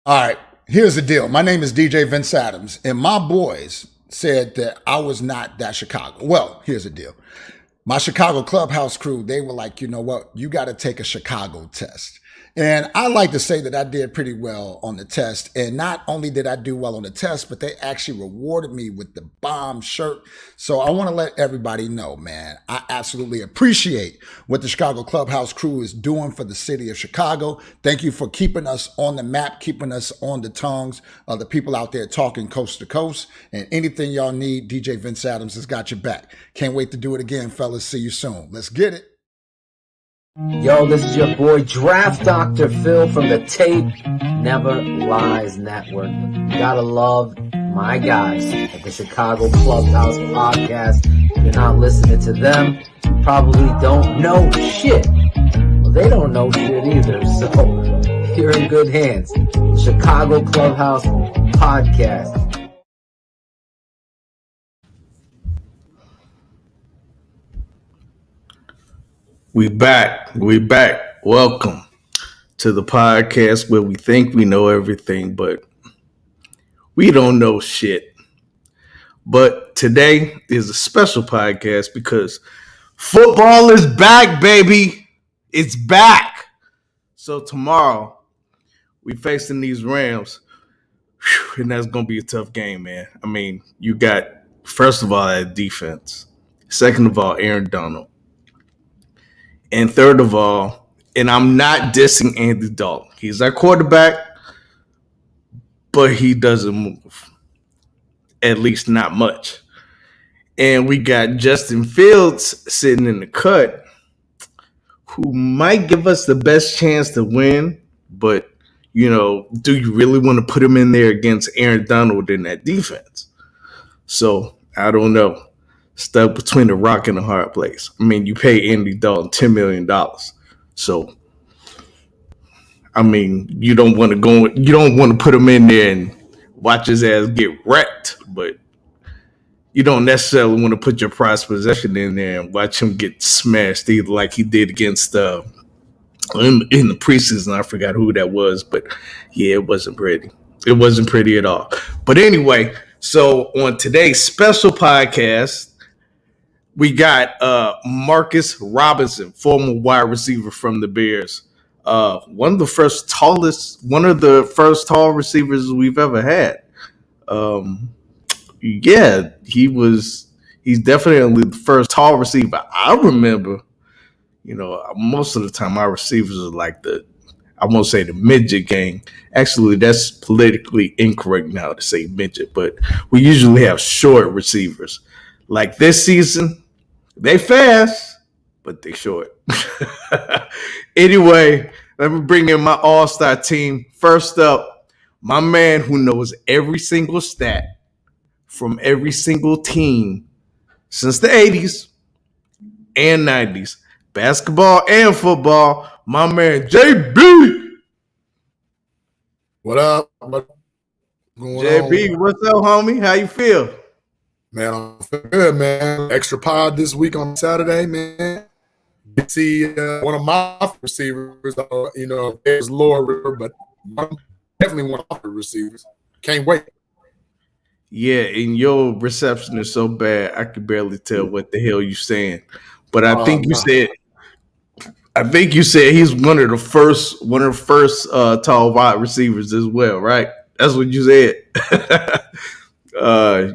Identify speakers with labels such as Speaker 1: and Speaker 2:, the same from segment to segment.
Speaker 1: All right, here's the deal. My name is DJ Vince Adams, and my boys said that I was not that Chicago. Well, here's the deal. My Chicago Clubhouse crew, they were like, you know what? You got to take a Chicago test. And I like to say that I did pretty well on the test. And not only did I do well on the test, but they actually rewarded me with the bomb shirt. So I want to let everybody know, man, I absolutely appreciate what the Chicago Clubhouse crew is doing for the city of Chicago. Thank you for keeping us on the map, keeping us on the tongues of the people out there talking coast to coast. And anything y'all need, DJ Vince Adams has got your back. Can't wait to do it again, fellas. See you soon. Let's get it.
Speaker 2: Yo, this is your boy Draft Dr. Phil from the Tape Never Lies Network. You gotta love my guys at the Chicago Clubhouse podcast. If you're not listening to them, you probably don't know shit. Well, they don't know shit either, so you're in good hands. Chicago Clubhouse podcast.
Speaker 3: We back. Welcome to the podcast where we think we know everything, but we don't know shit. But today is a special podcast because football is back, baby. It's back. So tomorrow we facing these Rams, and that's going to be a tough game, man. I mean, you got, first of all, that defense. Second of all, Aaron Donald. And third of all, and I'm not dissing Andy Dalton. He's our quarterback, but he doesn't move. At least not much. And we got Justin Fields sitting in the cut who might give us the best chance to win. But, you know, do you really want to put him in there against Aaron Donald in that defense? So, I don't know. Stuck between a rock and a hard place. I mean, you pay Andy Dalton $10 million. So, I mean, you don't want to put him in there and watch his ass get wrecked, but you don't necessarily want to put your prized possession in there and watch him get smashed either like he did against in the preseason. I forgot who that was, but yeah, it wasn't pretty. It wasn't pretty at all. But anyway, so on today's special podcast, we got Marcus Robinson, former wide receiver from the Bears. One of the first tall receivers we've ever had. He's definitely the first tall receiver I remember. You know, most of the time our receivers are like I won't say the midget gang. Actually, that's politically incorrect now to say midget, but we usually have short receivers. Like this season, they fast, but they short. Anyway, let me bring in my all-star team. First up, my man who knows every single stat from every single team since the 80s and 90s, basketball and football, my man JB.
Speaker 4: What up? What's going
Speaker 3: JB,
Speaker 4: on?
Speaker 3: what's up, homie? How you feel?
Speaker 4: Man, I'm feeling good, man. Extra pod this week on Saturday, man. You see one of my receivers, there's Laura River, but definitely one of the receivers. Can't wait.
Speaker 3: Yeah, and your reception is so bad, I can barely tell what the hell you're saying. But I think you said he's one of the first tall wide receivers as well, right? That's what you said.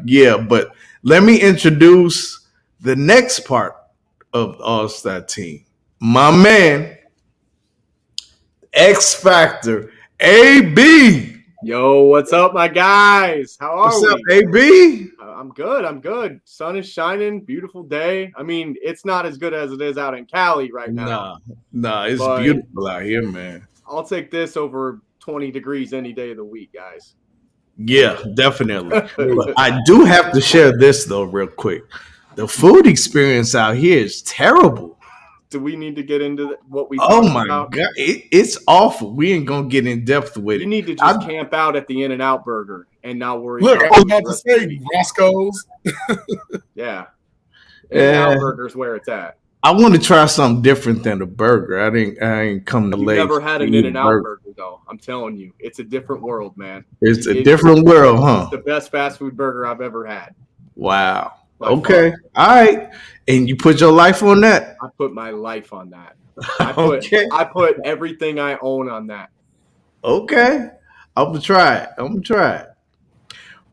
Speaker 3: Yeah, but let me introduce the next part of the All-Star team. My man, X Factor, AB.
Speaker 5: Yo, what's up, my guys? How are
Speaker 3: What's
Speaker 5: we?
Speaker 3: up, AB?
Speaker 5: I'm good. Sun is shining. Beautiful day. I mean, it's not as good as it is out in Cali right now.
Speaker 3: Nah, it's beautiful out here, man.
Speaker 5: I'll take this over 20 degrees any day of the week, guys.
Speaker 3: Yeah, definitely. But I do have to share this, though, real quick. The food experience out here is terrible.
Speaker 5: Do we need to get into what we
Speaker 3: Oh, my
Speaker 5: about?
Speaker 3: God. It's awful. We ain't going to get in depth with it.
Speaker 5: You need to just camp out at the In-N-Out Burger and not worry
Speaker 4: Look, I
Speaker 5: about
Speaker 4: was about to say Roscoe's.
Speaker 5: Yeah. In-N-Out Burger's where it's at.
Speaker 3: I want to try something different than a burger. I ain't come to
Speaker 5: You've
Speaker 3: lay.
Speaker 5: never had an In-N-Out burger, though. I'm telling you, it's a different world, man.
Speaker 3: It's a different world, huh?
Speaker 5: It's the best fast food burger I've ever had.
Speaker 3: Wow.
Speaker 5: Okay.
Speaker 3: All right. And you put your life on that?
Speaker 5: I put my life on that. I put everything I own on that.
Speaker 3: Okay. I'm gonna try it.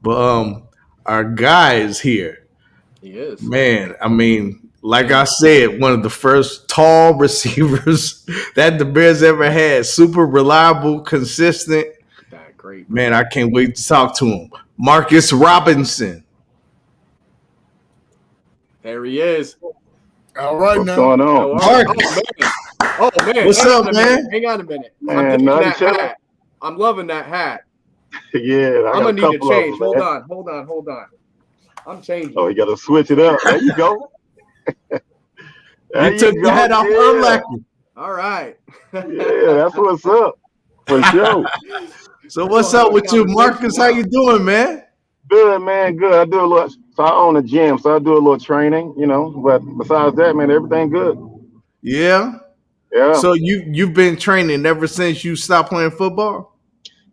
Speaker 3: But our guy is here.
Speaker 5: He is.
Speaker 3: Man, I mean, like I said, one of the first tall receivers that the Bears ever had. Super reliable, consistent.
Speaker 5: That great.
Speaker 3: Man, I can't wait to talk to him. Marcus Robinson.
Speaker 5: There he is.
Speaker 4: All right,
Speaker 6: What's
Speaker 4: now.
Speaker 6: going on?
Speaker 3: Marcus.
Speaker 5: Oh man.
Speaker 3: What's up, man?
Speaker 5: Hang on a minute.
Speaker 6: Man,
Speaker 5: I'm
Speaker 6: not
Speaker 5: that
Speaker 6: each other.
Speaker 5: hat. I'm loving that hat.
Speaker 6: Yeah,
Speaker 5: I'm gonna need to change.
Speaker 6: Hold
Speaker 5: Hold on. I'm changing.
Speaker 6: Oh, you got to switch it up. There you go.
Speaker 3: You took your hat off unlucky.
Speaker 5: All right.
Speaker 6: Yeah, that's what's up. For sure.
Speaker 3: So what's up with you, Marcus? How you doing, man?
Speaker 6: Good, man. Good. I do a little. So I own a gym, so I do a little training, you know. But besides that, man, everything good.
Speaker 3: Yeah.
Speaker 6: Yeah.
Speaker 3: So you've been training ever since you stopped playing football?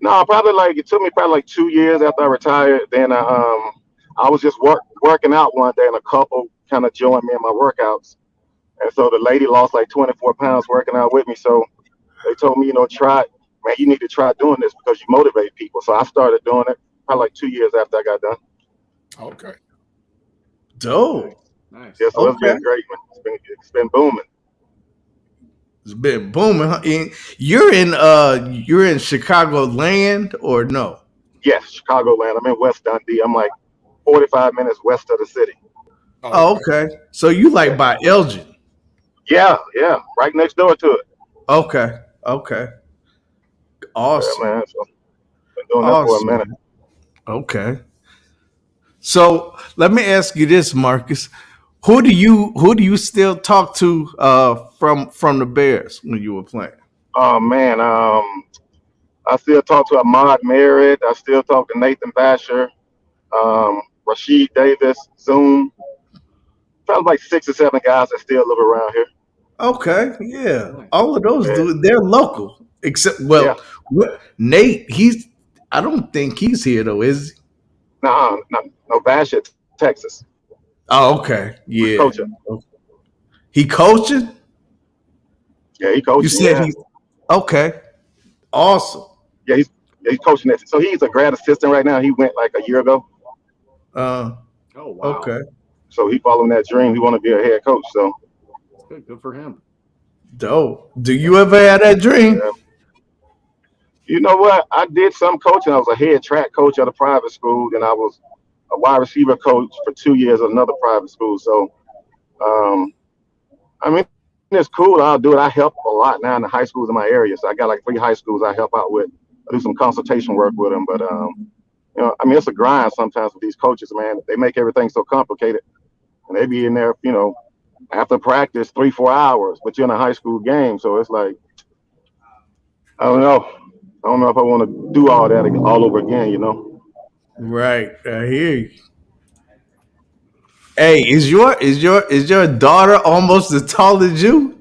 Speaker 6: No, it took me probably like 2 years after I retired. Then I was just working out one day, and a couple kind of joined me in my workouts. And so the lady lost like 24 pounds working out with me. So they told me, you need to try doing this because you motivate people. So I started doing it probably like 2 years after I got done.
Speaker 4: Okay.
Speaker 3: Dope.
Speaker 5: Nice.
Speaker 6: Yeah, so It's been great, man. It's been booming.
Speaker 3: It's been booming. Huh? You're in Chicago land or no?
Speaker 6: Yes, Chicagoland. I'm in West Dundee. I'm like 45 minutes west of the city.
Speaker 3: Oh, okay. So you like by Elgin?
Speaker 6: Yeah, right next door to it.
Speaker 3: Okay. Awesome.
Speaker 6: Yeah, man. So been doing that for a minute.
Speaker 3: Okay. So let me ask you this, Marcus. Who do you still talk to from the Bears when you were playing?
Speaker 6: Oh man, I still talk to Ahmad Merritt. I still talk to Nathan Basher, Rashid Davis, Zoom. Probably like 6 or 7 guys that still live around here.
Speaker 3: Okay, yeah. All of those dudes, they're local. Except Nate, I don't think he's here though, is he?
Speaker 6: No, Basher, Texas.
Speaker 3: Oh, okay. Yeah.
Speaker 6: He's coaching.
Speaker 3: He coaching?
Speaker 6: Yeah, he coaching.
Speaker 3: You said he's okay. Awesome.
Speaker 6: Yeah, he's coaching it. So he's a grad assistant right now. He went like a year ago.
Speaker 5: Oh wow.
Speaker 3: Okay.
Speaker 6: So he following that dream. He want to be a head coach. So
Speaker 5: good for him.
Speaker 3: Dope. Do you ever have that dream?
Speaker 6: Yeah. You know what? I did some coaching. I was a head track coach at a private school, and I was a wide receiver coach for 2 years at another private school. So, I mean, it's cool. I'll do it. I help a lot now in the high schools in my area. So I got like 3 high schools I help out with. I do some consultation work with them. But, it's a grind sometimes with these coaches, man. They make everything so complicated. And they be in there, after practice 3-4 hours, but you're in a high school game. So it's like, I don't know if I want to do all that all over again,
Speaker 3: Right. I hear you. Hey, is your daughter almost as tall as you?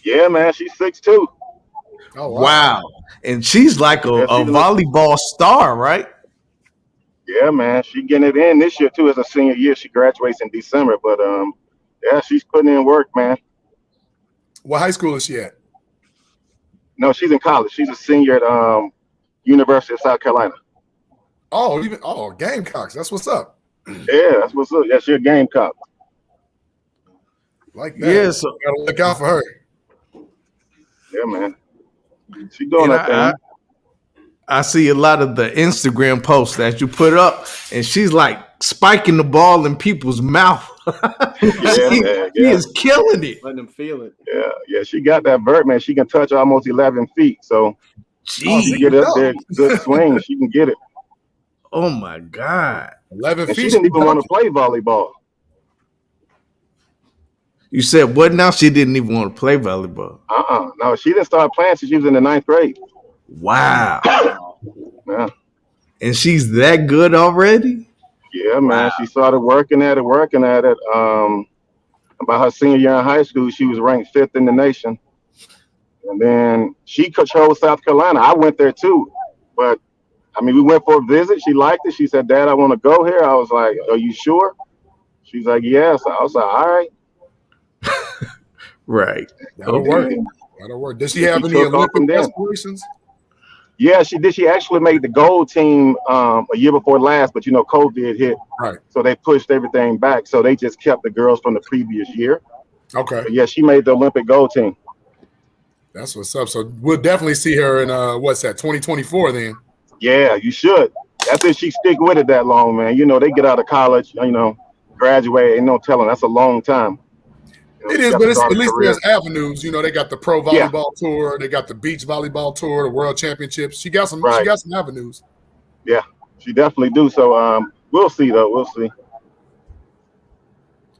Speaker 6: Yeah, man, she's 6'2".
Speaker 4: Oh,
Speaker 3: Wow. And she's like a volleyball star, right?
Speaker 6: Yeah, man, she getting it in this year too. As a senior year, she graduates in December. But yeah, she's putting in work, man.
Speaker 4: What high school is she at?
Speaker 6: No, she's in college. She's a senior at University of South Carolina.
Speaker 4: Gamecocks. That's what's up.
Speaker 6: Yeah, that's what's up. Yeah, she's a Gamecock.
Speaker 4: Like that.
Speaker 3: Yeah, so
Speaker 4: gotta look out for her.
Speaker 6: Yeah, man. She doing that thing.
Speaker 3: I see a lot of the Instagram posts that you put up, and she's like spiking the ball in people's mouth. She is killing it.
Speaker 5: Letting them feel it.
Speaker 6: Yeah, she got that vert, man. She can touch almost 11 feet. So she get up there, good swing. She can get it.
Speaker 3: Oh my God.
Speaker 4: 11 feet.
Speaker 6: She didn't even want to play volleyball.
Speaker 3: You said what now? She didn't even want to play volleyball.
Speaker 6: No, she didn't start playing since she was in the 9th grade.
Speaker 3: Wow.
Speaker 6: Yeah.
Speaker 3: And she's that good already?
Speaker 6: Yeah, man. Wow. She started working at it. About her senior year in high school, she was ranked 5th in the nation. And then she chose South Carolina. I went there too, but I mean, we went for a visit. She liked it. She said, "Dad, I want to go here." I was like, "Are you sure?" She's like, "Yes." I was like, "All right."
Speaker 3: Right.
Speaker 4: That'll
Speaker 3: Okay.
Speaker 4: work. That'll work. Does she have
Speaker 6: She
Speaker 4: any
Speaker 6: took off
Speaker 4: Olympic
Speaker 6: from there.
Speaker 4: aspirations?
Speaker 6: Yeah, she did. She actually made the gold team a year before last, but COVID hit,
Speaker 4: Right.
Speaker 6: so they pushed everything back. So they just kept the girls from the previous year.
Speaker 4: Okay.
Speaker 6: But yeah, she made the Olympic gold team.
Speaker 4: That's what's up. So we'll definitely see her in 2024 then.
Speaker 6: Yeah, you should. That's if she stick with it that long, man. They get out of college, graduate, ain't no telling. That's a long time.
Speaker 4: It
Speaker 6: she
Speaker 4: is,
Speaker 6: got
Speaker 4: but
Speaker 6: to
Speaker 4: it's,
Speaker 6: start
Speaker 4: at
Speaker 6: a
Speaker 4: least
Speaker 6: career.
Speaker 4: there's avenues. They got the pro
Speaker 6: Yeah.
Speaker 4: volleyball tour, they got the beach volleyball tour, the world championships. She got some.
Speaker 6: Right.
Speaker 4: She got some avenues.
Speaker 6: Yeah, she definitely do. So we'll see though. We'll see.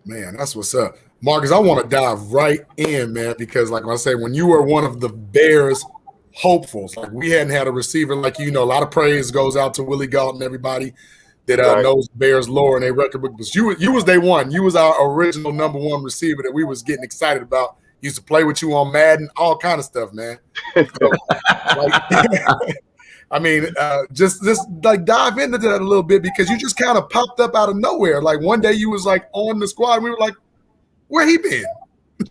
Speaker 4: Man, that's what's up. Marcus, I want to dive right in, man, because like I say, when you were one of the Bears hopefuls, like we hadn't had a receiver like you. A lot of praise goes out to Willie Gault and everybody that
Speaker 6: Right.
Speaker 4: knows Bears lore and their record book. But you was day one. You was our original #1 receiver that we was getting excited about. Used to play with you on Madden, all kind of stuff, man. So, I mean, just like dive into that a little bit because you just kind of popped up out of nowhere. Like one day you was like on the squad, and we were like, "Where he been?"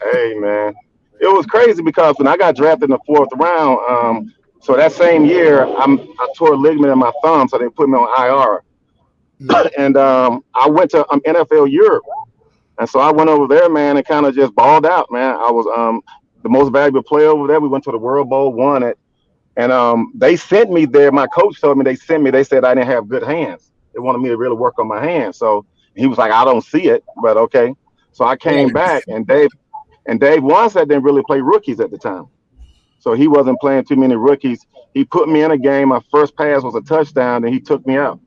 Speaker 6: Hey man, it was crazy because when I got drafted in the 4th round, so that same year I tore a ligament in my thumb, so they put me on IR. And I went to NFL Europe, and so I went over there, man, and kind of just balled out, man. I was the most valuable player over there. We went to the World Bowl, won it, and they sent me there. My coach told me they sent me. They said I didn't have good hands. They wanted me to really work on my hands. So he was like, "I don't see it, but okay." So I came back, and Dave Wanstead didn't really play rookies at the time, so he wasn't playing too many rookies. He put me in a game. My first pass was a touchdown, and he took me out.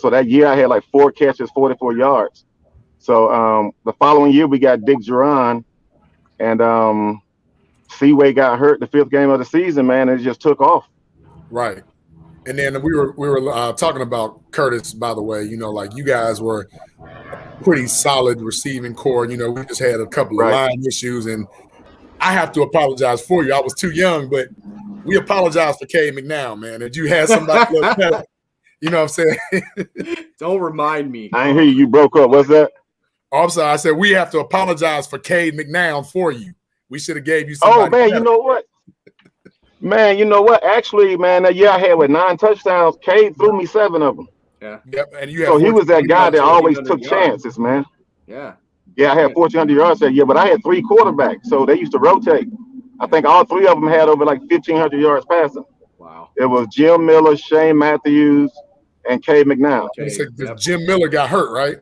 Speaker 6: So that year I had like 4 catches, 44 yards. So the following year we got Dick Duran, and Seaway got hurt the 5th game of the season, man, and it just took off.
Speaker 4: Right. And then we were talking about Curtis, by the way. Like you guys were a pretty solid receiving core. We just had a couple of line issues, and I have to apologize for you. I was too young, but we apologize for Cade McNown, man. That you had somebody else. You know what I'm saying?
Speaker 5: Don't remind me.
Speaker 6: I ain't hear you. You broke up. What's that?
Speaker 4: Oh, I'm sorry. I said we have to apologize for Cade McNown for you. We should have gave you somebody.
Speaker 6: Oh, man, better. You know what? Man, you know what? Actually, man, that year I had with 9 touchdowns, Cade threw me 7 of them.
Speaker 5: Yeah.
Speaker 4: Yep. And
Speaker 6: so he was that guy that always took chances, man.
Speaker 5: Yeah.
Speaker 6: Yeah, I had 1,400 yards that year, but I had 3 quarterbacks, so they used to rotate. I think all 3 of them had over like 1,500 yards passing.
Speaker 5: Wow.
Speaker 6: It was Jim Miller, Shane Matthews, and Cade McNown.
Speaker 4: Jim Miller got hurt, right?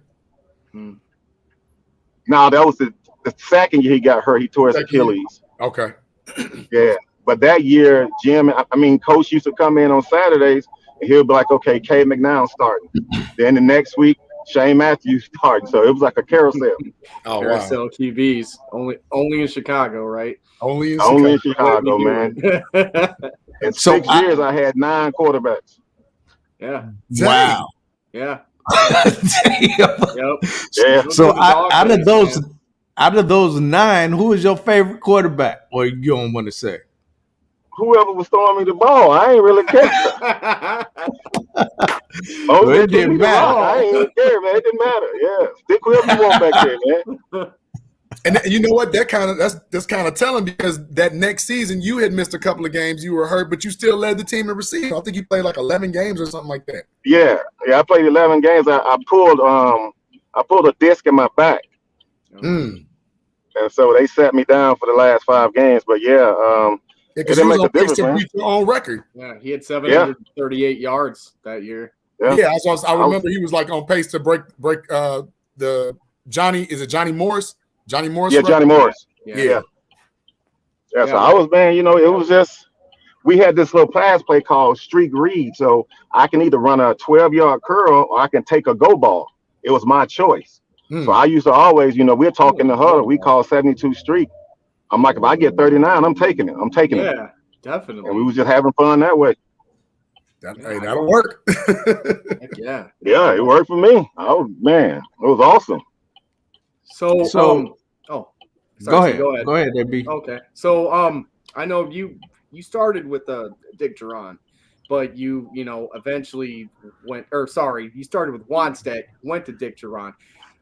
Speaker 6: No, that was the 2nd year he got hurt. He tore his Achilles.
Speaker 4: Okay.
Speaker 6: Yeah. But that year, Coach used to come in on Saturdays, and he'll be like, "Okay, Cade McNown starting." Then the next week, Shane Matthews starting. So it was like a carousel.
Speaker 4: Oh,
Speaker 5: carousel wow. QBs. Only in Chicago, right?
Speaker 6: Only in Chicago, man. In 6 years, I had 9 quarterbacks.
Speaker 5: Yeah.
Speaker 3: Wow.
Speaker 5: Yeah.
Speaker 3: Yep. Yeah. So out of those 9, who is your favorite quarterback? Or you don't want to say?
Speaker 6: Whoever was throwing me the ball, I ain't really care.
Speaker 3: It didn't matter.
Speaker 6: I ain't even care, man. It didn't matter. Yeah, stick whoever you want back there, man.
Speaker 4: And you know what? That's kind of telling because that next season you had missed a couple of games, you were hurt, but you still led the team in receiving. I think you played like 11 games or something like that.
Speaker 6: Yeah. I played 11 games. I pulled a disc in my back, and so they sat me down for the last 5 games. But
Speaker 4: because you was on pace to beat your own record.
Speaker 5: Yeah, he had 738 yards that year.
Speaker 4: Yeah, I remember he was like on pace to break the Johnny. Is it Johnny Morris? Johnny Morris.
Speaker 6: Yeah, Johnny Morris.
Speaker 4: Yeah.
Speaker 6: So I was, man. It was just we had this little pass play called streak read. So I can either run a 12-yard curl or I can take a go ball. It was my choice. So I used to always, we're talking the huddle. We call 72 streak. I'm like, if I get 39, I'm taking it. It.
Speaker 5: Yeah, definitely.
Speaker 6: And we was just having fun that way.
Speaker 4: That'll work.
Speaker 5: Yeah.
Speaker 6: Yeah, it worked for me. Oh man, it was awesome.
Speaker 5: So
Speaker 3: go ahead. Go ahead, AB.
Speaker 5: Okay. So I know you started with Dick Duran, but you eventually you started with Wanstead, went to Dick Duran.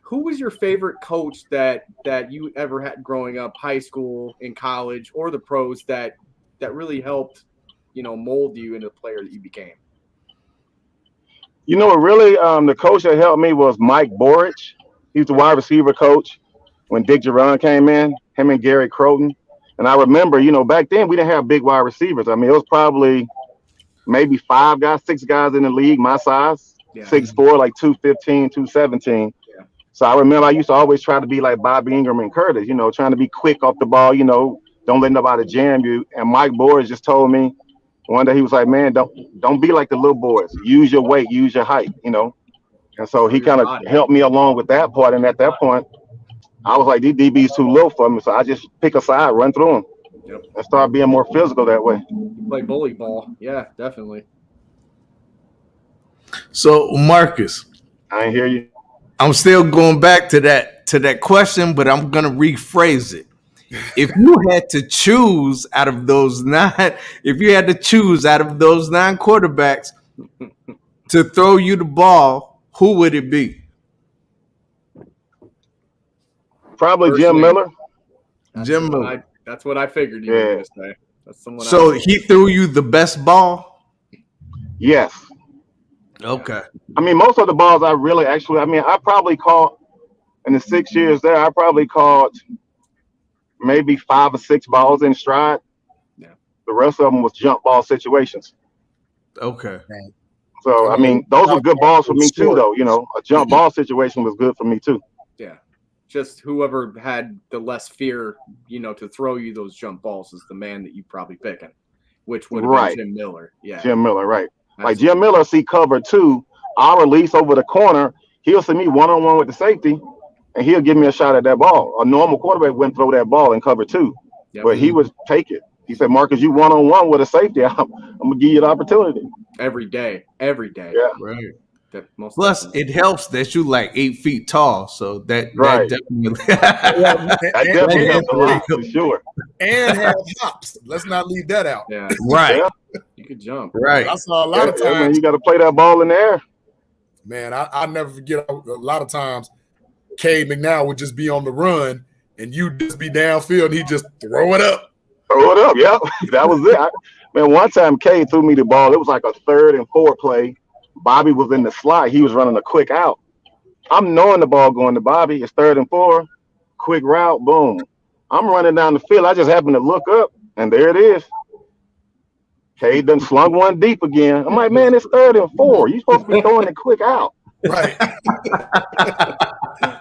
Speaker 5: Who was your favorite coach that you ever had growing up, high school, in college, or the pros that really helped, mold you into the player that you became?
Speaker 6: You know what really the coach that helped me was Mike Borich. He was the wide receiver coach when Dick Duran came in, him and Gary Croton. And I remember, back then we didn't have big wide receivers. I mean, it was probably maybe 6 guys in the league, my size, 6'4", like 215, 217.
Speaker 5: Yeah.
Speaker 6: So I remember I used to always try to be like Bobby Ingram and Curtis, trying to be quick off the ball, don't let nobody jam you. And Mike Borich just told me one day, he was like, man, don't be like the little boys. Use your weight, use your height, And so he kind of helped me along with that part. And at that point, I was like, these DBs too low for me. So I just pick a side, run through them, and start being more physical that way.
Speaker 5: You play bully ball. Yeah, definitely.
Speaker 3: So, Marcus,
Speaker 6: I ain't hear you.
Speaker 3: I'm still going back to that question, but I'm gonna rephrase it. If you had to choose out of those 9 quarterbacks to throw you the ball, who would it be?
Speaker 6: Probably Jim Miller.
Speaker 3: Jim Miller.
Speaker 5: That's what I figured you were going to say. That's someone.
Speaker 3: So he threw you the best ball?
Speaker 6: Yes.
Speaker 3: Okay.
Speaker 6: I mean, most of the balls I probably caught in the 6 years there, I probably caught maybe 5 or 6 balls in stride.
Speaker 5: Yeah.
Speaker 6: The rest of them was jump ball situations.
Speaker 3: Okay.
Speaker 6: So, I mean, those were good balls for me too, though. A jump ball situation was good for me too.
Speaker 5: Yeah. Just whoever had the less fear, to throw you those jump balls is the man that you probably picking, which would have been Jim Miller. Yeah.
Speaker 6: Jim Miller, right. Like Jim Miller, see cover 2, I'll release over the corner. He'll see me one-on-one with the safety, and he'll give me a shot at that ball. A normal quarterback wouldn't throw that ball in cover 2, but he would take it. He said, Marcus, you one-on-one with a safety. I'm going to give you the opportunity.
Speaker 5: Every day.
Speaker 6: Yeah.
Speaker 3: Right. Plus, it helps that you like 8 feet tall, so that definitely
Speaker 6: helps a lot, for sure.
Speaker 4: And have hops. Let's not leave that out.
Speaker 5: Yeah,
Speaker 3: right.
Speaker 6: Yeah.
Speaker 5: You could jump.
Speaker 3: Right.
Speaker 4: I saw a lot of times.
Speaker 6: Man, you got to play that ball in the air.
Speaker 4: Man, I'll never forget a lot of times Cade McNow would just be on the run, and you'd just be downfield, and he'd just throw it up.
Speaker 6: Yeah. That was it. Man, one time Cade threw me the ball. It was like a 3rd and 4 play. Bobby was in the slot. He was running a quick out. I'm knowing the ball going to Bobby. It's 3rd and 4. Quick route. Boom. I'm running down the field. I just happened to look up, and there it is. Cade done slung one deep again. I'm like, man, it's 3rd and 4. You supposed to be throwing it quick out.
Speaker 4: Right.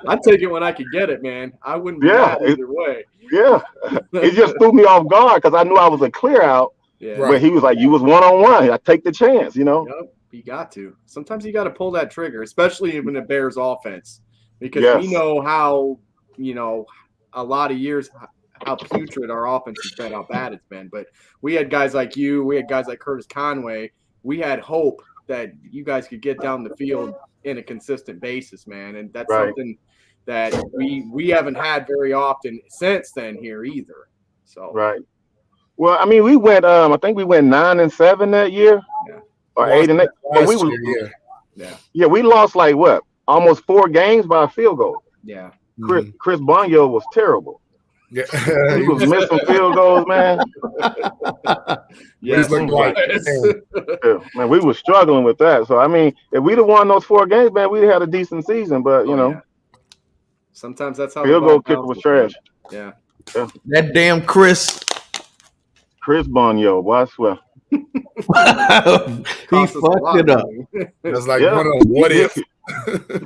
Speaker 5: I'd take it when I could get it, man. I wouldn't be mad either way.
Speaker 6: Yeah. It just threw me off guard because I knew I was a clear out.
Speaker 5: Yeah.
Speaker 6: But he was like, you was one-on-one. I take the chance,
Speaker 5: Yep, you got to. Sometimes you got to pull that trigger, especially in the Bears offense, because we know how, a lot of years how putrid our offense has been, how bad it's been. But we had guys like you, we had guys like Curtis Conway. We had hope that you guys could get down the field in a consistent basis, man. And that's something that we haven't had very often since then here either. So
Speaker 6: Well, I mean, we went. I think we went 9-7 that year, or 8-8. But we lost like what? Almost 4 games by a field goal.
Speaker 5: Yeah.
Speaker 6: Chris Bonyo was terrible.
Speaker 4: Yeah.
Speaker 6: He was missing field goals, man. Man, we were struggling with that. So I mean, if we'd have won those 4 games, man, we'd have had a decent season. But
Speaker 5: sometimes that's how
Speaker 6: field goal kicker was trash.
Speaker 5: Yeah.
Speaker 3: That damn Chris
Speaker 6: Bonyo, boy, I swear.
Speaker 3: He fucked it up.
Speaker 4: It's like one of them, what if?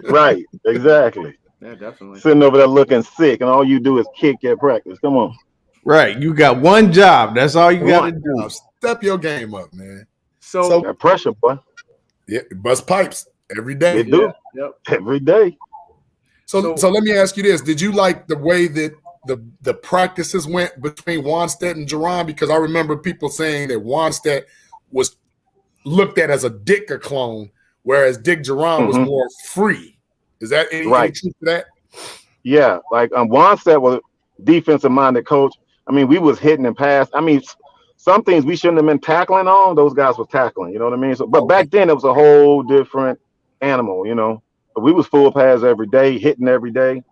Speaker 6: Right, exactly.
Speaker 5: Yeah, definitely.
Speaker 6: Sitting over there looking sick, and all you do is kick at practice. Come on.
Speaker 3: Right, you got one job. That's all you got to do.
Speaker 4: Step your game up, man.
Speaker 5: So
Speaker 6: that pressure, boy.
Speaker 4: Yeah, bust pipes every day.
Speaker 6: They do.
Speaker 5: Yep.
Speaker 6: Every day.
Speaker 4: So let me ask you this: did you like the way that the practices went between Wanstead and Duran? Because I remember people saying that Wanstead was looked at as a Dicker clone, whereas Dick Duran was more free. Is that any truth to that?
Speaker 6: Yeah, like Wanstead was a defensive-minded coach. I mean, we was hitting and pass. I mean, some things we shouldn't have been tackling on. Those guys were tackling. You know what I mean? So, but back then it was a whole different animal. You know, but we was full pass every day, hitting every day.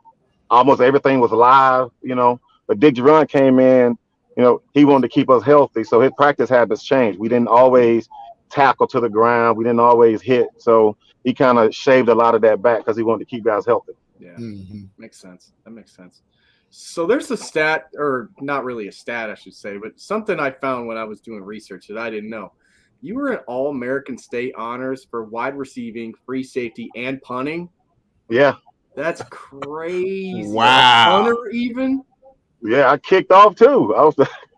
Speaker 6: Almost everything was live. You know, but Dick Duran came in. You know, he wanted to keep us healthy, so his practice habits changed. We didn't always tackle to the ground. We didn't always hit. So he kind of shaved a lot of that back because he wanted to keep guys healthy.
Speaker 5: Yeah, makes sense. That makes sense. So there's a stat, or not really a stat, I should say, but something I found when I was doing research that I didn't know. You were in All-American State honors for wide receiving, free safety, and punting.
Speaker 6: Yeah.
Speaker 5: That's crazy.
Speaker 3: Wow.
Speaker 5: Punter even?
Speaker 6: Yeah, I kicked off too.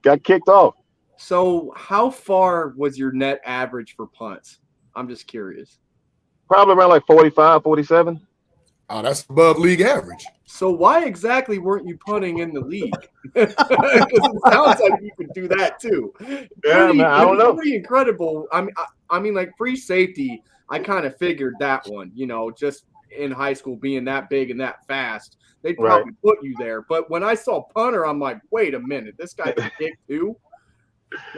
Speaker 6: Got kicked off.
Speaker 5: So how far was your net average for punts? I'm just curious.
Speaker 6: Probably around like 45, 47.
Speaker 4: Oh, that's above league average.
Speaker 5: So why exactly weren't you punting in the league? Because it sounds like you could do that too.
Speaker 6: Yeah, man, I don't know.
Speaker 5: Pretty incredible. I mean, like free safety, I kind of figured that one, you know, just in high school being that big and that fast, they'd probably put you there. But when I saw punter, I'm like, wait a minute, this guy can kick too?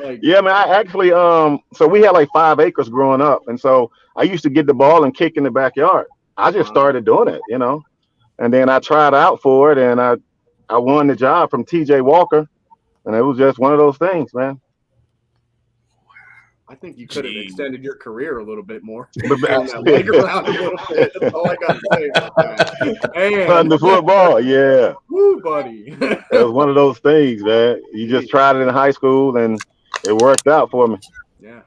Speaker 5: Like,
Speaker 6: yeah, man, I actually so we had like 5 acres growing up, and so I used to get the ball and kick in the backyard. I just started doing it, you know, and then I tried out for it, and I won the job from TJ Walker, and it was just one of those things, man.
Speaker 5: I think you could have extended your career a little bit more.
Speaker 6: That
Speaker 5: leg around a little bit. That's all I got to say about that. And
Speaker 6: the football, yeah.
Speaker 5: Woo, buddy.
Speaker 6: It was one of those things, man. You just tried it in high school, and it worked out for me.
Speaker 5: Yeah.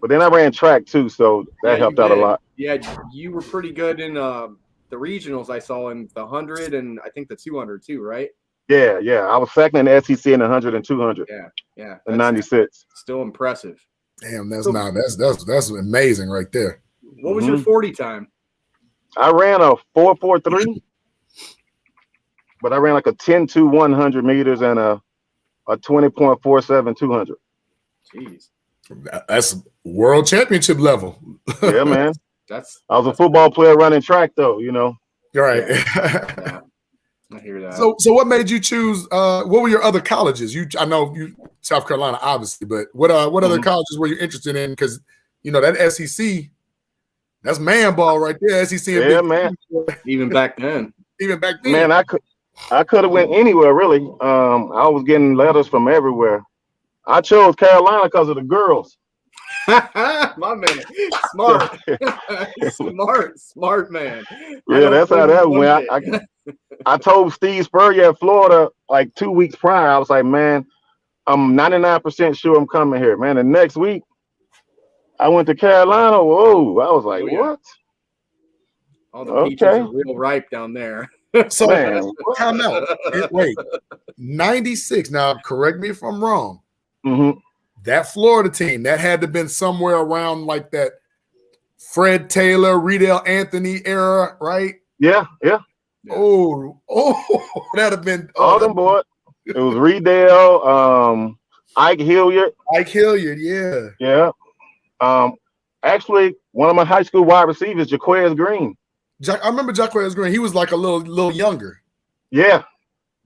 Speaker 6: But then I ran track too, so that helped out a lot.
Speaker 5: Yeah, you were pretty good in the regionals. I saw in the 100 and I think the 200 too, right?
Speaker 6: Yeah. I was second in the SEC in the 100 and 200.
Speaker 5: Yeah.
Speaker 6: In 96.
Speaker 5: Still impressive.
Speaker 4: Damn, that's amazing right there.
Speaker 5: What was your 40 time?
Speaker 6: I ran a 4.43, but I ran like a 10.2 100 meters and a 20.47 200.
Speaker 5: Jeez.
Speaker 4: That's world championship level.
Speaker 6: Yeah, man. I was a football player running track though, you know.
Speaker 4: Right.
Speaker 5: Yeah. I hear that.
Speaker 4: So what made you choose? What were your other colleges? I know you South Carolina, obviously, but what other colleges were you interested in? Because you know that SEC, that's man ball right there. SEC,
Speaker 6: yeah, man.
Speaker 5: Even back then,
Speaker 6: man, I could have went anywhere really. I was getting letters from everywhere. I chose Carolina because of the girls.
Speaker 5: My man, smart man.
Speaker 6: Yeah, that's how that went. I told Steve Spurrier at Florida like 2 weeks prior. I was like, man, I'm 99% sure I'm coming here, man. And next week, I went to Carolina. Whoa, I was like, what?
Speaker 5: All the peaches are real ripe down there.
Speaker 4: So, time out. Wait, 96. Now, correct me if I'm wrong.
Speaker 6: Mm-hmm.
Speaker 4: That Florida team, that had to have been somewhere around like that Fred Taylor, Riedel Anthony era, right?
Speaker 6: Yeah.
Speaker 4: Oh, that'd have been
Speaker 6: all them boys. It was Riedel, Ike Hilliard. Yeah. Actually, one of my high school wide receivers, Jaquez Green.
Speaker 4: I remember Jaquez Green. He was like a little younger.
Speaker 6: Yeah.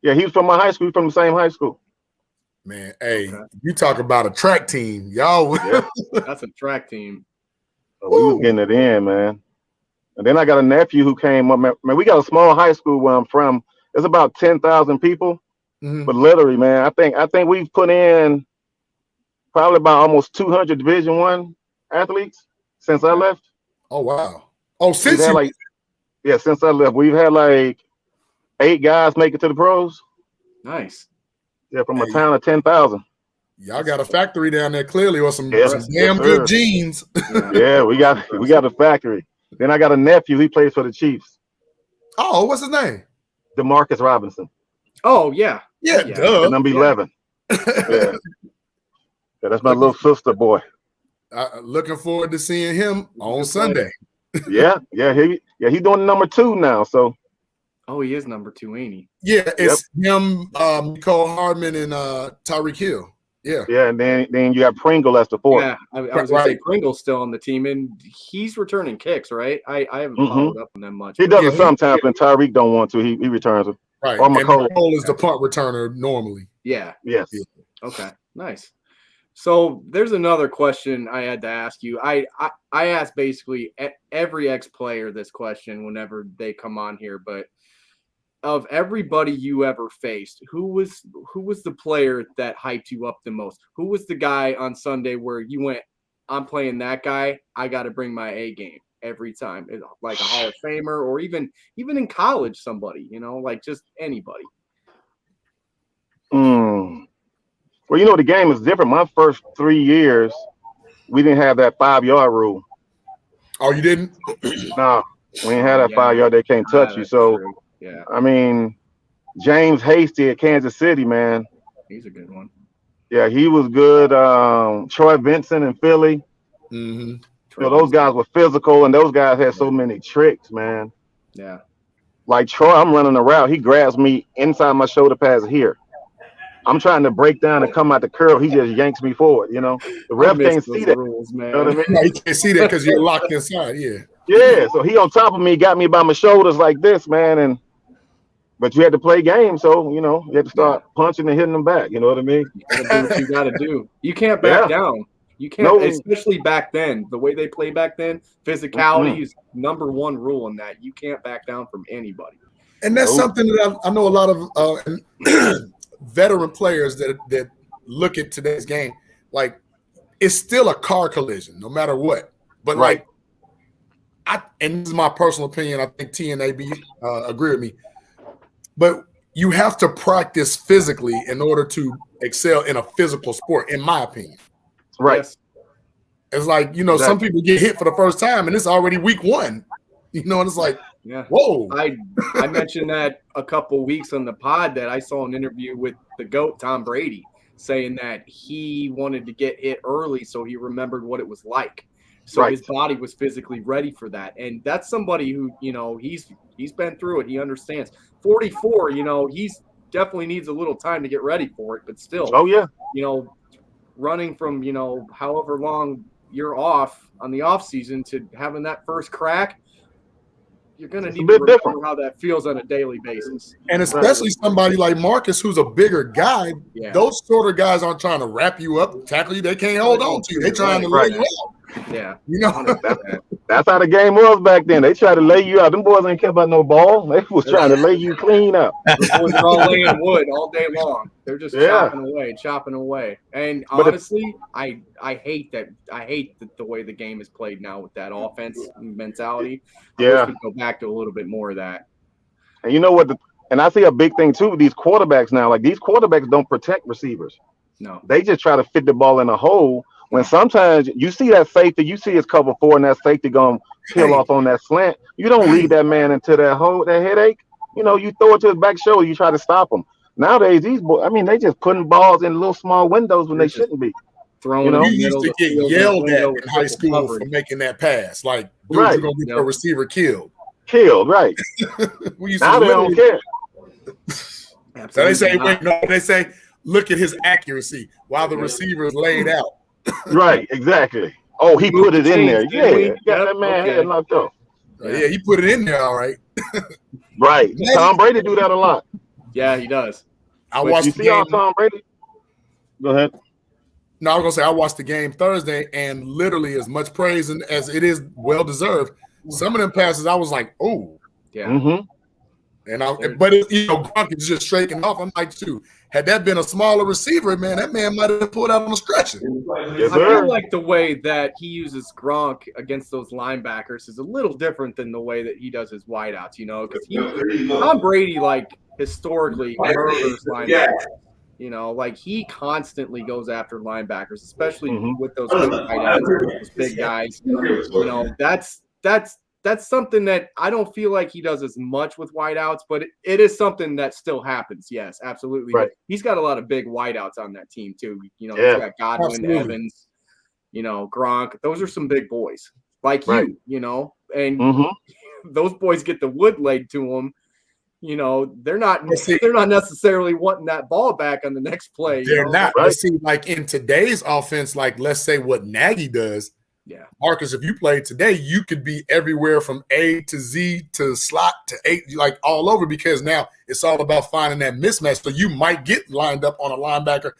Speaker 6: He was from my high school, from the same high school.
Speaker 4: Man, hey, you talk about a track team, y'all.
Speaker 5: Yeah, that's a track team.
Speaker 6: We was getting it in, man. And then I got a nephew who came up. Man, we got a small high school where I'm from. There's about 10,000 people. Mm-hmm. But literally, man, I think we've put in probably about almost 200 Division I athletes since I left.
Speaker 4: Oh, wow. Oh, since
Speaker 6: since I left, we've had like 8 guys make it to the pros.
Speaker 5: Nice.
Speaker 6: Yeah, from a town of 10,000.
Speaker 4: Y'all got a factory down there, clearly, or some damn good genes.
Speaker 6: Yeah, we got a factory. Then I got a nephew. He plays for the Chiefs.
Speaker 4: Oh, what's his name?
Speaker 6: DeMarcus Robinson.
Speaker 5: Oh, yeah.
Speaker 4: Yeah, duh.
Speaker 6: And number 11. Yeah, that's my little sister boy.
Speaker 4: Looking forward to seeing him on Sunday.
Speaker 6: Yeah. He's doing number 2 now. So.
Speaker 5: Oh, he is number 2, ain't he?
Speaker 4: Yeah, it's him, Nicole Hardman, and Tyreek Hill. Yeah.
Speaker 6: Yeah, and then you got Pringle as the 4th.
Speaker 5: Yeah, I was going to say Pringle's still on the team, and he's returning kicks, right? I haven't followed up on them much.
Speaker 6: He does it sometimes when Tyreek don't want to. He returns them.
Speaker 4: Right.
Speaker 6: Or
Speaker 4: And
Speaker 6: McCole.
Speaker 4: McCole is the punt returner normally.
Speaker 5: Yeah.
Speaker 6: Yes.
Speaker 4: Yeah.
Speaker 5: Okay. Nice. So there's another question I had to ask you. I ask basically every ex-player this question whenever they come on here, but of everybody you ever faced, who was the player that hyped you up the most? Who was the guy on Sunday where you went, I'm playing that guy, I got to bring my A game every time? Like a Hall of Famer, or even in college, somebody, like just anybody.
Speaker 6: Well, the game is different. My first 3 years, we didn't have that 5-yard rule.
Speaker 4: Oh, you didn't?
Speaker 6: No, we didn't have that 5-yard. They can't touch you. So,
Speaker 5: true. Yeah,
Speaker 6: I mean, James Hasty at Kansas City, man.
Speaker 5: he's a good one.
Speaker 6: Yeah, he was good. Troy Vincent in Philly.
Speaker 4: Mm-hmm.
Speaker 6: Those guys were physical, and those guys had so many tricks, man.
Speaker 5: Yeah.
Speaker 6: Like Troy, I'm running a route. He grabs me inside my shoulder pads here. I'm trying to break down and come out the curl. He just yanks me forward, The ref can't see that.
Speaker 5: Rules, man.
Speaker 6: You know what I mean?
Speaker 4: No, you can't see that because you're locked inside. Yeah.
Speaker 6: Yeah, so he on top of me, got me by my shoulders like this, man. But you had to play games, so you had to start punching and hitting them back. You know what I mean?
Speaker 5: You gotta do what you gotta do. You can't back down. You can't, especially back then. The way they play back then, physicality is number one rule in that. You can't back down from anybody.
Speaker 4: And that's something that I know a lot of veteran players that look at today's game, like it's still a car collision, no matter what. But like, and this is my personal opinion. I think T and AB agree with me. But you have to practice physically in order to excel in a physical sport, in my opinion.
Speaker 6: Right.
Speaker 5: Yes.
Speaker 4: It's like, some people get hit for the first time and it's already week 1. And it's like, whoa.
Speaker 5: I mentioned that a couple weeks on the pod that I saw an interview with the GOAT, Tom Brady, saying that he wanted to get hit early so he remembered what it was like. So his body was physically ready for that. And that's somebody who, he's been through it. He understands. 44, he's definitely needs a little time to get ready for it, but still.
Speaker 6: Oh, yeah.
Speaker 5: Running from, however long you're off on the off season to having that first crack, you're going to need to remember how that feels on a daily basis.
Speaker 4: And especially somebody like Marcus, who's a bigger guy, those shorter guys aren't trying to wrap you up, tackle you. They can't hold on to you. They're trying to lay you out.
Speaker 5: Yeah.
Speaker 6: That's how the game was back then. They tried to lay you out. Them boys ain't care about no ball. They was trying to lay you clean up.
Speaker 5: The boys are all laying wood all day long. They're just chopping away. And honestly, I hate that. I hate the way the game is played now with that offense mentality. I wish we'd go back to a little bit more of that.
Speaker 6: And you know what? And I see a big thing too with these quarterbacks now. Like, these quarterbacks don't protect receivers.
Speaker 5: No.
Speaker 6: They just try to fit the ball in a hole. When sometimes you see that safety, you see his cover 4 and that safety going to peel off on that slant. You don't lead that man into that hole, that headache. You throw it to his back shoulder. You try to stop him. Nowadays, these boys, they just putting balls in little small windows when they shouldn't be.
Speaker 5: Throwing
Speaker 4: you used to get yelled at in high school for making that pass. Like, dude, you're going to get your receiver killed.
Speaker 6: Right.
Speaker 4: We used
Speaker 6: now they don't care.
Speaker 4: So they say, look at his accuracy while the receiver is laid out.
Speaker 6: Right, exactly. Oh, he put it in there. Yeah, got that man head knocked off.
Speaker 4: Yeah, he put it in there, all right.
Speaker 6: Right. Tom Brady do that a lot.
Speaker 5: Yeah, he does.
Speaker 6: I watched the game. Tom Brady? Go ahead.
Speaker 4: No, I was gonna say I watched the game Thursday, and literally as much praise as it is well deserved. Some of them passes, I was like, oh,
Speaker 5: yeah.
Speaker 6: Mm-hmm.
Speaker 4: But Gronk is just shaking off. I'm like, too. Had that been a smaller receiver, man, that man might have pulled out on the stretcher.
Speaker 6: Yes,
Speaker 5: I feel like the way that he uses Gronk against those linebackers is a little different than the way that he does his wideouts, because Tom Brady, like, historically murders linebackers. Like, he constantly goes after linebackers, especially with those big wideouts, those big guys. That's something that I don't feel like he does as much with wideouts, but it is something that still happens. Yes, absolutely.
Speaker 6: Right.
Speaker 5: He's got a lot of big wideouts on that team too. He's got Godwin, Evans, Gronk. Those are some big boys like you, and those boys get the wood laid to them. They're not necessarily wanting that ball back on the next play.
Speaker 4: They're not. Right? See, like in today's offense, like let's say what Nagy does.
Speaker 5: Yeah.
Speaker 4: Marcus, if you played today, you could be everywhere from A to Z to slot to eight, like all over, because now it's all about finding that mismatch. So you might get lined up on a linebacker,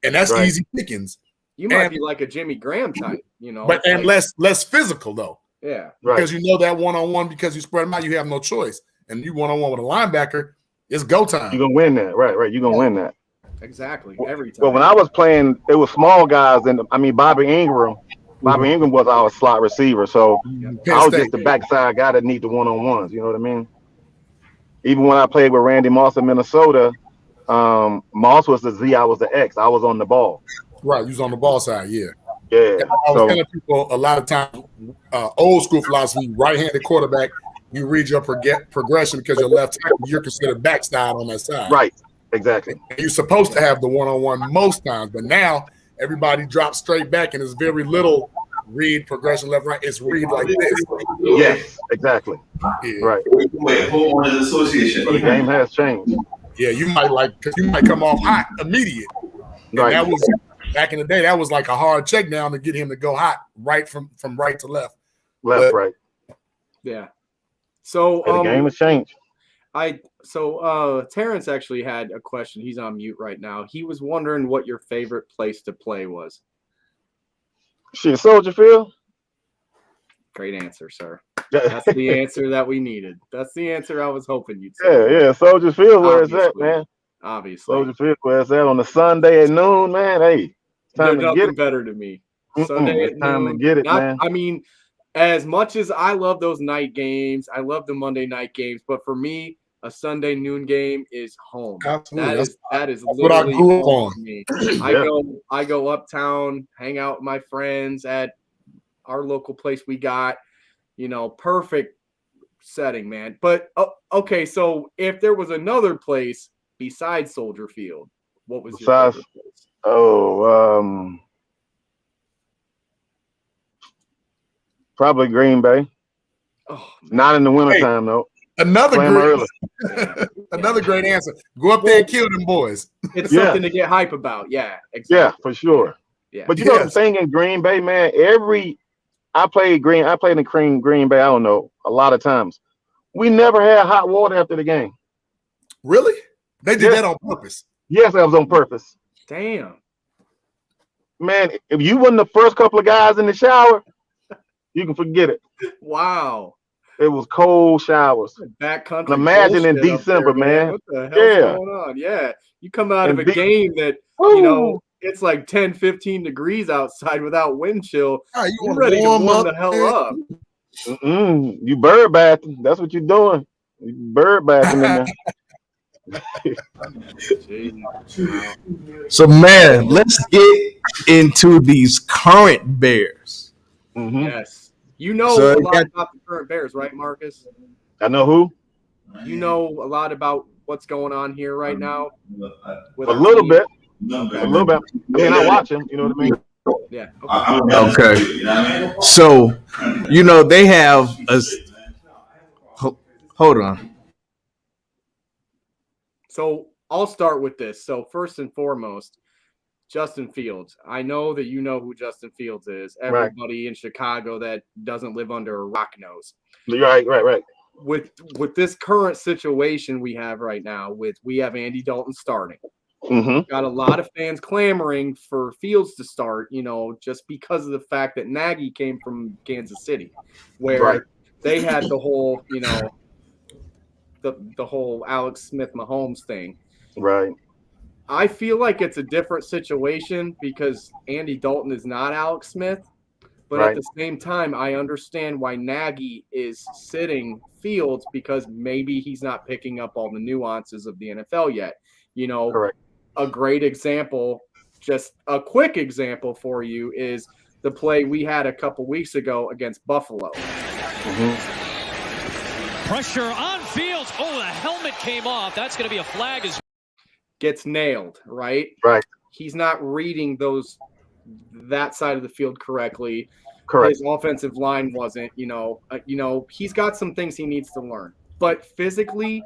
Speaker 4: and that's easy pickings.
Speaker 5: You might be like a Jimmy Graham type,
Speaker 4: but and less physical though.
Speaker 5: Yeah,
Speaker 4: because you know that one-on-one, because you spread them out, you have no choice, and you one-on-one with a linebacker, it's go time.
Speaker 6: You're gonna win that, right? You're gonna win that.
Speaker 5: Exactly, every time.
Speaker 6: Well, when I was playing, it was small guys, and Bobby Ingram. Bobby Ingram was our slot receiver, so I was just the backside guy that need the one-on-ones. You know what I mean? Even when I played with Randy Moss in Minnesota, Moss was the Z, I was the X. I was on the ball.
Speaker 4: Right, you was on the ball side, yeah.
Speaker 6: Yeah.
Speaker 4: I was telling people a lot of times, old school philosophy, right-handed quarterback, you read your progression because you're left tackle, you're considered backside on that side.
Speaker 6: Right, exactly.
Speaker 4: And you're supposed to have the one-on-one most times, but now everybody drops straight back, and there's very little read progression left, right. It's read like this.
Speaker 6: Yes, exactly.
Speaker 4: Yeah.
Speaker 6: Right.
Speaker 7: Wait, homeowners association.
Speaker 6: The game has changed.
Speaker 4: Yeah, you might come off hot immediate. And
Speaker 6: right.
Speaker 4: That was back in the day. That was like a hard check down to get him to go hot, right from right to left.
Speaker 6: Right.
Speaker 5: Yeah. So
Speaker 6: the game has changed.
Speaker 5: Terrence actually had a question. He's on mute right now. He was wondering what your favorite place to play was.
Speaker 6: Shit, Soldier Field.
Speaker 5: Great answer, sir. That's the answer that we needed. That's the answer I was hoping you'd say.
Speaker 6: Yeah, Soldier Field, where it's at, man.
Speaker 5: Obviously.
Speaker 6: Soldier Field, where it's at on a Sunday at noon, man. Hey,
Speaker 5: time to get it. Better to me. Sunday at
Speaker 6: time
Speaker 5: noon.
Speaker 6: To get it, man.
Speaker 5: I mean, as much as I love those night games, I love the Monday night games, but for me, a Sunday noon game is home.
Speaker 4: Absolutely.
Speaker 5: That is
Speaker 4: what I grew up on.
Speaker 5: For me. I go uptown, hang out with my friends at our local place we got, perfect setting, man. But okay, so if there was another place besides Soldier Field, what was your favorite place?
Speaker 6: Probably Green Bay.
Speaker 5: Oh,
Speaker 6: not in the wintertime, though.
Speaker 4: Another great answer. Go up there and kill them boys.
Speaker 5: It's something to get hype about. Yeah, exactly.
Speaker 6: Yeah, for sure.
Speaker 5: Yeah.
Speaker 6: But you know the thing in Green Bay, man, I played in Green Bay, I don't know, a lot of times. We never had hot water after the game.
Speaker 4: Really? They did that on purpose.
Speaker 6: Yes, that was on purpose.
Speaker 5: Damn.
Speaker 6: Man, if you wasn't the first couple of guys in the shower, you can forget it.
Speaker 5: Wow.
Speaker 6: It was cold showers.
Speaker 5: Backcountry.
Speaker 6: Imagine in December,
Speaker 5: there, man. What the hell's going on? Yeah. You come out of a game that, it's like 10, 15 degrees outside without wind chill. You're ready to warm the hell up.
Speaker 6: You bird bathing. That's what you're doing. You bird bathing in
Speaker 3: there. So, man, let's get into these current Bears.
Speaker 5: Mm-hmm. Yes. You know a lot about the current Bears, right, Marcus?
Speaker 6: I know who.
Speaker 5: You know a lot about what's going on here right now?
Speaker 6: A little bit. A little bit. I mean, I watch him. You know what I mean?
Speaker 5: Yeah.
Speaker 3: Okay. So, they have a. Hold on.
Speaker 5: So I'll start with this. So first and foremost, Justin Fields. I know that you know who Justin Fields is. Everybody in Chicago that doesn't live under a rock knows.
Speaker 6: Right.
Speaker 5: With this current situation we have right now, we have Andy Dalton starting.
Speaker 6: Mm-hmm.
Speaker 5: Got a lot of fans clamoring for Fields to start, just because of the fact that Nagy came from Kansas City, where they had the whole, the whole Alex Smith Mahomes thing.
Speaker 6: Right.
Speaker 5: I feel like it's a different situation because Andy Dalton is not Alex Smith, but at the same time, I understand why Nagy is sitting Fields because maybe he's not picking up all the nuances of the NFL yet.
Speaker 6: Correct.
Speaker 5: A great example, just a quick example for you is the play we had a couple weeks ago against Buffalo.
Speaker 8: Mm-hmm. Pressure on Fields. Oh, the helmet came off. That's going to be a flag.
Speaker 5: Gets nailed, right?
Speaker 6: Right.
Speaker 5: He's not reading that side of the field correctly.
Speaker 6: Correct.
Speaker 5: His offensive line wasn't, he's got some things he needs to learn. But physically,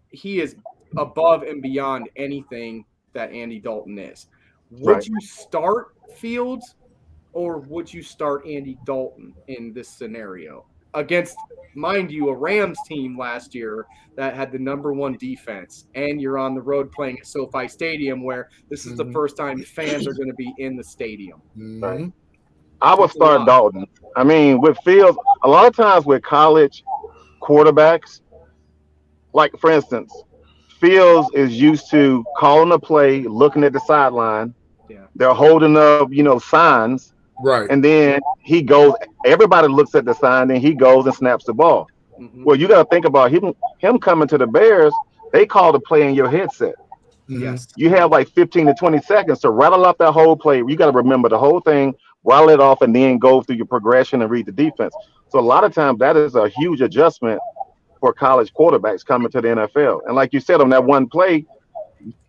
Speaker 5: he is above and beyond anything that Andy Dalton is. Would you start Fields or would you start Andy Dalton in this scenario against, mind you, a Rams team last year that had the #1 defense, and you're on the road playing at SoFi Stadium, where this is the first time fans are going to be in the stadium.
Speaker 4: Mm-hmm.
Speaker 6: I would start Dalton. I mean, with Fields, a lot of times with college quarterbacks, like for instance, Fields is used to calling a play, looking at the sideline.
Speaker 5: Yeah.
Speaker 6: They're holding up, signs.
Speaker 4: Right.
Speaker 6: And then he goes, everybody looks at the sign, then he goes and snaps the ball.
Speaker 5: Mm-hmm.
Speaker 6: Well, you got to think about him coming to the Bears. They call the play in your headset.
Speaker 5: Yes.
Speaker 6: You have like 15 to 20 seconds to rattle off that whole play. You got to remember the whole thing, rattle it off, and then go through your progression and read the defense. So a lot of times that is a huge adjustment for college quarterbacks coming to the NFL. And like you said, on that one play,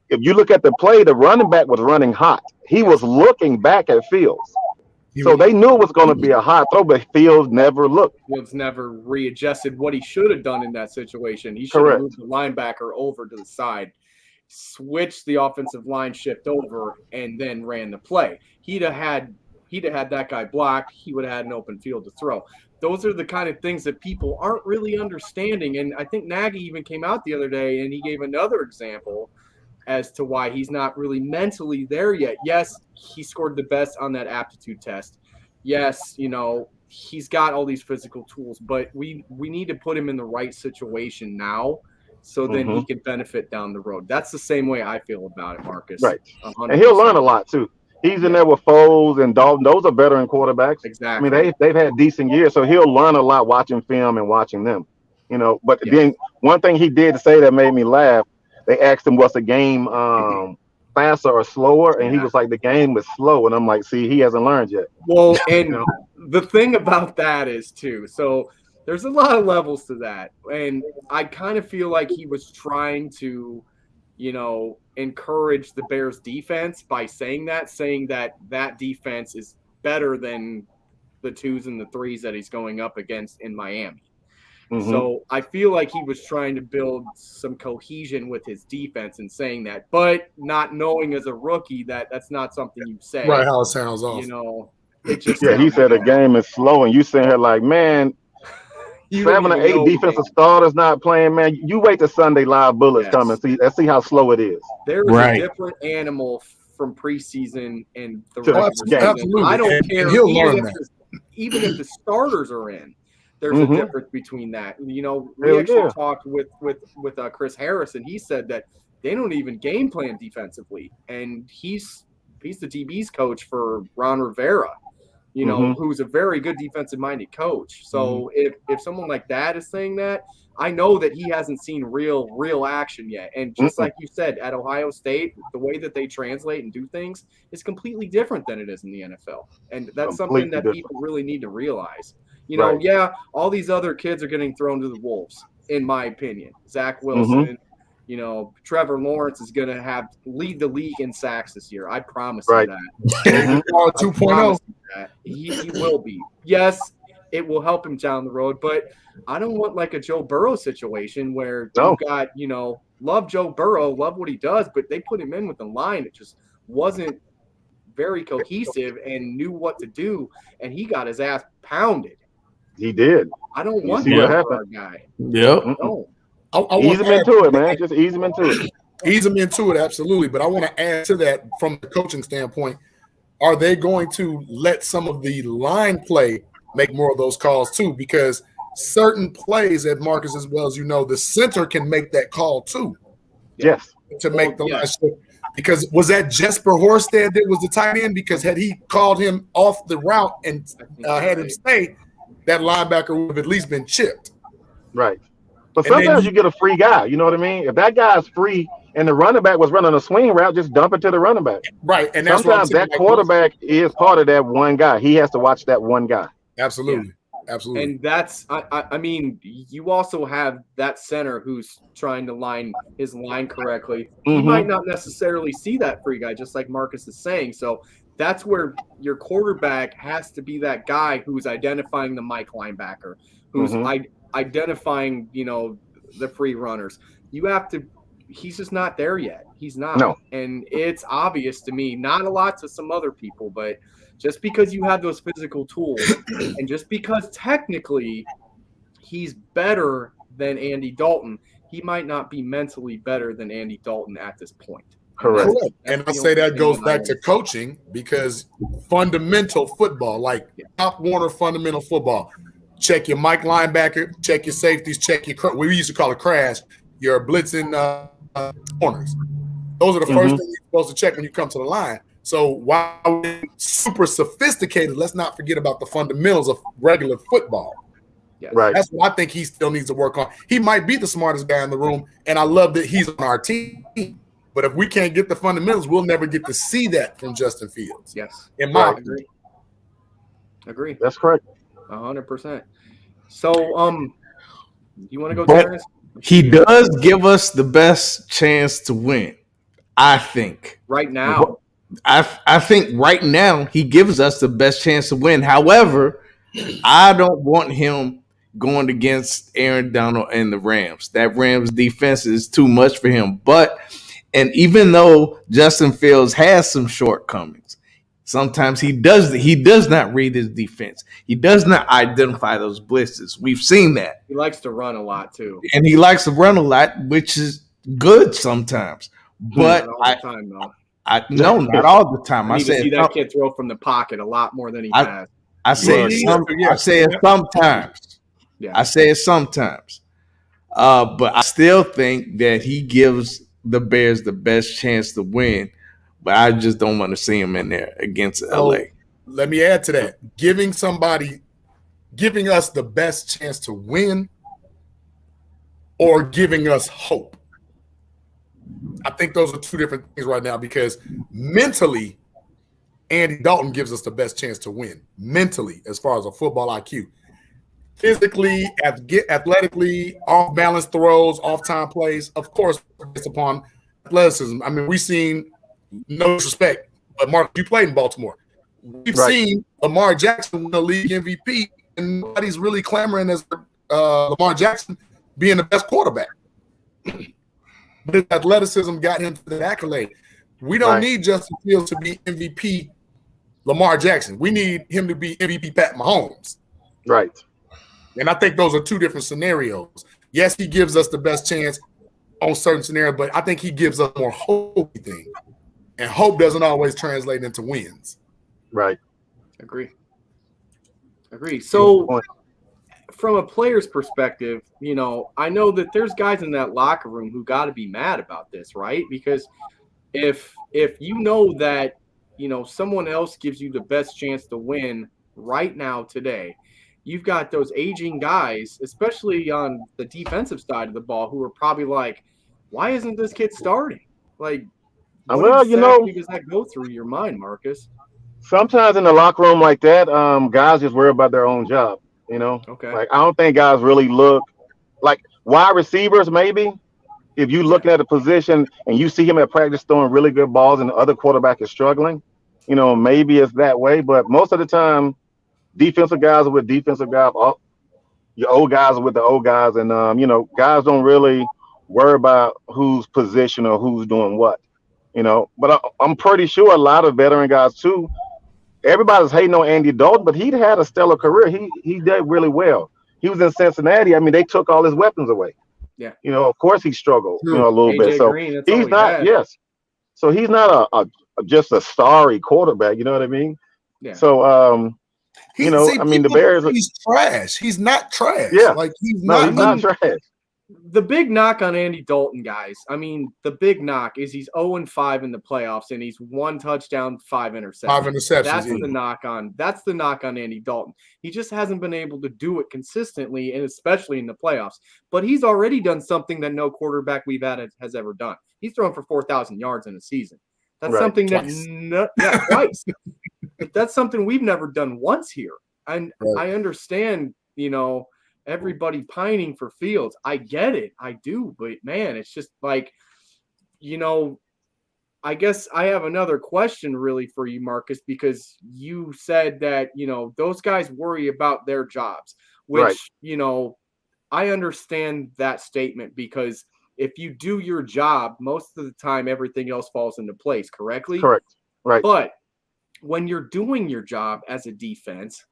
Speaker 6: if you look at the play, the running back was running hot. He was looking back at Fields. So they knew it was going to be a hot throw, but Fields never looked.
Speaker 5: Fields never readjusted what he should have done in that situation. He should have moved the linebacker over to the side, switched the offensive line shift over, and then ran the play. He'd have had that guy blocked. He would have had an open field to throw. Those are the kind of things that people aren't really understanding. And I think Nagy even came out the other day and he gave another example as to why he's not really mentally there yet. Yes, he scored the best on that aptitude test. Yes, he's got all these physical tools, but we need to put him in the right situation now so then he can benefit down the road. That's the same way I feel about it, Marcus.
Speaker 6: Right.
Speaker 5: 100%.
Speaker 6: And he'll learn a lot too. He's in there with Foles and Dalton. Those are veteran quarterbacks.
Speaker 5: Exactly.
Speaker 6: I mean, they've had decent years, so he'll learn a lot watching film and watching them. But then one thing he did say that made me laugh, they asked him, what's the game faster or slower? And he was like, the game was slow. And I'm like, see, he hasn't learned yet.
Speaker 5: Well, and the thing about that is too, so there's a lot of levels to that. And I kind of feel like he was trying to, encourage the Bears defense by saying that defense is better than the 2s and the 3s that he's going up against in Miami. So I feel like he was trying to build some cohesion with his defense and saying that, but not knowing as a rookie that that's not something you say.
Speaker 4: Right, how it sounds off.
Speaker 5: It just
Speaker 6: he said the game is slow, and you sitting here like, man, 7 or 8 defensive starters not playing, man. You wait till Sunday Live Bullets come and see. Let's see how slow it is.
Speaker 5: There's a different animal from preseason and the regular season.
Speaker 4: Absolutely.
Speaker 5: I don't care. Even if the starters are in. There's a difference between that. We actually talked with Chris Harris, and he said that they don't even game plan defensively. And he's the DB's coach for Ron Rivera, who's a very good defensive-minded coach. So if someone like that is saying that, I know that he hasn't seen real action yet. And just like you said, at Ohio State, the way that they translate and do things is completely different than it is in the NFL. And that's something that people really need to realize. All these other kids are getting thrown to the wolves, in my opinion. Zach Wilson, Trevor Lawrence is going to lead the league in sacks this year. I promise you that.
Speaker 4: 2.0.
Speaker 5: He will be. Yes, it will help him down the road, but I don't want like a Joe Burrow situation where you've got, love Joe Burrow, love what he does, but they put him in with the line. It just wasn't very cohesive and knew what to do, and he got his ass pounded.
Speaker 6: He did.
Speaker 5: I don't want
Speaker 6: that
Speaker 5: for our guy.
Speaker 3: Yep.
Speaker 5: No.
Speaker 6: Ease him into it, man. Just ease him into it.
Speaker 4: Ease him into it, absolutely. But I want to add to that from the coaching standpoint. Are they going to let some of the line play make more of those calls too? Because certain plays at Marcus, as well as the center can make that call too.
Speaker 6: Yes.
Speaker 4: To make the line shift. Because was that Jesper Horsted that was the tight end? Because had he called him off the route and had him stay, that linebacker would have at least been chipped.
Speaker 6: Right. But sometimes you get a free guy. You know what I mean? If that guy is free and the running back was running a swing route, just dump it to the running back.
Speaker 4: Right. And that's
Speaker 6: sometimes that quarterback is part of that one guy. He has to watch that one guy.
Speaker 4: Absolutely. Yeah. Absolutely.
Speaker 5: And that's, I mean, you also have that center who's trying to line his line correctly. He might not necessarily see that free guy, just like Marcus is saying. So that's where your quarterback has to be that guy who's identifying the Mike linebacker, who's identifying, the free runners. You have to. He's just not there yet. He's not.
Speaker 6: No.
Speaker 5: And it's obvious to me, not a lot to some other people, but just because you have those physical tools and just because technically he's better than Andy Dalton, he might not be mentally better than Andy Dalton at this point.
Speaker 6: Correct.
Speaker 4: And I'll say that goes back to coaching, because fundamental football, like Top Warner fundamental football, check your Mike linebacker, check your safeties, check your, we used to call it crash, your blitzing corners. Those are the first things you're supposed to check when you come to the line. So while we're super sophisticated, let's not forget about the fundamentals of regular football.
Speaker 5: Yes.
Speaker 6: Right.
Speaker 4: That's what I think he still needs to work on. He might be the smartest guy in the room, and I love that he's on our team. But if we can't get the fundamentals, we'll never get to see that from Justin Fields.
Speaker 5: Yes.
Speaker 4: In my opinion.
Speaker 5: Agree.
Speaker 6: That's correct.
Speaker 5: 100%. So, you want to go,
Speaker 3: But
Speaker 5: Terrence?
Speaker 3: he does give us the best chance to win, I think.
Speaker 5: Right now.
Speaker 3: I think right now he gives us the best chance to win. However, I don't want him going against Aaron Donald and the Rams. That Rams defense is too much for him. And even though Justin Fields has some shortcomings, sometimes he does not read his defense. He does not identify those blitzes. We've seen that.
Speaker 5: He likes to run a lot too.
Speaker 3: And he likes to run a lot, which is good sometimes. But
Speaker 5: not all the time, though.
Speaker 3: No, not all the time.
Speaker 5: I need to see that kid throw from the pocket a lot more than he has.
Speaker 3: I say it sometimes.
Speaker 5: Yeah.
Speaker 3: I say it sometimes. But I still think that he gives the Bears the best chance to win. But I just don't want to see him in there against LA.
Speaker 4: Let me add to that. Giving us the best chance to win or giving us hope. I think those are two different things right now, because mentally, Andy Dalton gives us the best chance to win. Mentally, as far as a football IQ. Physically, athletically, off-balance throws, off-time plays, of course, based upon athleticism. I mean, we've seen, no disrespect, but Mark, you played in Baltimore. We've seen Lamar Jackson win the league MVP, and nobody's really clamoring as Lamar Jackson being the best quarterback. But his athleticism got him to the accolade. We don't need Justin Fields to be MVP Lamar Jackson. We need him to be MVP Pat Mahomes.
Speaker 6: Right.
Speaker 4: And I think those are two different scenarios. Yes, he gives us the best chance on certain scenarios, but I think he gives us more hope thing. And hope doesn't always translate into wins.
Speaker 6: Right.
Speaker 5: Agree. So from a player's perspective, I know that there's guys in that locker room who got to be mad about this, right? Because if you know that, someone else gives you the best chance to win right now today, you've got those aging guys, especially on the defensive side of the ball, who are probably like, why isn't this kid starting? Like, what exactly does that go through your mind, Marcus?
Speaker 6: Sometimes in the locker room like that, guys just worry about their own job,
Speaker 5: Okay.
Speaker 6: Like, I don't think guys really look like wide receivers. Maybe if you looking at a position and you see him at practice throwing really good balls and the other quarterback is struggling, maybe it's that way. But most of the time, defensive guys are with defensive guys. Your old guys are with the old guys, and guys don't really worry about whose position or who's doing what. But I'm pretty sure a lot of veteran guys too. Everybody's hating on Andy Dalton, but he had a stellar career. He did really well. He was in Cincinnati. I mean, they took all his weapons away.
Speaker 5: Yeah.
Speaker 6: Of course he struggled, a little
Speaker 5: AJ
Speaker 6: bit. So
Speaker 5: Green,
Speaker 6: he's not. Yes. So he's not just a starry quarterback. You know what I mean?
Speaker 5: Yeah.
Speaker 6: So the Bears.
Speaker 4: He's trash. He's not trash.
Speaker 6: Yeah.
Speaker 4: Like he's
Speaker 6: not trash.
Speaker 5: The big knock on Andy Dalton, guys. I mean, the big knock is he's 0-5 in the playoffs, and he's 1 touchdown, 5 interceptions.
Speaker 4: 5 interceptions.
Speaker 5: That's the knock on Andy Dalton. He just hasn't been able to do it consistently, and especially in the playoffs. But he's already done something that no quarterback we've had has ever done. He's thrown for 4,000 yards in a season. That's something twice. But that's something we've never done once here. And I understand, everybody pining for Fields. I get it. I do. But, man, it's just like, I guess I have another question really for you, Marcus, because you said that, those guys worry about their jobs, which, I understand that statement because if you do your job, most of the time everything else falls into place correctly.
Speaker 6: Correct. Right.
Speaker 5: But when you're doing your job as a defense,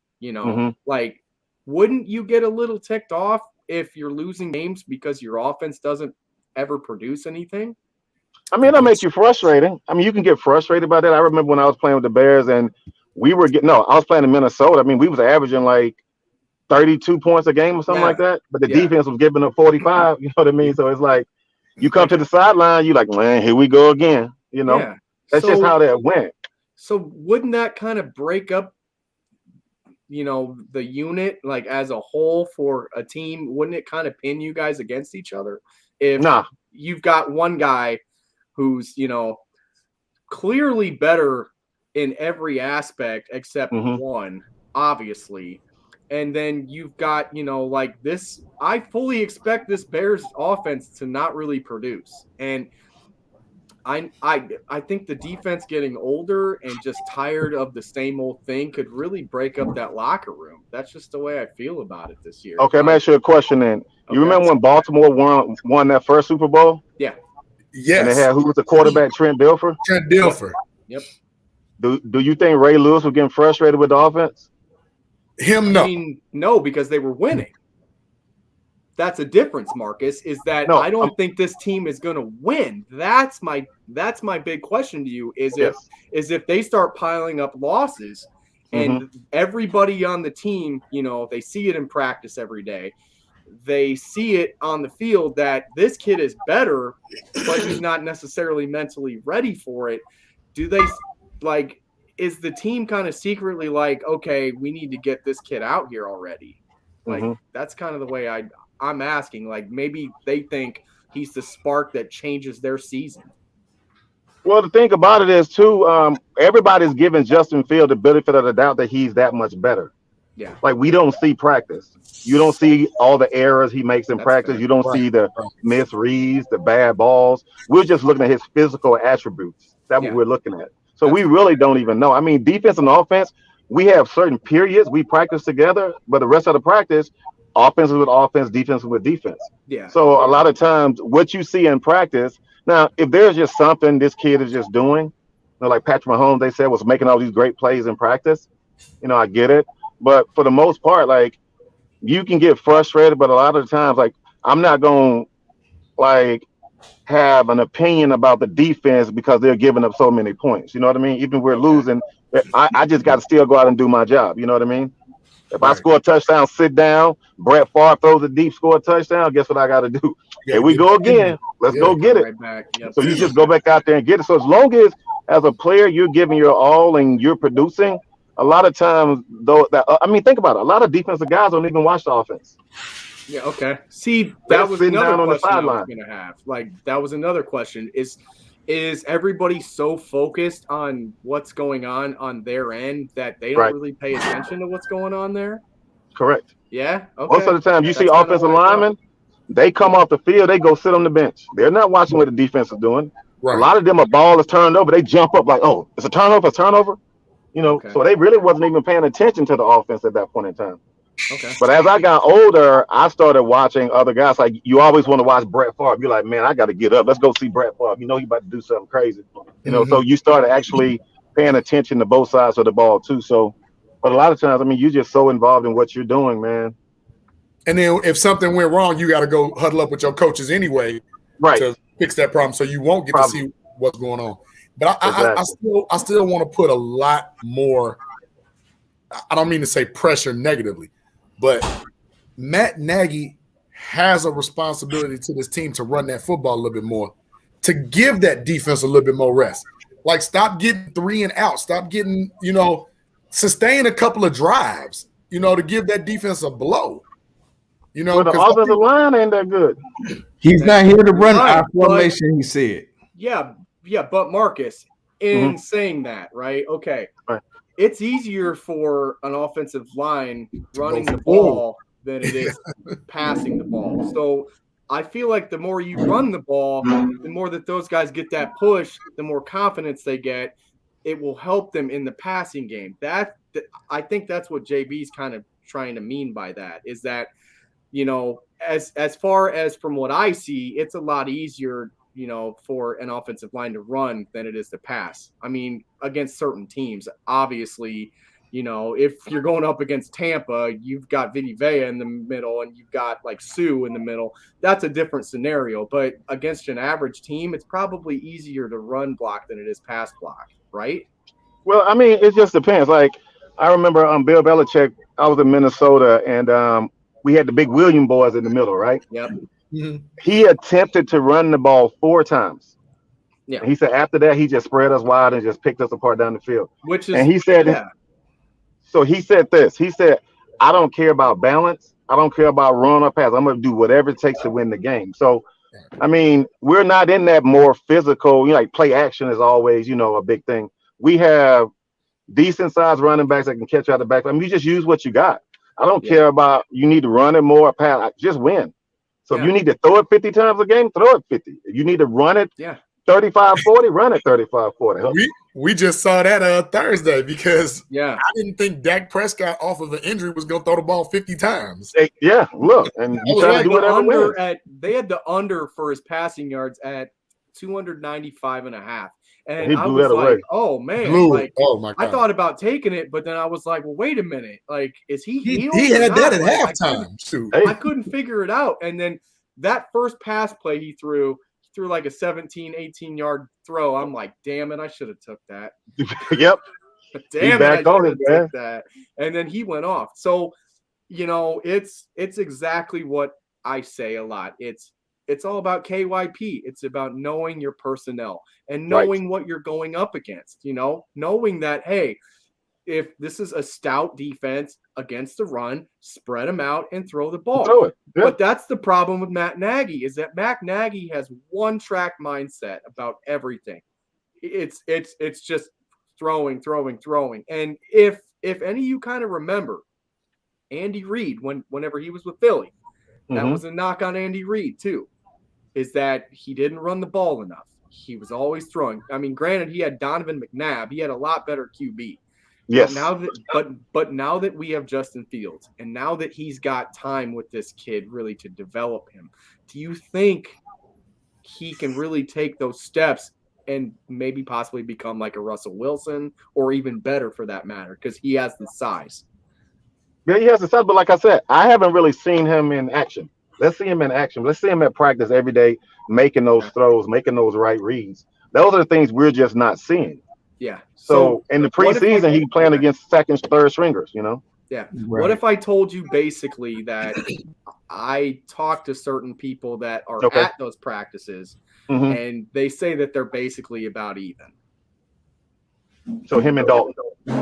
Speaker 5: like, wouldn't you get a little ticked off if you're losing games because your offense doesn't ever produce anything?
Speaker 6: I mean, that makes you frustrating. I mean, you can get frustrated by that. I remember when I was playing with the Bears and I was playing in Minnesota. I mean, we was averaging like 32 points a game or something like that. But the defense was giving up 45. You know what I mean? So it's like you come to the sideline, you like, man, here we go again. You know, that's just how that went.
Speaker 5: So wouldn't that kind of break up, the unit, like, as a whole for a team? Wouldn't it kind of pin you guys against each other if you've got one guy who's, clearly better in every aspect except one, obviously. And then you've got, like this, I fully expect this Bears offense to not really produce. And I think the defense getting older and just tired of the same old thing could really break up that locker room. That's just the way I feel about it this year.
Speaker 6: Okay, let me ask you a question then. You remember when Baltimore won that first Super Bowl?
Speaker 5: Yeah.
Speaker 4: Yes.
Speaker 6: And they had who was the quarterback? Trent Dilfer?
Speaker 4: Trent Dilfer.
Speaker 5: Yep.
Speaker 6: Do you think Ray Lewis was getting frustrated with the offense?
Speaker 5: I mean, no, because they were winning. That's a difference, Marcus, is that I don't think this team is going to win. That's my big question to you is if they start piling up losses and everybody on the team, they see it in practice every day. They see it on the field that this kid is better, but he's not necessarily mentally ready for it. Do they is the team kind of secretly like, okay, we need to get this kid out here already? Like, that's kind of the way I'm asking. Like, maybe they think he's the spark that changes their season.
Speaker 6: Well, the thing about it is, too, everybody's giving Justin Field the benefit of the doubt that he's that much better.
Speaker 5: Yeah.
Speaker 6: Like, we don't see practice. You don't see all the errors he makes in practice. You don't see the misreads, the bad balls. We're just looking at his physical attributes. That's what we're looking at. So we really don't even know. I mean, defense and offense, we have certain periods we practice together, but the rest of the practice, offense is with offense, defense is with defense.
Speaker 5: Yeah.
Speaker 6: So a lot of times what you see in practice, now, if there's just something this kid is just doing, like Patrick Mahomes, they said, was making all these great plays in practice, I get it. But for the most part, like, you can get frustrated, but a lot of the times, like, I'm not going to, have an opinion about the defense because they're giving up so many points. You know what I mean? Even if we're losing, I just got to still go out and do my job. You know what I mean? If I score a touchdown, sit down. Brett Favre throws a deep, score a touchdown. Guess what I got to do? Here we go again. Let's go get it. So you just go back out there and get it. So as long as a player, you're giving your all and you're producing, a lot of times, though, think about it. A lot of defensive guys don't even watch the offense.
Speaker 5: Yeah, okay. See, that was another question I was going to have. Like, that was another question. Is everybody so focused on what's going on their end that they don't really pay attention to what's going on there?
Speaker 6: Correct.
Speaker 5: Yeah? Okay.
Speaker 6: Most of the time, you see offensive linemen, they come off the field, they go sit on the bench. They're not watching what the defense is doing. Right. A lot of them, a ball is turned over, they jump up like, oh, it's a turnover, So they really wasn't even paying attention to the offense at that point in time.
Speaker 5: Okay.
Speaker 6: But as I got older, I started watching other guys. Like, you always want to watch Brett Favre. You're like, man, I got to get up. Let's go see Brett Favre. He's about to do something crazy. So you started actually paying attention to both sides of the ball too. So, but a lot of times, you're just so involved in what you're doing, man.
Speaker 4: And then if something went wrong, you got to go huddle up with your coaches anyway, to fix that problem. So you won't get to see what's going on. But I still want to put a lot more. I don't mean to say pressure negatively, but Matt Nagy has a responsibility to this team to run that football a little bit more, to give that defense a little bit more rest. Like, stop getting 3 and out. Stop getting, sustain a couple of drives, to give that defense a blow.
Speaker 6: Well, the offensive line ain't that good.
Speaker 3: He's not here to run our formation, he said.
Speaker 5: Yeah, but Marcus, in saying that, right? Okay.
Speaker 6: Right.
Speaker 5: It's easier for an offensive line running the ball than it is passing the ball. So I feel like the more you run the ball, the more that those guys get that push, the more confidence they get. It will help them in the passing game. I think that's what JB's kind of trying to mean by that, is that you know, as far as from what I see, it's a lot easier, you know, for an offensive line to run than it is to pass. I mean, against certain teams, obviously, you know, if you're going up against Tampa, you've got Vidi Vea in the middle and you've got like Sue in the middle. That's a different scenario. But against an average team, it's probably easier to run block than it is pass block, right?
Speaker 6: Well, I mean, it just depends. Like I remember Bill Belichick, I was in Minnesota, and we had the big William boys in the middle, right?
Speaker 5: Yep.
Speaker 6: He attempted to run the ball 4 times.
Speaker 5: Yeah.
Speaker 6: And he said after that, he just spread us wide and just picked us apart down the field.
Speaker 5: Which is,
Speaker 6: and he said,
Speaker 5: yeah.
Speaker 6: So he said this. He said, I don't care about balance. I don't care about run or pass. I'm going to do whatever it takes to win the game. So, I mean, we're not in that more physical, you know, like play action is always, you know, a big thing. We have decent sized running backs that can catch out the back. I mean, you just use what you got. I don't care about you need to run it more, pass. Just win. So if you need to throw it 50 times a game, throw it 50. If you need to run it 35, 40, run it 35, 40.
Speaker 4: We just saw that Thursday because
Speaker 5: I
Speaker 4: didn't think Dak Prescott off of an injury was going to throw the ball 50 times.
Speaker 6: Yeah, look, and you try to do whatever.
Speaker 5: They had the under for his passing yards at 295 and a half. And
Speaker 6: he
Speaker 5: I
Speaker 6: blew
Speaker 5: was
Speaker 6: that
Speaker 5: like,
Speaker 6: away.
Speaker 5: oh, man. Like,
Speaker 4: oh, my God.
Speaker 5: I thought about taking it, but then I was like, well, wait a minute. Like, is he healed?
Speaker 4: He had that at
Speaker 5: like,
Speaker 4: halftime.
Speaker 5: I couldn't figure it out. And then that first pass play he threw like a 17, 18-yard throw. I'm like, damn it, I should have took that.
Speaker 6: Yep.
Speaker 5: Damn it, I should have took that. And then he went off. So, you know, it's exactly what I say a lot. It's all about KYP. It's about knowing your personnel and knowing what you're going up against, you know, knowing that, hey, if this is a stout defense against the run, spread them out and throw the ball.
Speaker 6: Throw it. Yeah.
Speaker 5: But that's the problem with Matt Nagy is that Matt Nagy has one track mindset about everything. It's just throwing. And if any of you kind of remember Andy Reid whenever he was with Philly, that was a knock on Andy Reid too, is that he didn't run the ball enough. He was always throwing. I mean, granted, he had Donovan McNabb. He had a lot better QB.
Speaker 6: Yes.
Speaker 5: But now that we have Justin Fields and now that he's got time with this kid really to develop him, do you think he can really take those steps and maybe possibly become like a Russell Wilson or even better for that matter? Because he has the size.
Speaker 6: Yeah, he has the size. But like I said, I haven't really seen him in action. Let's see him in action. Let's see him at practice every day, making those throws, making those right reads. Those are the things we're just not seeing.
Speaker 5: Yeah.
Speaker 6: So in the preseason, he's playing against second, third stringers, you know?
Speaker 5: Yeah. Right. What if I told you basically that I talk to certain people that are at those practices and they say that they're basically about even?
Speaker 6: So him and Dalton.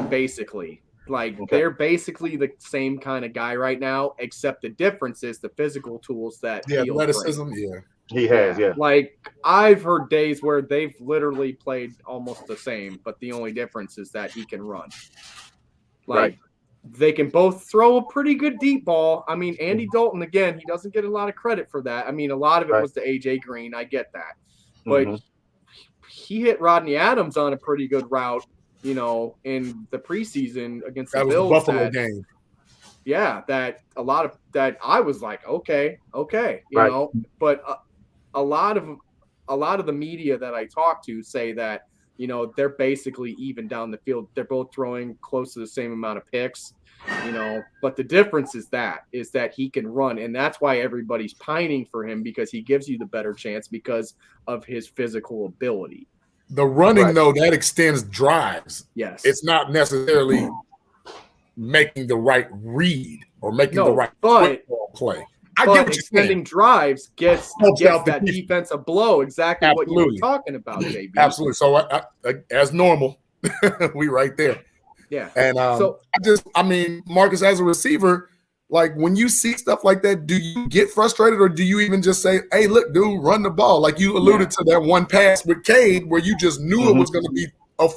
Speaker 5: Basically. Like they're basically the same kind of guy right now, except the difference is the physical tools that
Speaker 4: athleticism,
Speaker 6: he has,
Speaker 5: Like I've heard days where they've literally played almost the same, but the only difference is that he can run. Like they can both throw a pretty good deep ball. I mean, Andy Dalton, again, he doesn't get a lot of credit for that. I mean, a lot of it was to AJ Green. I get that. But he hit Rodney Adams on a pretty good route, you know, in the preseason against the Bills.
Speaker 4: That was the Buffalo game.
Speaker 5: Yeah, that a lot of that I was like, okay, you know, but a lot of the media that I talk to say that, you know, they're basically even down the field. They're both throwing close to the same amount of picks, you know, but the difference is that he can run. And that's why everybody's pining for him, because he gives you the better chance because of his physical ability.
Speaker 4: The running, though, that extends drives.
Speaker 5: Yes.
Speaker 4: It's not necessarily making the right read or making the right football play. I get what you're
Speaker 5: extending drives gets that defense a blow. Exactly what you were talking about, JB.
Speaker 4: Absolutely. So I, as normal, we right there.
Speaker 5: Yeah.
Speaker 4: And I mean, Marcus, as a receiver, like when you see stuff like that, do you get frustrated or do you even just say, hey, look, dude, run the ball? Like you alluded to that one pass with Cade where you just knew it was going to be a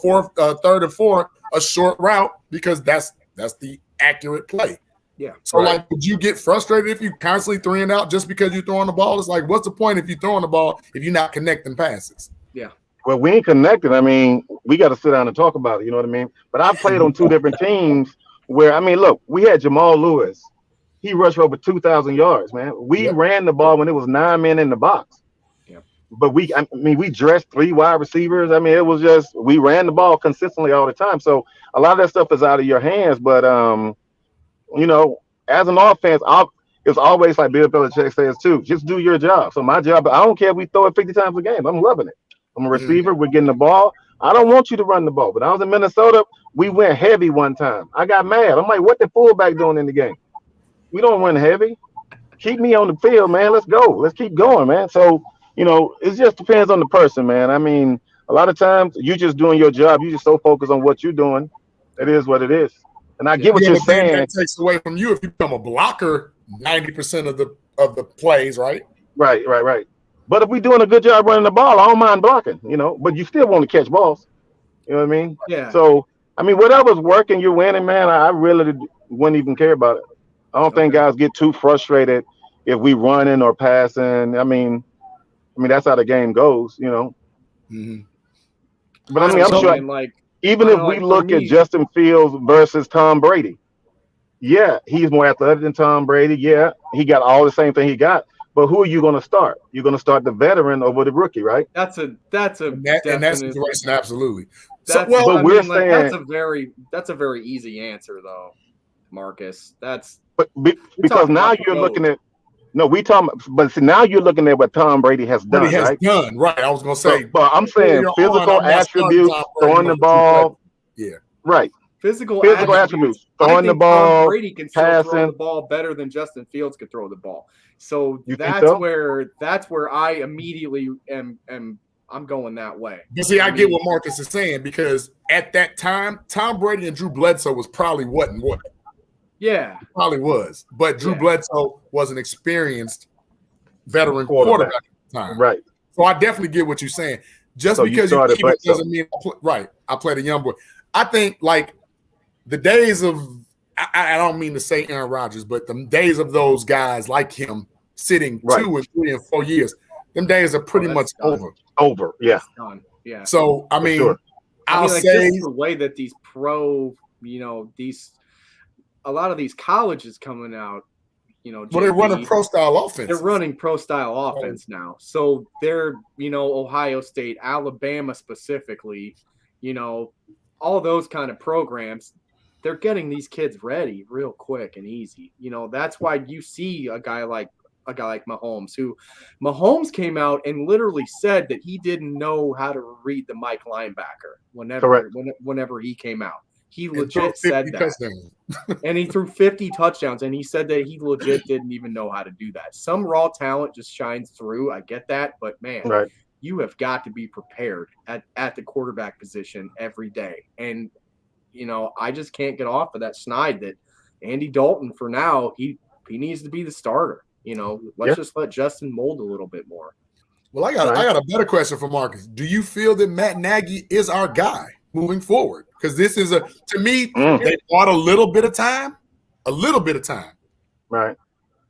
Speaker 4: third and four, a short route, because that's the accurate play.
Speaker 5: Yeah.
Speaker 4: So like, would you get frustrated if you constantly 3 and out just because you're throwing the ball? It's like, what's the point if you're throwing the ball if you're not connecting passes?
Speaker 5: Yeah.
Speaker 6: Well, we ain't connected. I mean, we got to sit down and talk about it. You know what I mean? But I played on 2 different teams where, I mean, look, we had Jamal Lewis he rushed for over 2,000 yards, man. We ran the ball when it was 9 men in the box. But we dressed 3 wide receivers. I mean, it was just, we ran the ball consistently all the time. So a lot of that stuff is out of your hands. But, you know, as an offense, it's always like Bill Belichick says too, just do your job. So my job, I don't care if we throw it 50 times a game. I'm loving it. I'm a receiver. We're getting the ball. I don't want you to run the ball. But I was in Minnesota. We went heavy one time. I got mad. I'm like, what the fullback doing in the game? We don't run heavy. Keep me on the field, man. Let's go. Let's keep going, man. So, you know, it just depends on the person, man. I mean, a lot of times you just doing your job. You just so focused on what you're doing. It is what it is. And I get what you're saying.
Speaker 4: That takes away from you if you become a blocker 90% of the plays, right?
Speaker 6: Right. But if we're doing a good job running the ball, I don't mind blocking, you know, but you still want to catch balls. You know what I mean?
Speaker 5: Yeah.
Speaker 6: So, I mean, whatever's working, you're winning, man. I really wouldn't even care about it. I don't think guys get too frustrated if we running or passing. I mean, that's how the game goes, you know. But I mean, I'm sure, even if we look at Justin Fields versus Tom Brady, yeah, he's more athletic than Tom Brady. Yeah, he got all the same thing he got. But who are you going to start? You're going to start the veteran over the rookie, right?
Speaker 4: In that situation, absolutely.
Speaker 5: That's a very easy answer, though, Marcus.
Speaker 6: Because now you're looking at. No, but see, now you're looking at what Tom Brady has done, right?
Speaker 4: I was going to say.
Speaker 6: But I'm saying physical attributes, throwing the ball.
Speaker 4: Yeah.
Speaker 6: Right.
Speaker 5: Physical
Speaker 6: attributes, throwing the ball,
Speaker 5: Tom Brady can still throw the ball better than Justin Fields could throw the ball. So that's where I immediately I'm going that way.
Speaker 4: You see, I get what Marcus is saying, because at that time, Tom Brady and Drew Bledsoe was probably what?
Speaker 5: Yeah.
Speaker 4: Probably was. But Drew Bledsoe was an experienced veteran quarterback at the time.
Speaker 6: Right.
Speaker 4: So I definitely get what you're saying. Just because you keep it doesn't mean I played a young boy. I think like the days of I don't mean to say Aaron Rodgers, but the days of those guys like him sitting 2 and 3 and 4 years, them days are pretty much over.
Speaker 6: Over, yeah.
Speaker 5: Yeah.
Speaker 4: So I mean,
Speaker 5: I'll say just the way that these a lot of these colleges coming out,
Speaker 4: they're running pro style offense.
Speaker 5: They're running pro style offense now. So they're, Ohio State, Alabama specifically, all those kind of programs, they're getting these kids ready real quick and easy. That's why you see a guy like Mahomes, who came out and literally said that he didn't know how to read the Mike linebacker whenever he came out. He legit said that. And he threw 50 touchdowns, and he said that he legit didn't even know how to do that. Some raw talent just shines through. I get that. But, man, you have got to be prepared at the quarterback position every day. And, I just can't get off of that snide that Andy Dalton, for now, he needs to be the starter. Let's just let Justin mold a little bit more.
Speaker 4: Well, I got a better question for Marcus. Do you feel that Matt Nagy is our guy moving forward? Because this is to me, they bought a little bit of time.
Speaker 6: Right.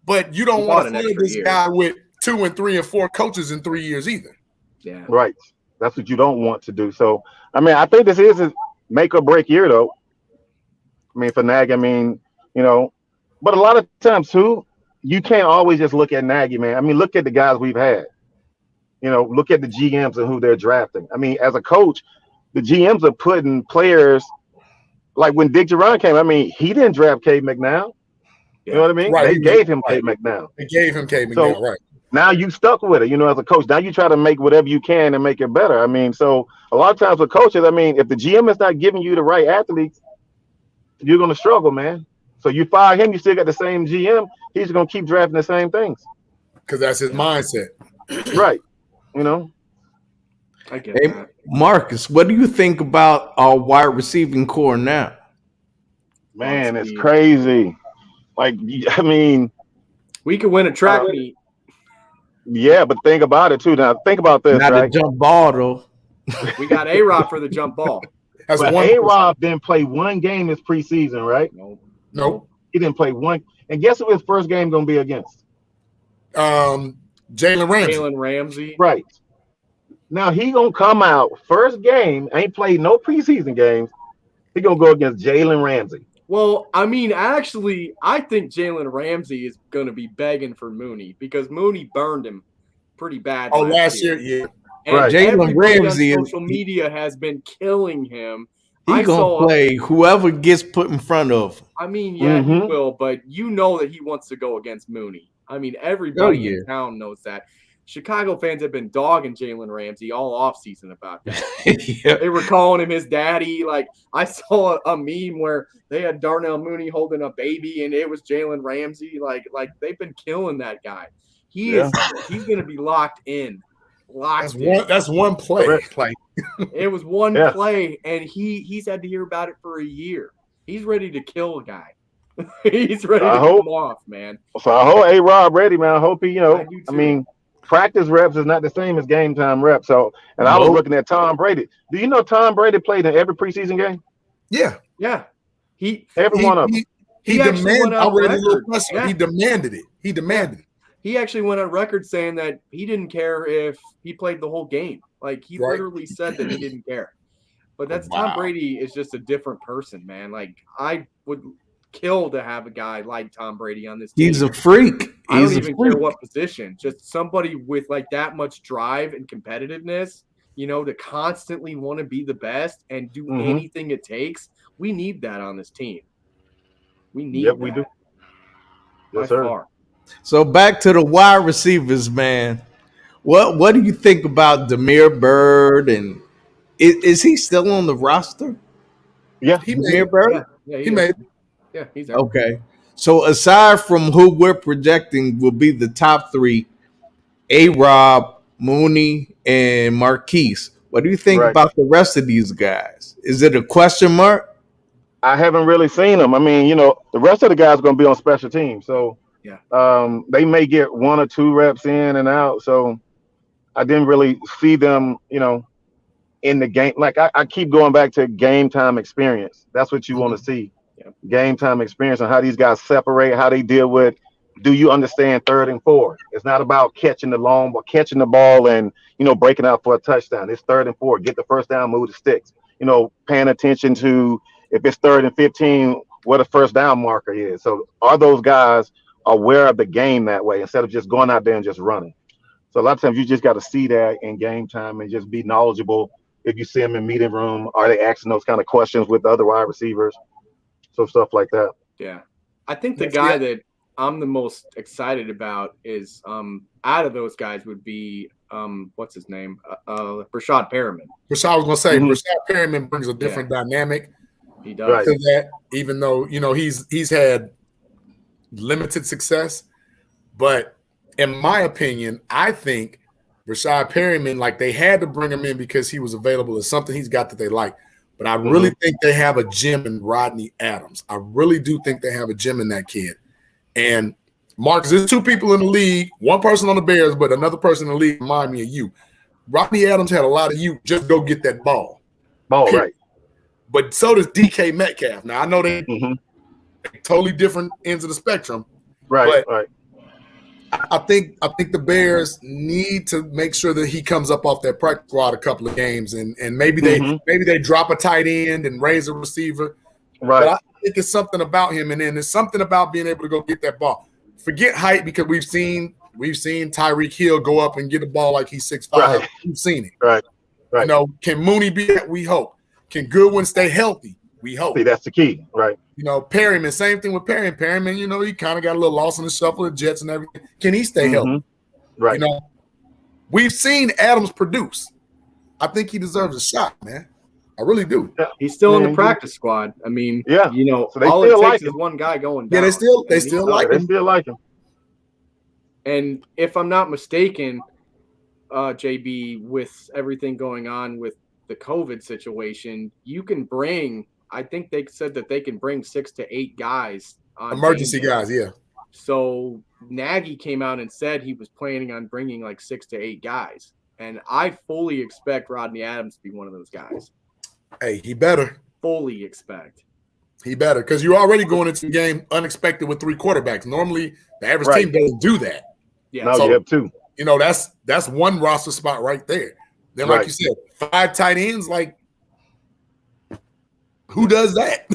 Speaker 4: But you don't want to fill this guy with 2 and 3 and 4 coaches in 3 years either.
Speaker 5: Yeah.
Speaker 6: Right. That's what you don't want to do. So, I mean, I think this is a make or break year, though. I mean, for Nagy, but a lot of times, too, you can't always just look at Nagy, man. I mean, look at the guys we've had. Look at the GMs and who they're drafting. I mean, as a coach, the GMs are putting players like when Dick Duran came. I mean, he didn't draft Cade McNown. You know what I mean?
Speaker 4: Right.
Speaker 6: They gave him Cade McNown.
Speaker 4: They gave him Cade McNown, right.
Speaker 6: Now you stuck with it, as a coach. Now you try to make whatever you can and make it better. I mean, so a lot of times with coaches, if the GM is not giving you the right athletes, you're going to struggle, man. So you fire him, you still got the same GM. He's going to keep drafting the same things.
Speaker 4: Because that's his mindset.
Speaker 6: Right.
Speaker 5: I get that.
Speaker 3: Marcus, what do you think about our wide receiving core now?
Speaker 6: Man, it's crazy.
Speaker 5: We could win a track meet.
Speaker 6: Yeah, but think about it too. Now think about this.
Speaker 3: Not a jump ball though.
Speaker 5: We got A-Rob for the jump ball.
Speaker 6: But A-Rob didn't play one game this preseason, right?
Speaker 4: Nope.
Speaker 6: He didn't play one. And guess who his first game gonna be against?
Speaker 4: Jalen
Speaker 5: Ramsey.
Speaker 6: Right. Now he gonna come out first game, ain't played no preseason games. He gonna go against Jalen Ramsey.
Speaker 5: Well, I mean, actually, I think Jalen Ramsey is going to be begging for Mooney because Mooney burned him pretty bad
Speaker 4: last year, yeah.
Speaker 5: And
Speaker 6: Right.
Speaker 3: Jalen
Speaker 5: everybody
Speaker 3: Ramsey
Speaker 5: on social media has been killing him.
Speaker 3: he gonna play whoever gets put in front of him.
Speaker 5: I mean, yeah, he will, but you know that he wants to go against Mooney. I mean, everybody in town knows that. Chicago fans have been dogging Jalen Ramsey all offseason about that.
Speaker 3: Yeah.
Speaker 5: They were calling him his daddy. Like, I saw a meme where they had Darnell Mooney holding a baby, and it was Jalen Ramsey. Like they've been killing that guy. He's going to be locked in.
Speaker 4: That's one play. Like
Speaker 5: it was one play, and he's had to hear about it for a year. He's ready to kill a guy. He's ready to come off, man.
Speaker 6: So I hope A-Rob ready, man. I hope he, I mean, practice reps is not the same as game time reps. So, and I was looking at Tom Brady. Do you know Tom Brady played in every preseason game?
Speaker 4: Yeah.
Speaker 6: Every one of them.
Speaker 4: He demanded. He demanded it. He demanded it.
Speaker 5: He actually went on record saying that he didn't care if he played the whole game. Like, he literally said that he didn't care. But that's Tom Brady is just a different person, man. Like, I would kill to have a guy like Tom Brady on this team.
Speaker 3: He's a freak.
Speaker 5: I don't even care what position. Just somebody with like that much drive and competitiveness, to constantly want to be the best and do anything it takes. We need that on this team. We need that.
Speaker 6: We do.
Speaker 5: Yes, sir.
Speaker 3: So back to the wide receivers, man. What do you think about Damiere Byrd, and is he still on the roster?
Speaker 6: Yeah,
Speaker 3: Damiere Byrd.
Speaker 5: Yeah,
Speaker 3: he
Speaker 5: made. Yeah, he's there.
Speaker 3: Okay. So aside from who we're projecting will be the top three, A-Rob, Mooney, and Marquise, what do you think about the rest of these guys? Is it a question mark?
Speaker 6: I haven't really seen them. I mean, the rest of the guys are going to be on special teams, so they may get 1 or 2 reps in and out. So I didn't really see them, in the game. Like I keep going back to game time experience. That's what you want to see. Game time experience and how these guys separate, how they deal with. Do you understand 3rd and 4? It's not about catching the ball and breaking out for a touchdown. It's 3rd and 4. Get the first down, move the sticks. Paying attention to if it's 3rd and 15, what a first down marker is. So are those guys aware of the game that way instead of just going out there and just running? So a lot of times you just got to see that in game time and just be knowledgeable. If you see them in meeting room, are they asking those kind of questions with the other wide receivers? So stuff like that.
Speaker 5: Yeah. I think the guy that I'm the most excited about is out of those guys would be what's his name? Rashad Perriman.
Speaker 4: I was gonna say Rashad Perriman brings a different dynamic.
Speaker 5: He does.
Speaker 4: To that, even though he's had limited success, but in my opinion, I think Rashad Perriman, like they had to bring him in because he was available. It's something he's got that they like. But I really think they have a gem in Rodney Adams. I really do think they have a gem in that kid. And Marcus, there's 2 people in the league, 1 person on the Bears, but another person in the league remind me of you. Rodney Adams had a lot of you just go get that ball.
Speaker 6: Right.
Speaker 4: But so does DK Metcalf. Now I know they totally different ends of the spectrum.
Speaker 6: Right.
Speaker 4: I think the Bears need to make sure that he comes up off that practice squad a couple of games, and maybe they drop a tight end and raise a receiver.
Speaker 6: Right.
Speaker 4: But I think it's something about him, and then there's something about being able to go get that ball. Forget height, because we've seen Tyreek Hill go up and get a ball like he's 6'5".
Speaker 6: Right.
Speaker 4: We've seen it.
Speaker 6: Right.
Speaker 4: Can Mooney be that? We hope. Can Goodwin stay healthy? We hope.
Speaker 6: See, that's the key. Right.
Speaker 4: Perryman, same thing with Perryman. Perryman, he kind of got a little lost in the shuffle of Jets and everything. Can he stay healthy?
Speaker 6: Right.
Speaker 4: We've seen Adams produce. I think he deserves a shot, man. I really do.
Speaker 5: Yeah. He's still in the practice squad. I mean,
Speaker 6: so they
Speaker 5: all
Speaker 6: still
Speaker 5: it takes
Speaker 6: like
Speaker 5: is
Speaker 6: him.
Speaker 5: one guy going down.
Speaker 4: Yeah, they still like him.
Speaker 5: And if I'm not mistaken, JB, with everything going on with the COVID situation, you can bring, I think they said that they can bring 6 to 8 guys on
Speaker 4: emergency guys, yeah.
Speaker 5: So Nagy came out and said he was planning on bringing like 6 to 8 guys. And I fully expect Rodney Adams to be one of those guys.
Speaker 4: Hey, he better.
Speaker 5: Fully expect.
Speaker 4: He better, because you're already going into the game unexpected with 3 quarterbacks. Normally, the average team doesn't do that.
Speaker 5: Yeah.
Speaker 6: Now you have 2.
Speaker 4: That's one roster spot right there. Then, like you said, 5 tight ends, like Who does that?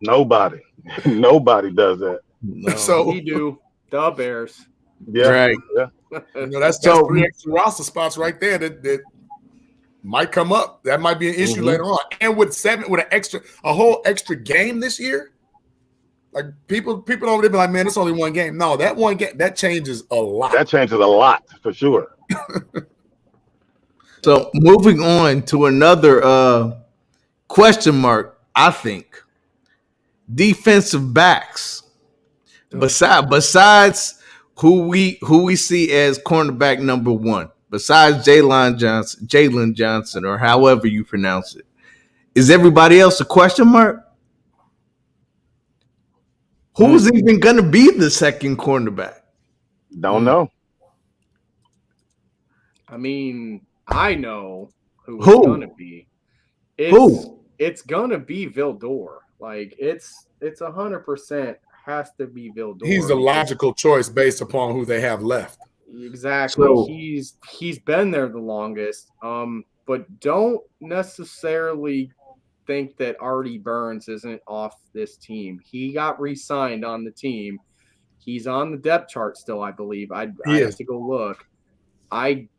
Speaker 6: Nobody. Nobody does that.
Speaker 3: No.
Speaker 4: So
Speaker 5: We do. The Bears.
Speaker 6: Yeah.
Speaker 3: Right.
Speaker 6: Yeah.
Speaker 4: that's 3 extra roster spots right there that might come up. That might be an issue later on. And with a whole extra game this year, like people don't be like, man, it's only one game. No, that one game that changes a lot.
Speaker 6: That changes a lot for sure.
Speaker 3: So moving on to another question mark, I think defensive backs. Besides who we see as cornerback number one, besides Jalen Johnson, or however you pronounce it, is everybody else a question mark? Who's even going to be the second cornerback?
Speaker 6: Don't know.
Speaker 5: I mean, I know who it's gonna be. It's gonna be Vildor. Like it's 100% has to be Vildor.
Speaker 4: He's the logical choice based upon who they have left.
Speaker 5: Exactly. So, he's been there the longest. But don't necessarily think that Artie Burns isn't off this team. He got re-signed on the team. He's on the depth chart still, I believe. I have to go look. I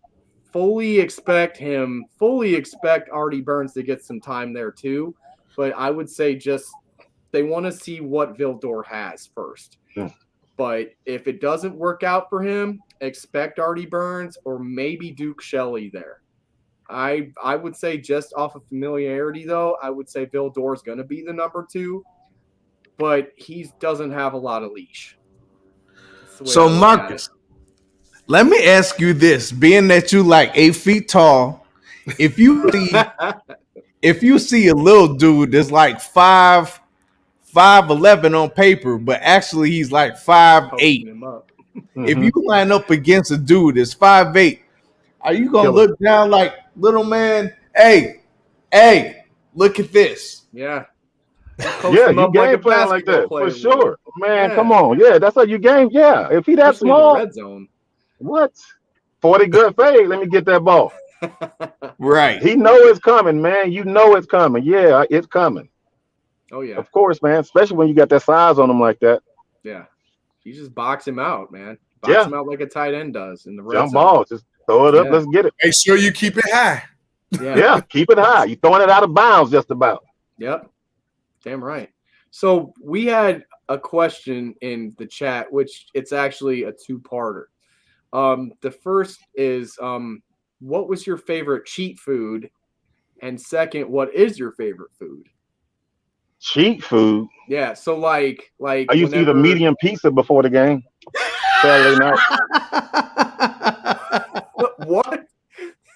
Speaker 5: fully expect Artie Burns to get some time there too. But I would say just they want to see what Vildor has first.
Speaker 6: Yeah.
Speaker 5: But if it doesn't work out for him, expect Artie Burns or maybe Duke Shelley there. I would say just off of familiarity, though, I would say Vildor is going to be the number 2, but he doesn't have a lot of leash.
Speaker 3: So, Marcus, let me ask you this: being that you like 8 feet tall, if you see a little dude that's like 5'11" on paper, but actually he's like 5'8", if you line up against a dude that's 5'8", are you gonna look down like, little man? Hey, look at this.
Speaker 5: Yeah.
Speaker 6: Yeah, you game plan like that for sure, man. Yeah. Come on, yeah, that's how you game. Yeah, if he that small,
Speaker 5: red zone.
Speaker 6: What? 40 good fade. Let me get that ball.
Speaker 3: Right.
Speaker 6: He know it's coming, man. You know it's coming. Yeah, it's coming.
Speaker 5: Oh yeah.
Speaker 6: Of course, man. Especially when you got that size on him like that.
Speaker 5: Yeah. You just box him out, man. Box him out like a tight end does in the red
Speaker 6: jump
Speaker 5: zone.
Speaker 6: ball. Just throw it up. Let's get it.
Speaker 4: Make sure you keep it high.
Speaker 6: Yeah, keep it high. You're throwing it out of bounds just about.
Speaker 5: Yep. Damn right. So we had a question in the chat, which it's actually a 2-parter. The first is, what was your favorite cheat food? And second, what is your favorite food?
Speaker 6: Cheat food?
Speaker 5: Yeah. So like
Speaker 6: I used to eat a medium pizza before the game. Saturday night.
Speaker 5: What?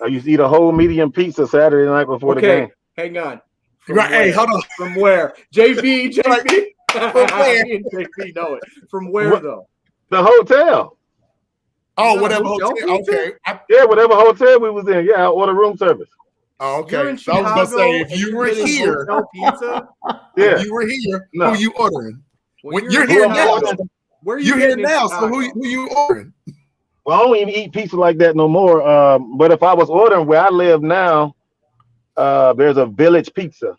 Speaker 6: I used to eat a whole medium pizza Saturday night before the game.
Speaker 5: Hang on.
Speaker 4: Hey, hold on.
Speaker 5: From where? JB. From where? JB know it. From where though?
Speaker 6: The hotel.
Speaker 4: Oh, whatever hotel. Okay.
Speaker 6: Yeah, whatever hotel we was in. Yeah, I ordered room service.
Speaker 4: Oh, okay. So I was gonna say, if you were here,
Speaker 5: pizza.
Speaker 6: Yeah.
Speaker 4: If you were here,
Speaker 6: no.
Speaker 4: Who you ordering?
Speaker 5: Well,
Speaker 4: you're here now.
Speaker 5: Where
Speaker 4: you're here now. So who you ordering?
Speaker 6: Well, I don't even eat pizza like that no more. But if I was ordering where I live now, there's a Village Pizza.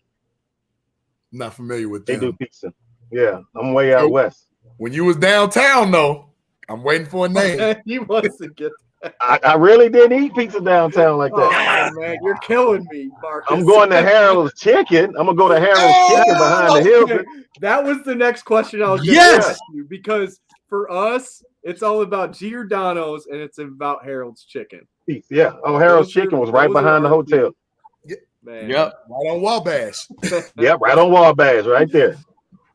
Speaker 4: Not familiar with them.
Speaker 6: They do pizza. Yeah, I'm way out west.
Speaker 4: When you was downtown, though, I'm waiting for a name.
Speaker 5: He wants to get that.
Speaker 6: I really didn't eat pizza downtown like that.
Speaker 5: Oh, man, you're killing me, Marcus.
Speaker 6: I'm going to Harold's Chicken. I'm going to go to Harold's Chicken behind the Hilton.
Speaker 5: That was the next question I was going to ask you, because for us, it's all about Giordano's and it's about Harold's Chicken.
Speaker 6: Yeah, Harold's Chicken was right behind the hotel.
Speaker 5: Man.
Speaker 4: Yep, right on Wabash.
Speaker 6: Yep, right on Wabash, right there.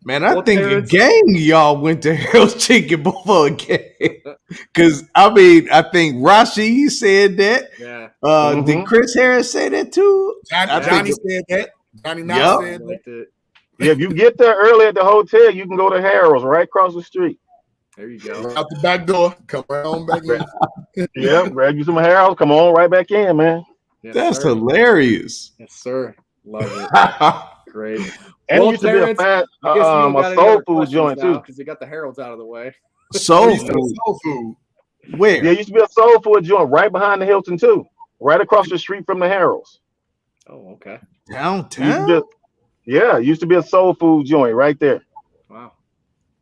Speaker 3: Man, I think a gang y'all went to Harold's Chicken before a game. Because, I mean, I think Rashi said that.
Speaker 5: Yeah.
Speaker 3: Did Chris Harris say that too?
Speaker 4: Johnny said that. Johnny Knox said that.
Speaker 6: Yeah, if you get there early at the hotel, you can go to Harold's right across the street.
Speaker 5: There you go.
Speaker 4: Right out the back door. Come right on back in.
Speaker 6: Yeah, grab you some Harold's. Come on right back in, man.
Speaker 5: Yes,
Speaker 3: that's hilarious.
Speaker 5: Yes, sir. Love it. Great.
Speaker 6: And it used to be a soul food joint too,
Speaker 5: because they got the Harold's out of the way.
Speaker 3: Soul food. Where?
Speaker 6: Yeah, it used to be a soul food joint right behind the Hilton too, right across the street from the Harold's.
Speaker 5: Oh, okay.
Speaker 3: Downtown.
Speaker 6: Yeah, it used to be a soul food joint right there.
Speaker 5: Wow.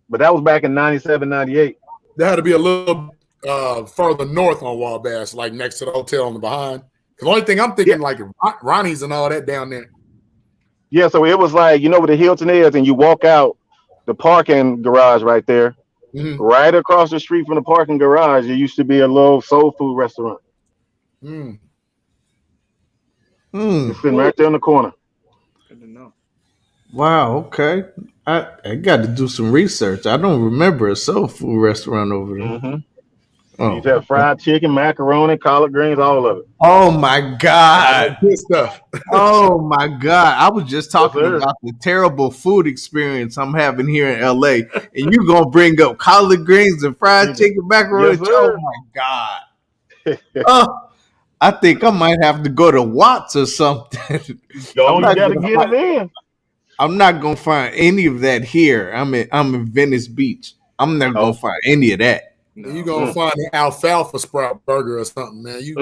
Speaker 6: But that was back in 97, 98.
Speaker 4: That had to be a little further north on Wabash, like next to the hotel on the behind. The only thing I'm thinking, like Ronnie's and all that down there.
Speaker 6: Yeah, so it was like, you know where the Hilton is, and you walk out the parking garage right there.
Speaker 4: Mm-hmm.
Speaker 6: Right across the street from the parking garage, there used to be a little soul food restaurant. It's sitting right there in the corner.
Speaker 5: Good to know.
Speaker 3: Wow. Okay. I got to do some research. I don't remember a soul food restaurant over there.
Speaker 6: Mm-hmm.
Speaker 3: Oh.
Speaker 6: You used to have fried chicken, macaroni, collard greens, all of it.
Speaker 3: Oh my God.
Speaker 4: Good stuff.
Speaker 3: Oh my God. I was just talking about the terrible food experience I'm having here in LA. And you're gonna bring up collard greens and fried chicken, macaroni.
Speaker 6: Yes,
Speaker 3: oh my God. I think I might have to go to Watts or something.
Speaker 6: You gotta get it in.
Speaker 3: I'm not gonna find any of that here. I'm in Venice Beach. I'm not gonna find any of that.
Speaker 4: No. You're gonna find an alfalfa sprout burger or something, man. You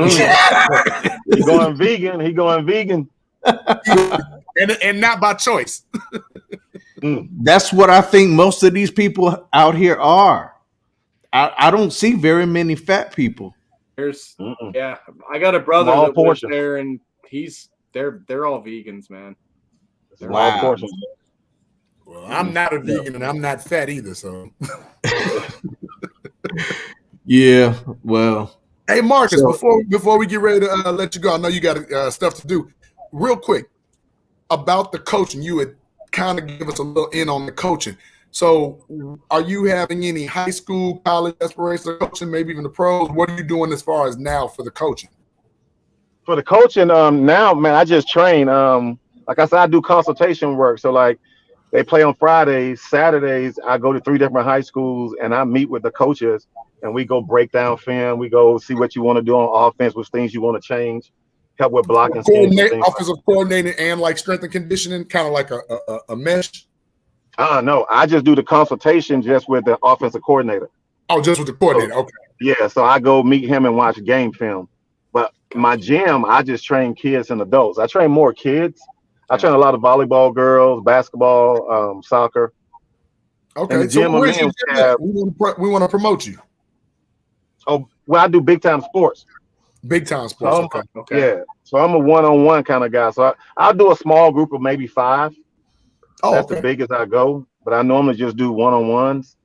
Speaker 6: He going vegan. He going vegan.
Speaker 4: and not by choice.
Speaker 3: That's what I think most of these people out here are. I don't see very many fat people.
Speaker 5: Yeah, I got a brother that lives there, and they're all vegans, man.
Speaker 6: They're all portions.
Speaker 4: Well, I'm not a vegan, and I'm not fat either, so.
Speaker 3: Yeah, well.
Speaker 4: Hey, Marcus, before we get ready to let you go, I know you got stuff to do. Real quick, about the coaching, you would kind of give us a little in on the coaching. So are you having any high school, college aspirations of coaching, maybe even the pros? What are you doing as far as now for the coaching?
Speaker 6: For the coaching, now, man, I just train. Like I said, I do consultation work. So, like, they play on Fridays. Saturdays, I go to 3 different high schools, and I meet with the coaches, and we go break down film. We go see what you want to do on offense, which things you want to change, help with blocking.
Speaker 4: Offensive coordinating and, like, strength and conditioning, kind of like a mesh?
Speaker 6: No, I just do the consultation just with the offensive coordinator.
Speaker 4: Oh, just with the coordinator. Okay.
Speaker 6: Yeah, so I go meet him and watch game film. But my gym, I just train kids and adults. I train more kids. I train a lot of volleyball girls, basketball, soccer.
Speaker 4: Okay, so where's your gym? We want to promote you.
Speaker 6: Oh, well, I do big time sports.
Speaker 4: Big time sports.
Speaker 6: So okay. Yeah, so I'm a one-on-one kind of guy. So I'll do a small group of maybe 5. That's the biggest I go. But I normally just do one-on-ones.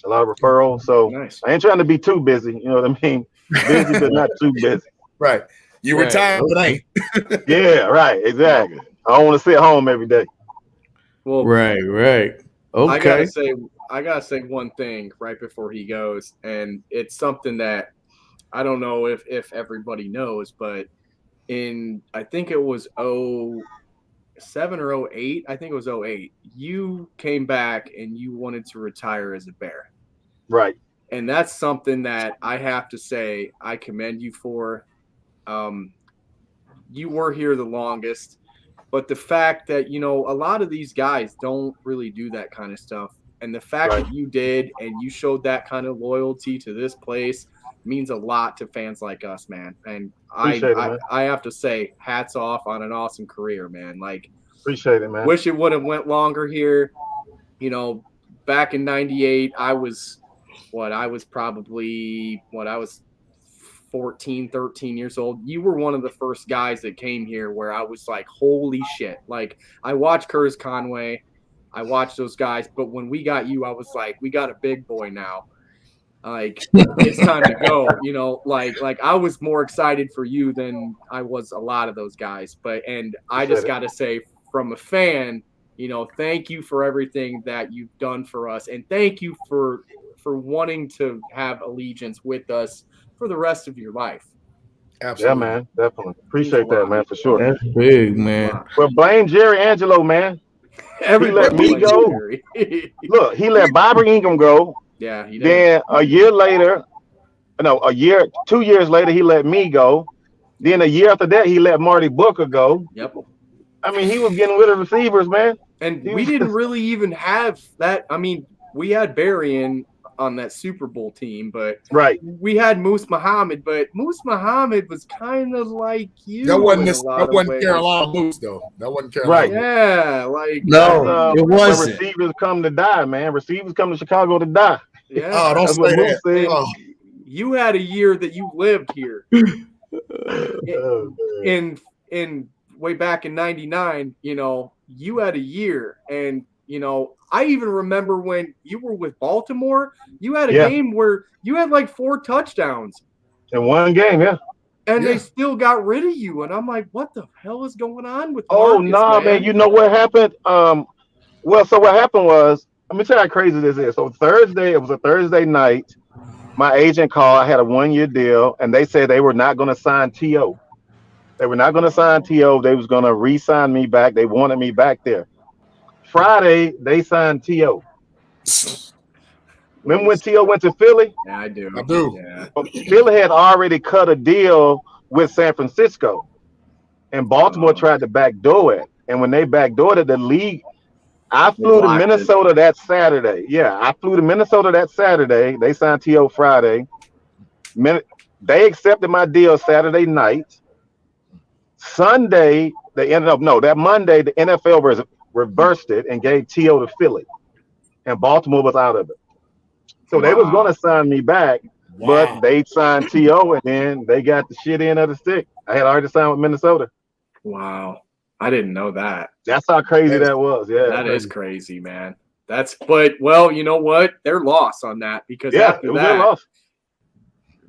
Speaker 6: A lot of referrals. So I ain't trying to be too busy. You know what I mean? Busy, but not too busy.
Speaker 4: Right. You retired, but ain't.
Speaker 6: Yeah, right. Exactly. I don't want to sit home every day.
Speaker 5: Well,
Speaker 3: right. Okay.
Speaker 5: I gotta say one thing right before he goes, and it's something that I don't know if everybody knows, but I think it was 07 or 08. I think it was 08. You came back and you wanted to retire as a Bear.
Speaker 6: Right.
Speaker 5: And that's something that I have to say I commend you for. You were here the longest, but the fact that, a lot of these guys don't really do that kind of stuff. And the fact that you did and you showed that kind of loyalty to this place means a lot to fans like us, man. And I have to say, hats off on an awesome career, man. Like,
Speaker 6: appreciate it, man.
Speaker 5: Wish it would have went longer here. Back in 98, I was 14, 13 years old. You were one of the first guys that came here where I was like, holy shit. Like, I watched Curtis Conway. I watched those guys. But when we got you, I was like, we got a big boy now. Like, it's time to go. Like I was more excited for you than I was a lot of those guys. And I just got to say, from a fan, thank you for everything that you've done for us. And thank you for wanting to have allegiance with us for the rest of your life.
Speaker 6: Absolutely. Yeah, man. Definitely. Appreciate that, man, for sure.
Speaker 3: That's big, man.
Speaker 6: Well, blame Jerry Angelo, man. He let me go. Look, he let Bobby Ingram go.
Speaker 5: Yeah, he did.
Speaker 6: Then 2 years later, he let me go. Then a year after that, he let Marty Booker go.
Speaker 5: Yep.
Speaker 6: I mean, he was getting rid of receivers, man.
Speaker 5: And we didn't really even have that. I mean, we had Barry in on that Super Bowl team, but
Speaker 6: Right.
Speaker 5: we had Moose Muhammad, but Moose Muhammad was kind of like you.
Speaker 4: That wasn't
Speaker 5: in a lot of ways.
Speaker 4: Carolina Moose though. That wasn't Carolina.
Speaker 6: Right.
Speaker 4: Moose.
Speaker 5: Yeah, like
Speaker 3: No, it
Speaker 6: Where
Speaker 3: wasn't.
Speaker 6: receivers come to die, man. Receivers come to Chicago to die.
Speaker 5: yeah.
Speaker 4: Oh, don't
Speaker 6: That's
Speaker 4: say
Speaker 6: what Moose
Speaker 4: that.
Speaker 6: said.
Speaker 4: Oh.
Speaker 5: You had a year that you lived here.
Speaker 6: Oh, man.
Speaker 5: in way back in '99, you had a year, and I even remember when you were with Baltimore, you had a game where you had like 4 touchdowns
Speaker 6: In one game, yeah.
Speaker 5: and they still got rid of you, and I'm like, what the hell is going on with
Speaker 6: Oh
Speaker 5: Marcus,
Speaker 6: no, man! You know what happened? Well, so what happened was, let me tell you how crazy this is. So it was a Thursday night. My agent called. I had a 1-year deal, and they said they were not going to sign T.O. They were not going to sign T.O. They was going to re-sign me back. They wanted me back there. Friday, they signed T.O. Remember when T.O. went to Philly?
Speaker 5: Yeah, I do.
Speaker 4: Yeah.
Speaker 6: Well, Philly had already cut a deal with San Francisco, and Baltimore tried to backdoor it. And when they backdoored it, the league, I flew to Minnesota that Saturday. Yeah, I flew to Minnesota that Saturday. They signed T.O. Friday. They accepted my deal Saturday night. Sunday, that Monday, the NFL reversed it and gave T.O. to Philly, and Baltimore was out of it. So they was going to sign me back, but they signed T.O. and then they got the shit end of the stick. I had already signed with Minnesota.
Speaker 5: Wow. I didn't know that.
Speaker 6: That's how crazy that was. Yeah.
Speaker 5: That is crazy, man. Well, you know what? They're lost on that because after that,
Speaker 6: loss.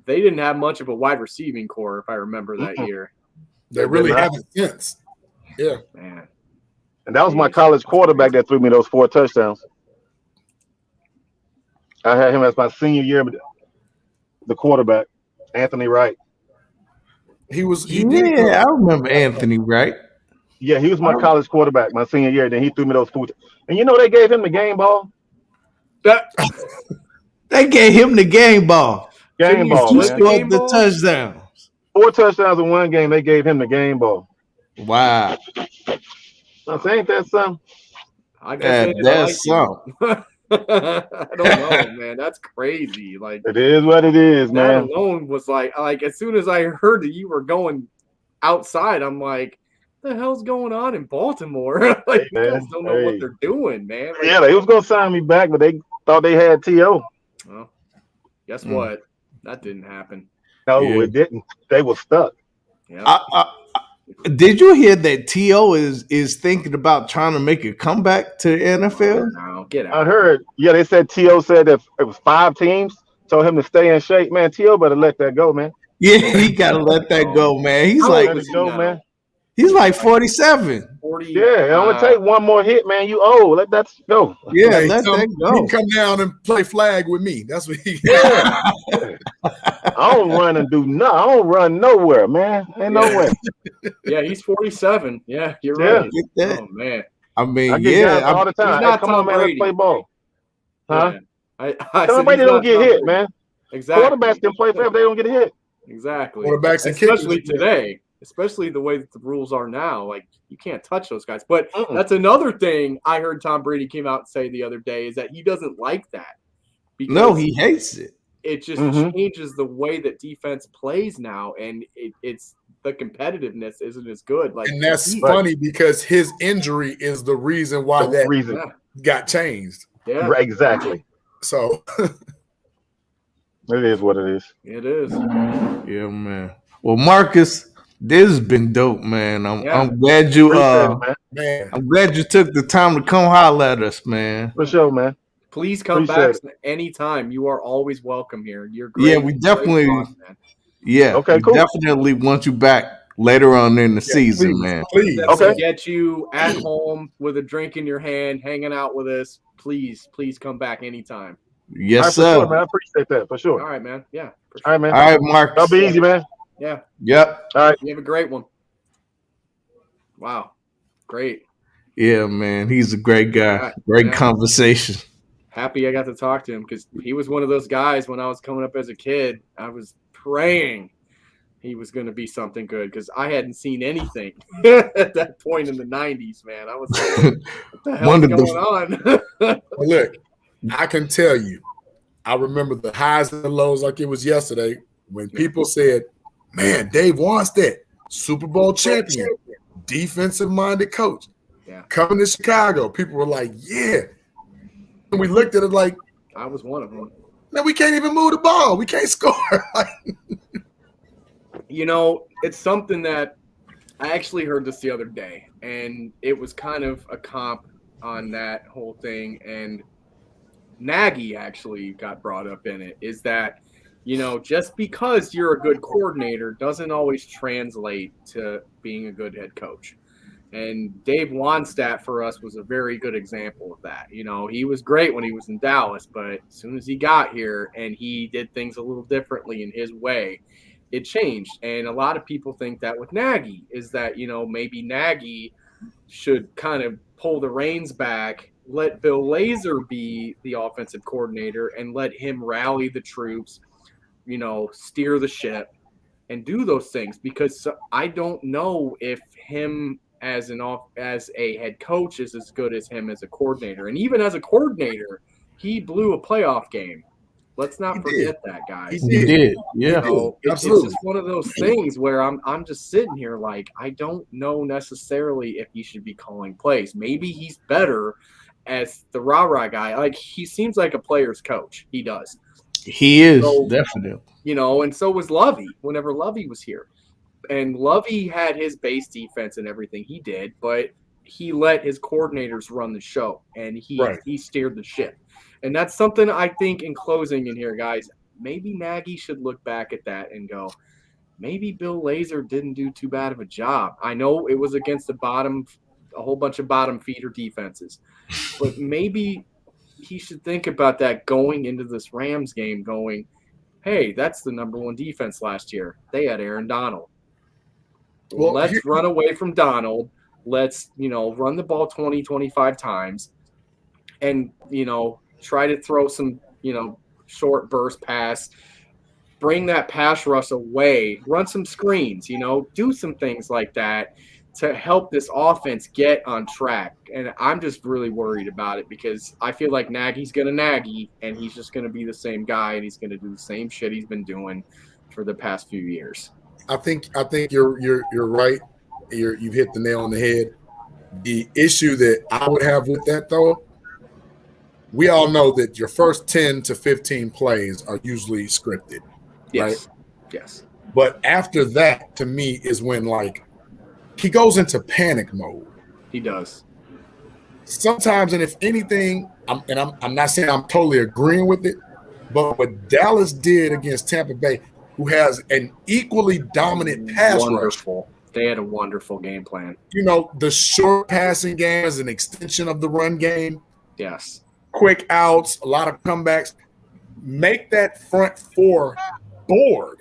Speaker 5: They didn't have much of a wide receiving core, if I remember that year.
Speaker 4: They really haven't since. Yeah.
Speaker 5: Man.
Speaker 6: And that was my college quarterback that threw me those 4 touchdowns. I had him as my senior year, the quarterback, Anthony Wright.
Speaker 4: I
Speaker 3: remember Anthony Wright.
Speaker 6: Yeah, he was my college quarterback my senior year. Then he threw me those 4. And they gave him the game ball.
Speaker 3: They gave him the game ball.
Speaker 6: Game ball,
Speaker 3: He
Speaker 6: man.
Speaker 3: scored the touchdowns.
Speaker 6: 4 touchdowns in one game. They gave him the game ball.
Speaker 3: Wow.
Speaker 6: Ain't that something?
Speaker 5: I guess
Speaker 3: that's something.
Speaker 5: I don't know, man. That's crazy. Like,
Speaker 6: it is what it is, man.
Speaker 5: That alone was like as soon as I heard that you were going outside, I'm like, what the hell's going on in Baltimore? You guys don't know what they're doing, man.
Speaker 6: Yeah, they was gonna sign me back, but they thought they had T.O.
Speaker 5: Well, guess what? That didn't happen.
Speaker 6: No, it didn't. They were stuck.
Speaker 5: Yeah.
Speaker 3: Did you hear that T.O. is thinking about trying to make a comeback to the NFL?
Speaker 5: No, get out.
Speaker 6: I heard. Yeah, they said T.O. said that it was 5 teams told him to stay in shape. Man, T.O. better let that go, man.
Speaker 3: Yeah, he gotta let that go, man. He's
Speaker 6: man.
Speaker 3: He's like 47.
Speaker 5: 40.
Speaker 6: Yeah, it only take one more hit, man. You old. Let that go.
Speaker 3: Yeah, let that go.
Speaker 4: He can come down and play flag with me. That's what he.
Speaker 6: Yeah. I don't run and do nothing. I don't run nowhere, man. Ain't no way.
Speaker 5: Yeah, he's 47. Yeah, you're right. Oh man.
Speaker 3: I mean,
Speaker 6: I get guys all the time.
Speaker 5: He's not
Speaker 6: come
Speaker 5: Tom
Speaker 6: on, man.
Speaker 5: Brady.
Speaker 6: Let's play ball. Huh?
Speaker 5: Yeah.
Speaker 6: Tom Brady don't get hit, man.
Speaker 5: Exactly.
Speaker 6: Quarterbacks can play forever. They don't get hit.
Speaker 5: Exactly.
Speaker 4: Quarterbacks and
Speaker 5: especially today. Especially the way that the rules are now, like you can't touch those guys. But that's another thing I heard Tom Brady came out and say the other day is that he doesn't like that.
Speaker 3: No, he hates it.
Speaker 5: It just changes the way that defense plays now, and it's the competitiveness isn't as good. Like,
Speaker 4: and that's funny because his injury is the reason why got changed.
Speaker 5: Yeah,
Speaker 6: right, exactly.
Speaker 4: So
Speaker 6: it is what it is.
Speaker 5: It is.
Speaker 3: Yeah, man. Well, Marcus, this has been dope, man. I'm glad you I'm glad you took the time to come holler at us, man.
Speaker 6: For sure, man.
Speaker 5: Please come back anytime. You are always welcome here. You're great.
Speaker 3: Yeah, we definitely
Speaker 6: okay, cool.
Speaker 3: Definitely want you back later on in the season, man.
Speaker 4: Please.
Speaker 5: Okay. Get you at home with a drink in your hand, hanging out with us. Please come back anytime.
Speaker 3: Yes, sir.
Speaker 6: Sure, man. I appreciate that for sure.
Speaker 5: All right, man. Yeah. For
Speaker 6: sure. All right, man.
Speaker 3: All right, Marcus.
Speaker 6: That'll be easy, man.
Speaker 5: Yeah.
Speaker 3: Yep.
Speaker 6: All right.
Speaker 5: You have a great one. Wow. Great.
Speaker 3: Yeah, man. He's a great guy. Great conversation.
Speaker 5: Happy I got to talk to him because he was one of those guys when I was coming up as a kid. I was praying he was going to be something good because I hadn't seen anything at that point in the 90s, man. I was like, what the hell is going on?
Speaker 4: Look, I can tell you, I remember the highs and the lows like it was yesterday when people said, man, Dave Wanstead, Super Bowl champion, defensive-minded coach, coming to Chicago. People were like, yeah. And we looked at it like,
Speaker 5: I was one of them.
Speaker 4: Man, we can't even move the ball. We can't score.
Speaker 5: It's something that I actually heard this the other day, and it was kind of a comp on that whole thing. And Nagy actually got brought up in it, is that, just because you're a good coordinator doesn't always translate to being a good head coach. And Dave Wanstead for us was a very good example of that. He was great when he was in Dallas, but as soon as he got here and he did things a little differently in his way, it changed. And a lot of people think that with Nagy is that, maybe Nagy should kind of pull the reins back, let Bill Lazor be the offensive coordinator and let him rally the troops, steer the ship and do those things, because I don't know if him as a head coach is as good as him as a coordinator. And even as a coordinator, he blew a playoff game. Let's not forget that, guys.
Speaker 3: He did. Yeah.
Speaker 5: It's just one of those things where I'm just sitting here like, I don't know necessarily if he should be calling plays. Maybe he's better as the rah-rah guy. Like, he seems like a player's coach. He does.
Speaker 3: He is, definitely.
Speaker 5: And so was Lovey whenever Lovey was here. And Lovey had his base defense and everything he did, but he let his coordinators run the show, and he steered the ship. And that's something I think in closing in here, guys, maybe Nagy should look back at that and go, maybe Bill Lazor didn't do too bad of a job. I know it was against a whole bunch of bottom feeder defenses, but maybe he should think about that going into this Rams game going, hey, that's the number one defense last year. They had Aaron Donald. Well, let's run away from Donald. Let's, run the ball 20, 25 times and, try to throw some, short burst pass, bring that pass rush away, run some screens, do some things like that to help this offense get on track. And I'm just really worried about it because I feel like Nagy's going to Nagy, and he's just going to be the same guy, and he's going to do the same shit he's been doing for the past few years.
Speaker 4: I think you're right. You've hit the nail on the head. The issue that I would have with that, though, we all know that your first 10 to 15 plays are usually scripted, right?
Speaker 5: Yes.
Speaker 4: But after that, to me, is when, like, he goes into panic mode.
Speaker 5: He does.
Speaker 4: Sometimes, and if anything, I'm not saying I'm totally agreeing with it, but what Dallas did against Tampa Bay, who has an equally dominant pass rush.
Speaker 5: They had a wonderful game plan.
Speaker 4: The short passing game is an extension of the run game.
Speaker 5: Yes.
Speaker 4: Quick outs, a lot of comebacks. Make that front four bored.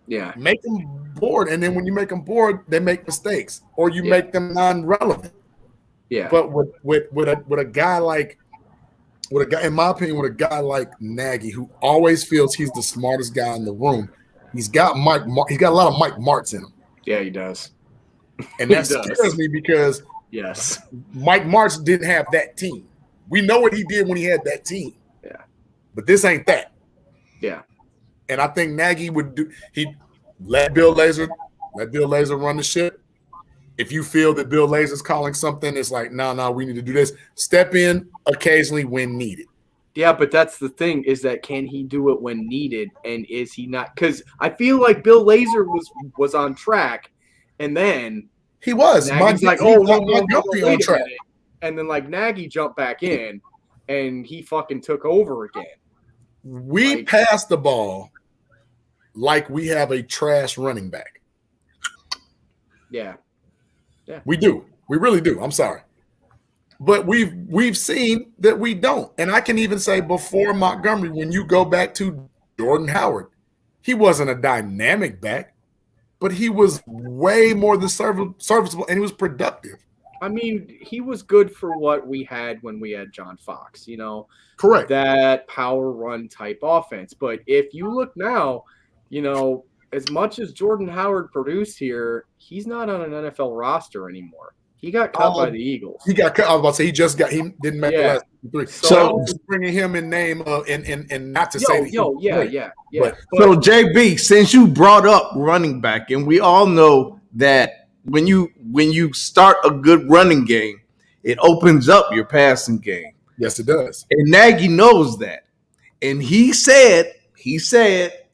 Speaker 5: Yeah.
Speaker 4: Make them bored. And then when you make them bored, they make mistakes or you make them non-relevant.
Speaker 5: Yeah.
Speaker 4: But with a guy like, in my opinion, with a guy like Nagy, who always feels he's the smartest guy in the room, he's got a lot of Mike Martz in him.
Speaker 5: Yeah, he does.
Speaker 4: And that scares me because Mike Martz didn't have that team. We know what he did when he had that team.
Speaker 5: Yeah.
Speaker 4: But this ain't that.
Speaker 5: Yeah.
Speaker 4: And I think Nagy he'd let Bill Lazor run the ship. If you feel that Bill Lazor's calling something, it's like, no, we need to do this. Step in occasionally when needed.
Speaker 5: Yeah, but that's the thing, is that can he do it when needed, and is he not? Because I feel like Bill Lazor was on track, and then
Speaker 4: he was.
Speaker 5: Nagy's like, wait on track. And then like Nagy jumped back in, and he fucking took over again.
Speaker 4: We pass the ball like we have a trash running back.
Speaker 5: Yeah.
Speaker 4: We do. We really do. I'm sorry. But we've seen that we don't. And I can even say before Montgomery, when you go back to Jordan Howard, he wasn't a dynamic back, but he was way more than serviceable, and he was productive.
Speaker 5: I mean, he was good for what we had when we had John Fox,
Speaker 4: Correct.
Speaker 5: That power run type offense. But if you look now, as much as Jordan Howard produced here, he's not on an NFL roster anymore. He got cut by the Eagles.
Speaker 4: He got cut. I was about to say he didn't make the last 3. So I was bringing him in name and not to say
Speaker 5: yeah.
Speaker 3: But so JB, since you brought up running back, and we all know that when you start a good running game, it opens up your passing game.
Speaker 4: Yes, it does.
Speaker 3: And Nagy knows that. And he said,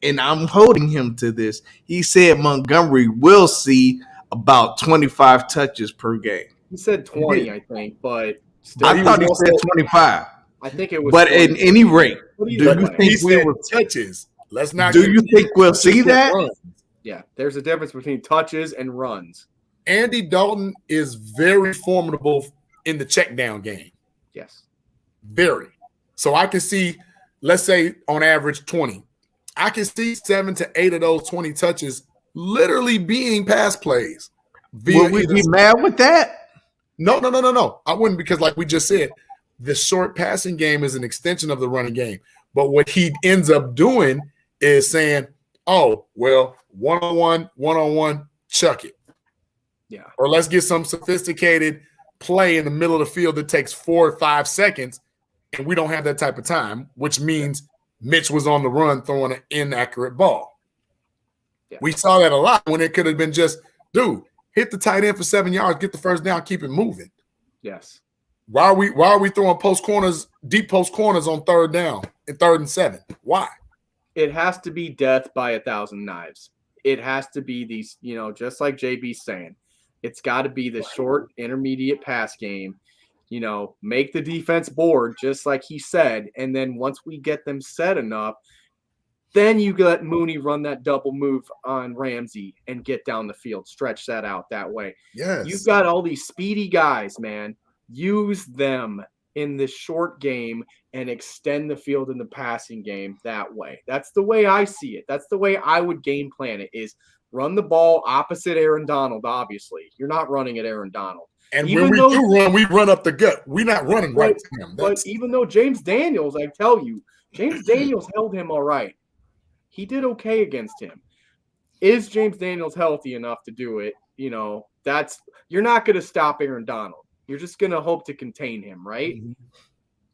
Speaker 3: and I'm holding him to this, he said Montgomery will see about 25 touches per game.
Speaker 5: He said 20, I think, but
Speaker 3: still, I thought he said 25.
Speaker 5: I think it was.
Speaker 3: But at any rate, do you think
Speaker 4: we will touches? Let's not.
Speaker 3: Do you think we'll see that?
Speaker 5: Yeah, there's a difference between touches and runs.
Speaker 4: Andy Dalton is very formidable in the check down game.
Speaker 5: Yes.
Speaker 4: Very. So I can see, let's say on average 20. I can see 7 to 8 of those 20 touches literally being pass plays.
Speaker 3: Will we be mad with that?
Speaker 4: No. I wouldn't, because like we just said, the short passing game is an extension of the running game. But what he ends up doing is saying, oh, well, one-on-one, chuck it.
Speaker 5: Yeah.
Speaker 4: Or let's get some sophisticated play in the middle of the field that takes 4 or 5 seconds, and we don't have that type of time, which means Mitch was on the run throwing an inaccurate ball. Yeah. We saw that a lot when it could have been just, dude, hit the tight end for 7 yards, get the first down, keep it moving.
Speaker 5: Yes.
Speaker 4: Why are we throwing deep post corners on 3rd down and 3rd and 7? Why?
Speaker 5: It has to be death by 1,000 knives. It has to be these, just like JB's saying, it's got to be the short, intermediate pass game. Make the defense bored, just like he said. And then once we get them set enough, then you let Mooney run that double move on Ramsey and get down the field, stretch that out that way.
Speaker 4: Yes.
Speaker 5: You've got all these speedy guys, man. Use them in the short game and extend the field in the passing game that way. That's the way I see it. That's the way I would game plan it, is run the ball opposite Aaron Donald, obviously. You're not running at Aaron Donald.
Speaker 4: And when we do run, we run up the gut. We're not running right to him.
Speaker 5: But even though James Daniels, I tell you, James Daniels held him all right. He did okay against him. Is James Daniels healthy enough to do it? You're not going to stop Aaron Donald. You're just going to hope to contain him, right? Mm-hmm.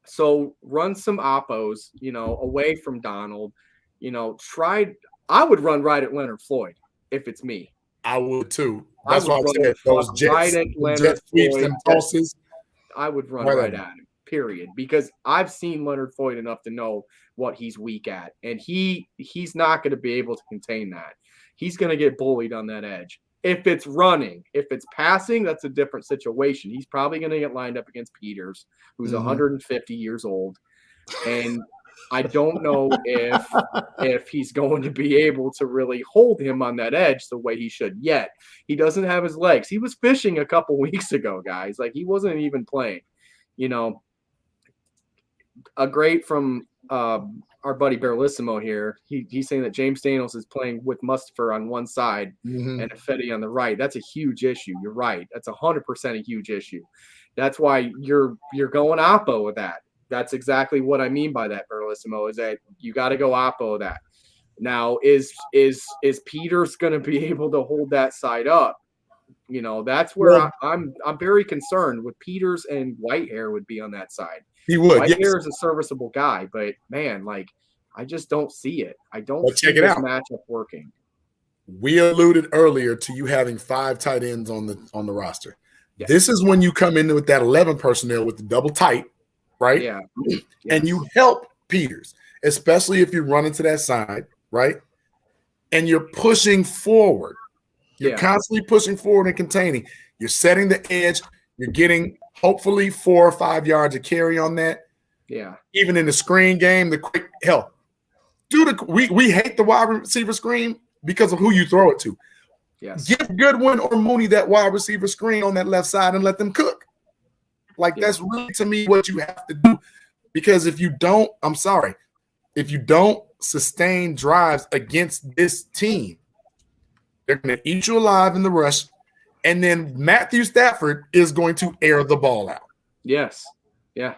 Speaker 5: So run some oppos, away from Donald. I would run right at Leonard Floyd if it's me.
Speaker 4: I would too. That's why I said those jet sweeps and tosses.
Speaker 5: I would run right at him, period. Because I've seen Leonard Floyd enough to know what he's weak at. And he's not going to be able to contain that. He's going to get bullied on that edge. If it's running, if it's passing, that's a different situation. He's probably going to get lined up against Peters, who's 150 years old. And I don't know if he's going to be able to really hold him on that edge the way he should yet. He doesn't have his legs. He was fishing a couple weeks ago, guys. Like, he wasn't even playing. A great from our buddy Barrelissimo here. He's saying that James Daniels is playing with Mustapher on one side and Fetty on the right. That's a huge issue. You're right. That's 100% a huge issue. That's why you're going oppo with that. That's exactly what I mean by that, Barrelissimo, is that you got to go oppo of that. Now, is Peters going to be able to hold that side up? That's where I'm very concerned with Peters, and Whitehair would be on that side.
Speaker 4: He would.
Speaker 5: Whitehair is a serviceable guy, but man, I just don't see it. I don't see this matchup working.
Speaker 4: We alluded earlier to you having 5 tight ends on the roster. Yes. This is when you come in with that 11 personnel with the double tight, right?
Speaker 5: Yeah.
Speaker 4: Yes. And you help Peters, especially if you run into that side, right? And you're pushing forward. You're constantly pushing forward and containing. You're setting the edge. You're getting hopefully 4 or 5 yards of carry on that.
Speaker 5: Yeah.
Speaker 4: Even in the screen game, the quick help. We hate the wide receiver screen because of who you throw it to.
Speaker 5: Yes.
Speaker 4: Give Goodwin or Mooney that wide receiver screen on that left side and let them cook. That's really, to me, what you have to do. Because if you don't, I'm sorry, if you don't sustain drives against this team, they're going to eat you alive in the rush. And then Matthew Stafford is going to air the ball out.
Speaker 5: Yes. Yeah.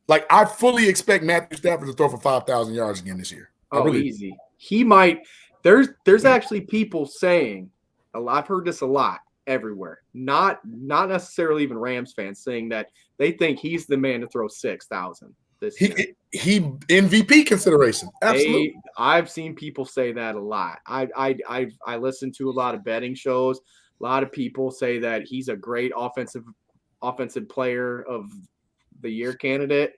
Speaker 4: I fully expect Matthew Stafford to throw for 5,000 yards again this year.
Speaker 5: Easy. He might. There's actually people saying, I've heard this a lot. everywhere. Not necessarily even Rams fans saying that they think he's the man to throw 6,000 this year.
Speaker 4: He MVP consideration. Absolutely.
Speaker 5: I've seen people say that a lot. I listen to a lot of betting shows. A lot of people say that he's a great offensive player of the year candidate.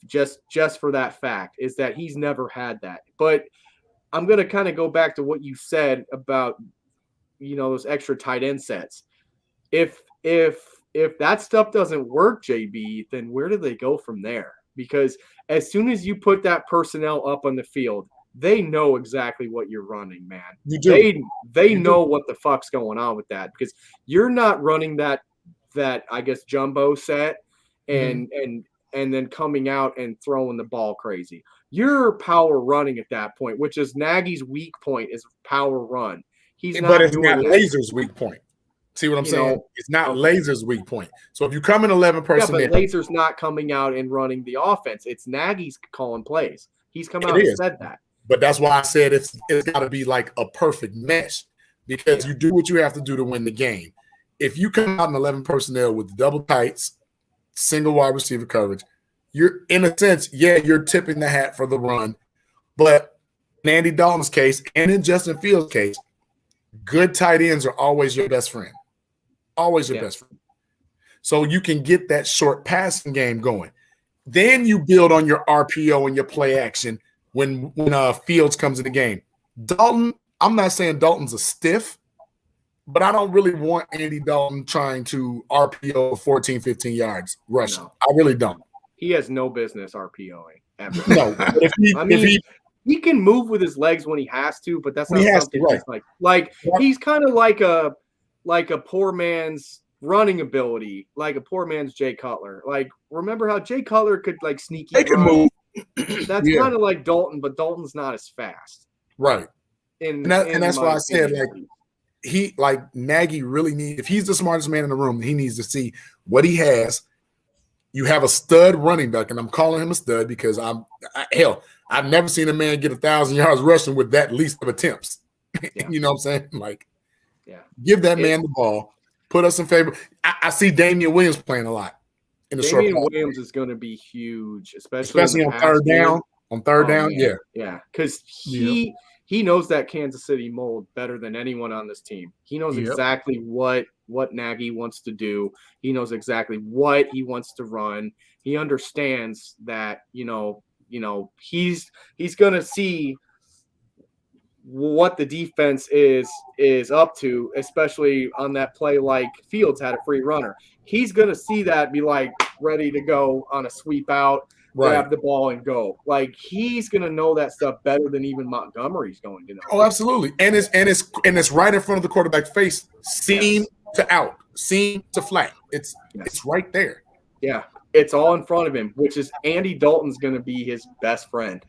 Speaker 5: Just for that fact is that he's never had that. But I'm going to kind of go back to what you said about, those extra tight end sets. If that stuff doesn't work, JB, then where do they go from there? Because as soon as you put that personnel up on the field, they know exactly what you're running, man.
Speaker 4: You do.
Speaker 5: They know what the fuck's going on with that, because you're not running that I guess jumbo set and then coming out and throwing the ball crazy. You're power running at that point, which is Nagy's weak point, is power run.
Speaker 4: But it's not Laser's weak point. See what I'm saying? It's not Laser's weak point. So if you come in 11 personnel,
Speaker 5: but Laser's not coming out and running the offense. It's Nagy's calling plays. He's come out and said that.
Speaker 4: But that's why I said it's got to be like a perfect mesh, because you do what you have to do to win the game. If you come out in 11 personnel with double tights, single wide receiver coverage, you're, in a sense, you're tipping the hat for the run. But in Andy Dalton's case and in Justin Fields' case, good tight ends are always your best friend. Always your best friend. So you can get that short passing game going. Then you build on your RPO and your play action when Fields comes in the game. Dalton, I'm not saying Dalton's a stiff, but I don't really want Andy Dalton trying to RPO 14, 15 yards rushing. No. I really don't.
Speaker 5: He has no business RPOing ever.
Speaker 4: No.
Speaker 5: He can move with his legs when he has to, but that's not something he's like. He's kind of like a poor man's running ability, like a poor man's Jay Cutler. Like, remember how Jay Cutler could like sneaky
Speaker 4: run? Can move.
Speaker 5: That's kind of like Dalton, but Dalton's not as fast.
Speaker 4: Right. And that's why I said Nagy really needs, if he's the smartest man in the room, he needs to see what he has. You have a stud running back, and I'm calling him a stud because I've never seen a man get 1,000 yards rushing with that least of attempts. Yeah. You know what I'm saying? Give that man the ball. Put us in favor. I see Damian Williams playing a lot in the short.
Speaker 5: Damian Williams is going to be huge,
Speaker 4: especially on third down. On third down,
Speaker 5: yeah, because he knows that Kansas City mold better than anyone on this team. He knows exactly what Nagy wants to do. He knows exactly what he wants to run. He understands that he's going to see what the defense is up to, especially on that play like Fields had a free runner. He's going to see that, be like ready to go on a sweep out, grab the ball and go. Like, he's going to know that stuff better than even Montgomery's going to know.
Speaker 4: Oh, absolutely. And it's right in front of the quarterback's face, seam to out, seam to flat. It's right there.
Speaker 5: Yeah. It's all in front of him, which is Andy Dalton's going to be his best friend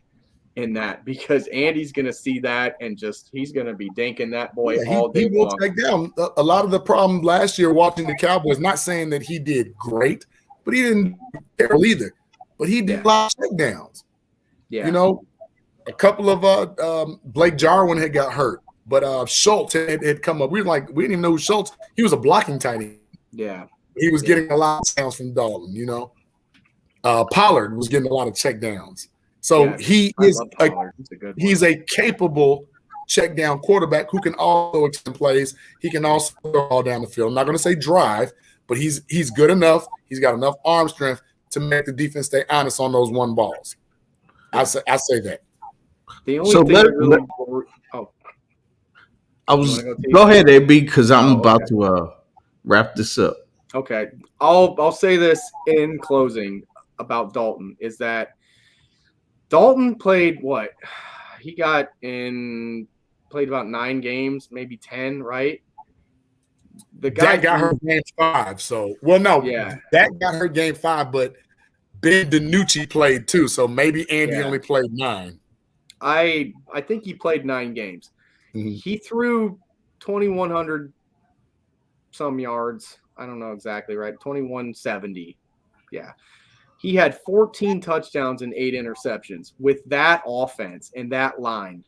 Speaker 5: in that, because Andy's going to see that and he's going to be dinking that boy all day long. He will
Speaker 4: take down a lot of the problem last year watching the Cowboys. Not saying that he did great, but he didn't terrible either. But he did a lot of checkdowns. Yeah, a couple of Blake Jarwin had got hurt, but Schultz had come up. We didn't even know who Schultz. He was a blocking tight end.
Speaker 5: Yeah,
Speaker 4: he was getting a lot of sounds from Dalton. Pollard was getting a lot of checkdowns. So he's a capable check down quarterback who can also extend plays. He can also throw all down the field. I'm not going to say drive, but he's good enough. He's got enough arm strength to make the defense stay honest on those one balls. I say that.
Speaker 5: The only thing
Speaker 3: go ahead, AB, because I'm about to wrap this up.
Speaker 5: Okay, I'll say this in closing about Dalton is that Dalton played what? He played about 9 games, maybe 10, right? The guy
Speaker 4: got hurt game 5. So, that got hurt game 5, but Ben DiNucci played too. So maybe Andy only played 9.
Speaker 5: I think he played 9 games. Mm-hmm. He threw 2,100 some yards. I don't know exactly, right? 2,170. Yeah. He had 14 touchdowns and 8 interceptions with that offense and that line.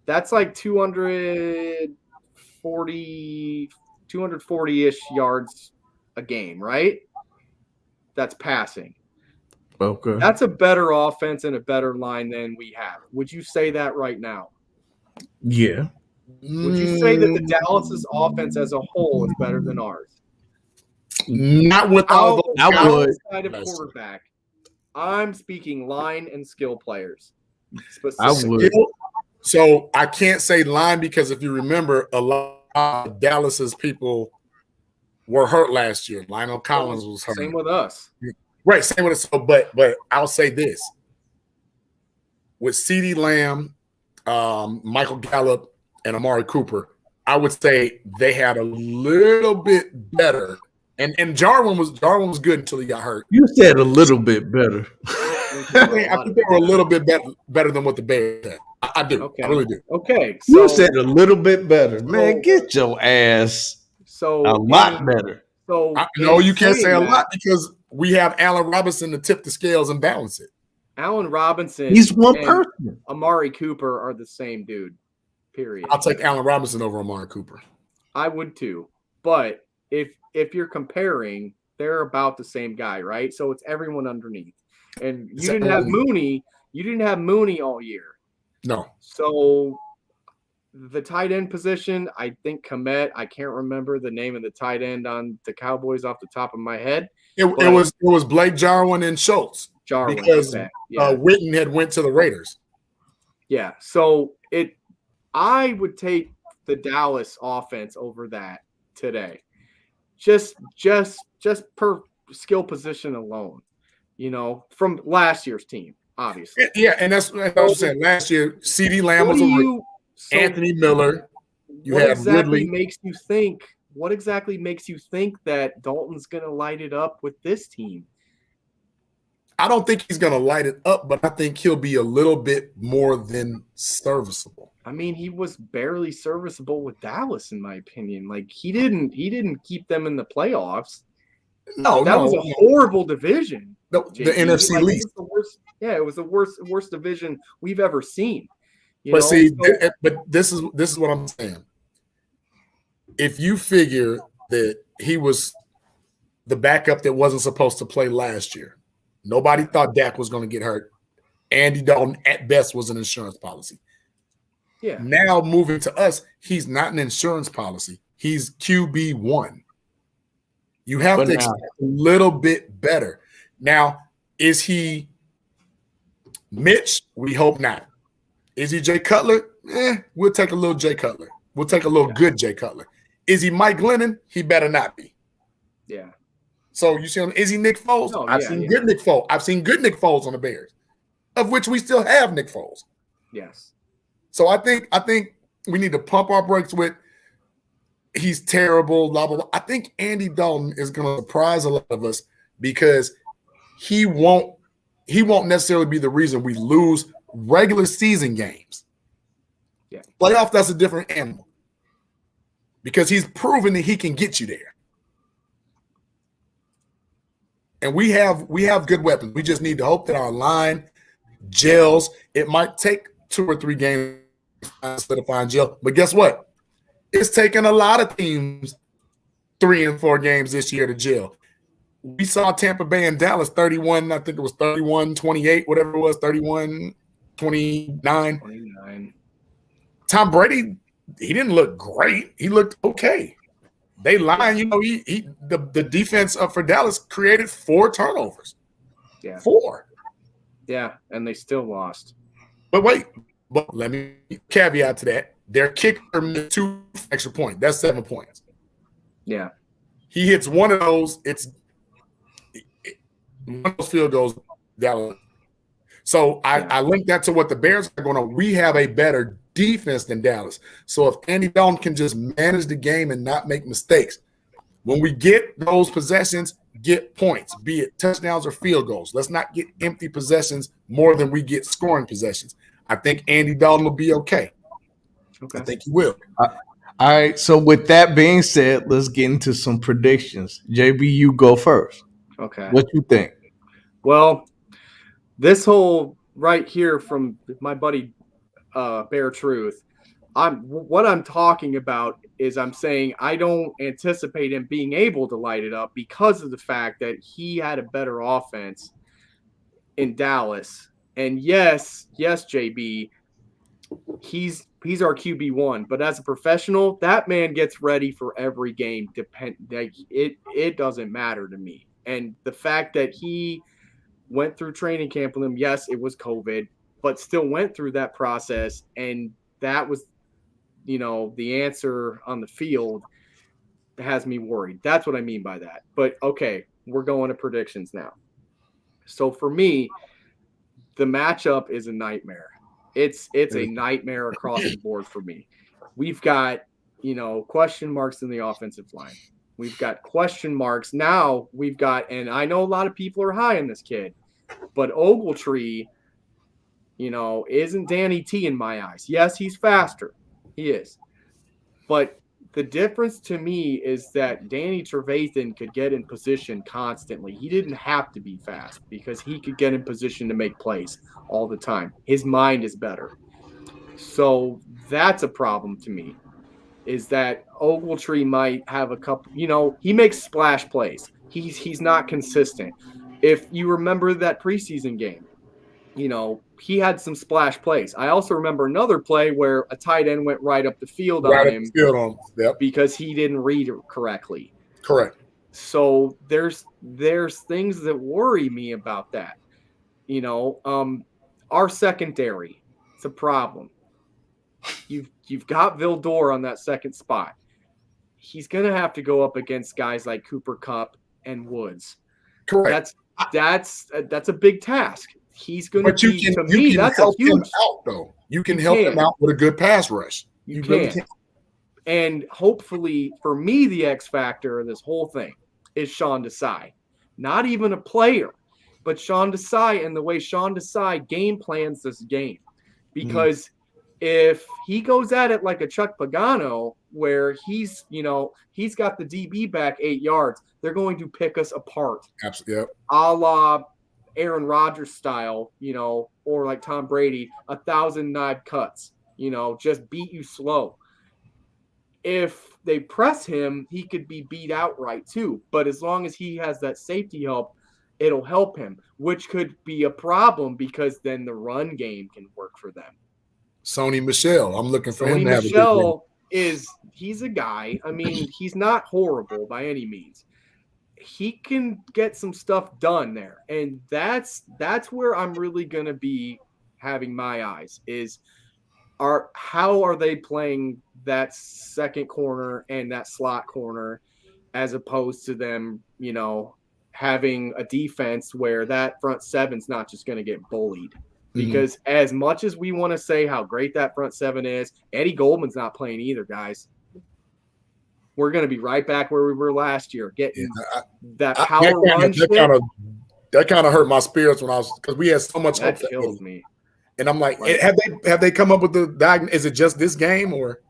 Speaker 5: That's like 240 240-ish yards a game, right? That's passing.
Speaker 3: Okay.
Speaker 5: That's a better offense and a better line than we have. Would you say that right now?
Speaker 3: Yeah.
Speaker 5: Would you say that the Dallas's offense as a whole is better than ours?
Speaker 4: Not with all the
Speaker 5: outside of quarterback. I'm speaking line and skill players.
Speaker 3: I would.
Speaker 4: So I can't say line because if you remember, a lot of Dallas's people were hurt last year. Lionel Collins was hurt.
Speaker 5: Same with us.
Speaker 4: Right, same with us. So, but I'll say this: with CeeDee Lamb, Michael Gallup, and Amari Cooper, I would say they had a little bit better. And Jarwin was good until he got hurt.
Speaker 3: You said a little bit better.
Speaker 4: I think they were a little bit better than what the Bears had. I do. Okay. I really do.
Speaker 5: Okay.
Speaker 3: So, you said a little bit better. Man, get your ass a lot better.
Speaker 5: So
Speaker 4: no, you can't say a lot because we have Allen Robinson to tip the scales and balance it.
Speaker 5: Allen Robinson,
Speaker 3: he's one person.
Speaker 5: Amari Cooper are the same dude. Period.
Speaker 4: I'll take Allen Robinson over Amari Cooper.
Speaker 5: I would too. But if you're comparing, they're about the same guy, right? So it's everyone underneath. And you didn't have Mooney. You didn't have Mooney all year.
Speaker 4: No.
Speaker 5: So the tight end position, I think Kmet, I can't remember the name of the tight end on the Cowboys off the top of my head.
Speaker 4: It was Blake Jarwin and Schultz.
Speaker 5: Jarwin,
Speaker 4: because Witten had went to the Raiders.
Speaker 5: Yeah. So I would take the Dallas offense over that today. Just per skill position alone, from last year's team, obviously.
Speaker 4: Yeah, and that's what I was saying. Last year, CeeDee Lamb was Anthony Miller.
Speaker 5: What exactly makes you think that Dalton's going to light it up with this team?
Speaker 4: I don't think he's going to light it up, but I think he'll be a little bit more than serviceable.
Speaker 5: I mean, he was barely serviceable with Dallas, in my opinion. Like he didn't keep them in the playoffs.
Speaker 4: No,
Speaker 5: that was a horrible division.
Speaker 4: No, the NFC least.
Speaker 5: It was the worst division we've ever seen.
Speaker 4: But this is what I'm saying. If you figure that he was the backup that wasn't supposed to play last year, nobody thought Dak was going to get hurt. Andy Dalton, at best, was an insurance policy.
Speaker 5: Yeah.
Speaker 4: Now moving to us, he's not an insurance policy. He's QB1. You have to expect a little bit better. Now, is he Mitch? We hope not. Is he Jay Cutler? We'll take a little Jay Cutler. We'll take a little good Jay Cutler. Is he Mike Glennon? He better not be.
Speaker 5: Yeah.
Speaker 4: So you see him? Is he Nick Foles?
Speaker 5: No,
Speaker 4: I've seen good Nick Foles. I've seen good Nick Foles on the Bears, of which we still have Nick Foles.
Speaker 5: Yes.
Speaker 4: So I think we need to pump our brakes with he's terrible, blah, blah, blah. I think Andy Dalton is going to surprise a lot of us because he won't necessarily be the reason we lose regular season games.
Speaker 5: Yeah.
Speaker 4: Playoff, that's a different animal because he's proven that he can get you there. And we have good weapons. We just need to hope that our line gels. It might take 2 or 3 games to solidify and gel. But guess what? It's taken a lot of teams 3 and 4 games this year to gel. We saw Tampa Bay and Dallas 31, I think it was 31-28, whatever it was, 31-29.
Speaker 5: 29.
Speaker 4: Tom Brady, he didn't look great. He looked okay. They lied, the defense for Dallas created 4 turnovers.
Speaker 5: Yeah.
Speaker 4: 4.
Speaker 5: Yeah, and they still lost.
Speaker 4: But wait, let me caveat to that. Their kicker missed 2 extra points. That's 7 points.
Speaker 5: Yeah.
Speaker 4: He hits one of those. One of those field goals, Dallas. So I link that to what the Bears are going on. We have a better defense than Dallas. So if Andy Dalton can just manage the game and not make mistakes, when we get those possessions, get points, be it touchdowns or field goals. Let's not get empty possessions more than we get scoring possessions. I think Andy Dalton will be okay. I think he will.
Speaker 3: All right. So with that being said, let's get into some predictions. JB, you go first.
Speaker 5: Okay.
Speaker 3: What you think?
Speaker 5: Well, this whole right here from my buddy Bear Truth, What I'm talking about is I'm saying I don't anticipate him being able to light it up because of the fact that he had a better offense in Dallas. And yes, JB, he's our QB1, but as a professional, that man gets ready for every game. It doesn't matter to me. And the fact that he went through training camp with him, yes, it was COVID, but still went through that process, and that was the answer on the field has me worried. That's what I mean by that. But okay, we're going to predictions now. So for me, the matchup is a nightmare. It's a nightmare across the board for me. We've got, question marks in the offensive line. We've got question marks. Now we've got, and I know a lot of people are high on this kid, but Ogletree, isn't Danny T in my eyes. Yes, he's faster. He is. But the difference to me is that Danny Trevathan could get in position constantly. He didn't have to be fast because he could get in position to make plays all the time. His mind is better. So that's a problem to me, is that Ogletree might have a couple, he makes splash plays. He's not consistent. If you remember that preseason game, he had some splash plays. I also remember another play where a tight end went right up the field on him because he didn't read it correctly.
Speaker 4: Correct.
Speaker 5: So there's things that worry me about that. Our secondary, it's a problem. You've got Vildor on that second spot. He's gonna have to go up against guys like Cooper Kupp and Woods.
Speaker 4: Correct.
Speaker 5: That's a big task. He's going
Speaker 4: to be, to me, that's a huge him out, though. You can help him out with a good pass rush.
Speaker 5: You can. Really can. And hopefully, for me, the X factor of this whole thing is Sean Desai. Not even a player, but Sean Desai and the way Sean Desai game plans this game. Because if he goes at it like a Chuck Pagano, where he's got the DB back 8 yards, they're going to pick us apart.
Speaker 4: Absolutely. Yep.
Speaker 5: A la Aaron Rodgers style, or like Tom Brady, 1,000 knife cuts, just beat you slow. If they press him, he could be beat outright too. But as long as he has that safety help, it'll help him, which could be a problem because then the run game can work for them.
Speaker 4: Sony Michel, I'm looking for him to have
Speaker 5: a good he's a guy. I mean, he's not horrible by any means. He can get some stuff done there. And that's where I'm really going to be having my eyes is how are they playing that second corner and that slot corner as opposed to them, having a defense where that front seven's not just going to get bullied. Because as much as we want to say how great that front seven is, Eddie Goldman's not playing either, guys. We're going to be right back where we were last year, getting that power run.
Speaker 4: That kind of hurt my spirits because we had so much
Speaker 5: hope. That kills me.
Speaker 4: And I'm like, have they come up with the diagnosis? Is it just this game or?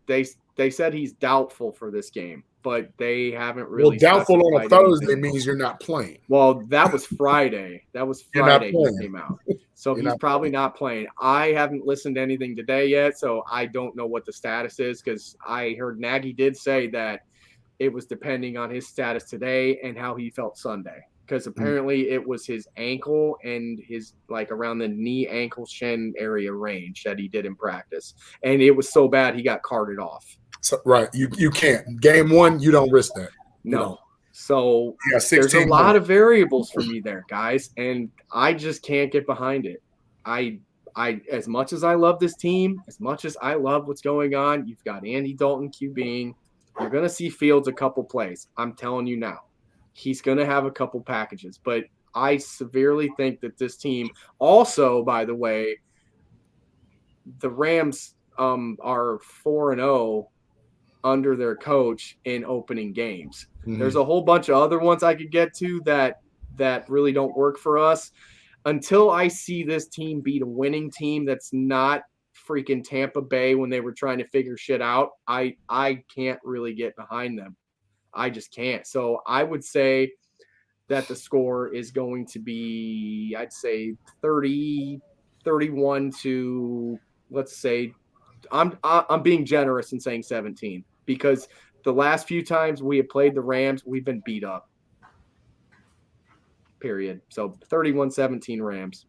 Speaker 5: They said he's doubtful for this game, but they haven't really.
Speaker 4: Well, doubtful on a Thursday means you're not playing.
Speaker 5: Well, that was Friday. He came out. So he's probably not playing. I haven't listened to anything today yet, so I don't know what the status is because I heard Nagy did say that it was depending on his status today and how he felt Sunday. Because apparently it was his ankle and his around the knee, ankle, shin area range that he did in practice. And it was so bad he got carted off.
Speaker 4: So, right. You can't. Game one, you don't risk that.
Speaker 5: No. So there's a lot of variables for me there, guys. And I just can't get behind it. I as much as I love this team, as much as I love what's going on, you've got Andy Dalton QBing. You're going to see Fields a couple plays. I'm telling you now. He's going to have a couple packages. But I severely think that this team also, by the way, the Rams are 4-0 under their coach in opening games. There's a whole bunch of other ones I could get to that really don't work for us. Until I see this team beat a winning team that's not freaking Tampa Bay when they were trying to figure shit out, I can't really get behind them. I just can't. So I would say that the score is going to be, I'd say 31 to, let's say I'm being generous in saying 17 because the last few times we have played the Rams, we've been beat up. Period. So 31-17 Rams.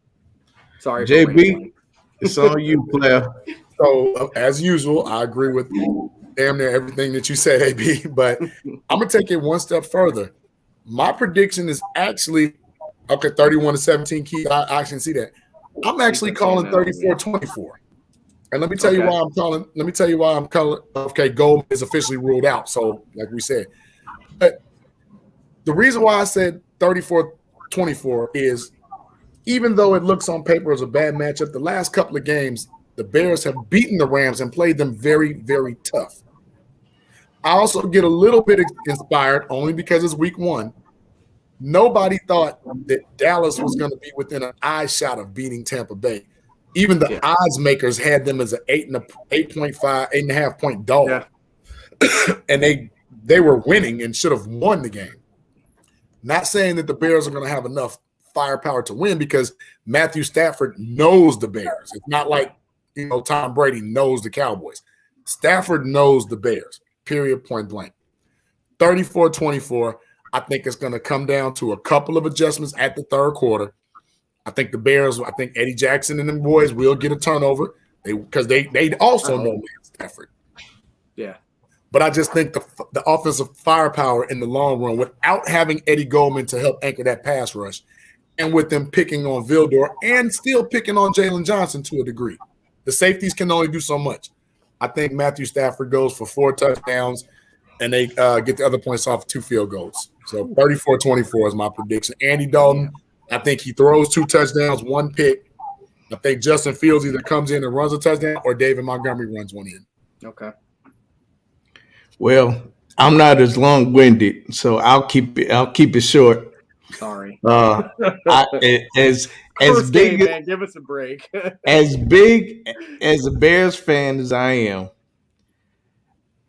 Speaker 5: Sorry for
Speaker 3: JB, it's on you, player.
Speaker 4: So as usual, I agree with damn near everything that you said, AB. But I'm gonna take it one step further. My prediction is actually 31-17. Keith, I actually see that. I'm actually calling 34-24. And let me tell you why I'm calling. Let me tell you why I'm calling. Okay, Goldman is officially ruled out. So, like we said, but the reason why I said 34-24 is even though it looks on paper as a bad matchup, the last couple of games, the Bears have beaten the Rams and played them very, very tough. I also get a little bit inspired only because it's week 1. Nobody thought that Dallas was going to be within an eye shot of beating Tampa Bay. Even the odds makers had them as an 8.5 point dog. Yeah. And they were winning and should have won the game. Not saying that the Bears are going to have enough firepower to win because Matthew Stafford knows the Bears. It's not like, Tom Brady knows the Cowboys. Stafford knows the Bears, period, point blank. 34-24, I think it's going to come down to a couple of adjustments at the third quarter. I think the Bears, Eddie Jackson and them boys will get a turnover because they also know Stafford.
Speaker 5: Yeah.
Speaker 4: But I just think the offensive firepower in the long run, without having Eddie Goldman to help anchor that pass rush, and with them picking on Vildor and still picking on Jalen Johnson to a degree. The safeties can only do so much. I think Matthew Stafford goes for 4 touchdowns, and they get the other points off 2 field goals. So 34-24 is my prediction. Andy Dalton, I think he throws 2 touchdowns, 1 pick. I think Justin Fields either comes in and runs a touchdown or David Montgomery runs one in.
Speaker 5: Okay.
Speaker 3: Well, I'm not as long-winded, so I'll keep it short.
Speaker 5: Sorry.
Speaker 3: As
Speaker 5: First
Speaker 3: big,
Speaker 5: game, man, give us a break.
Speaker 3: as big as a Bears fan as I am,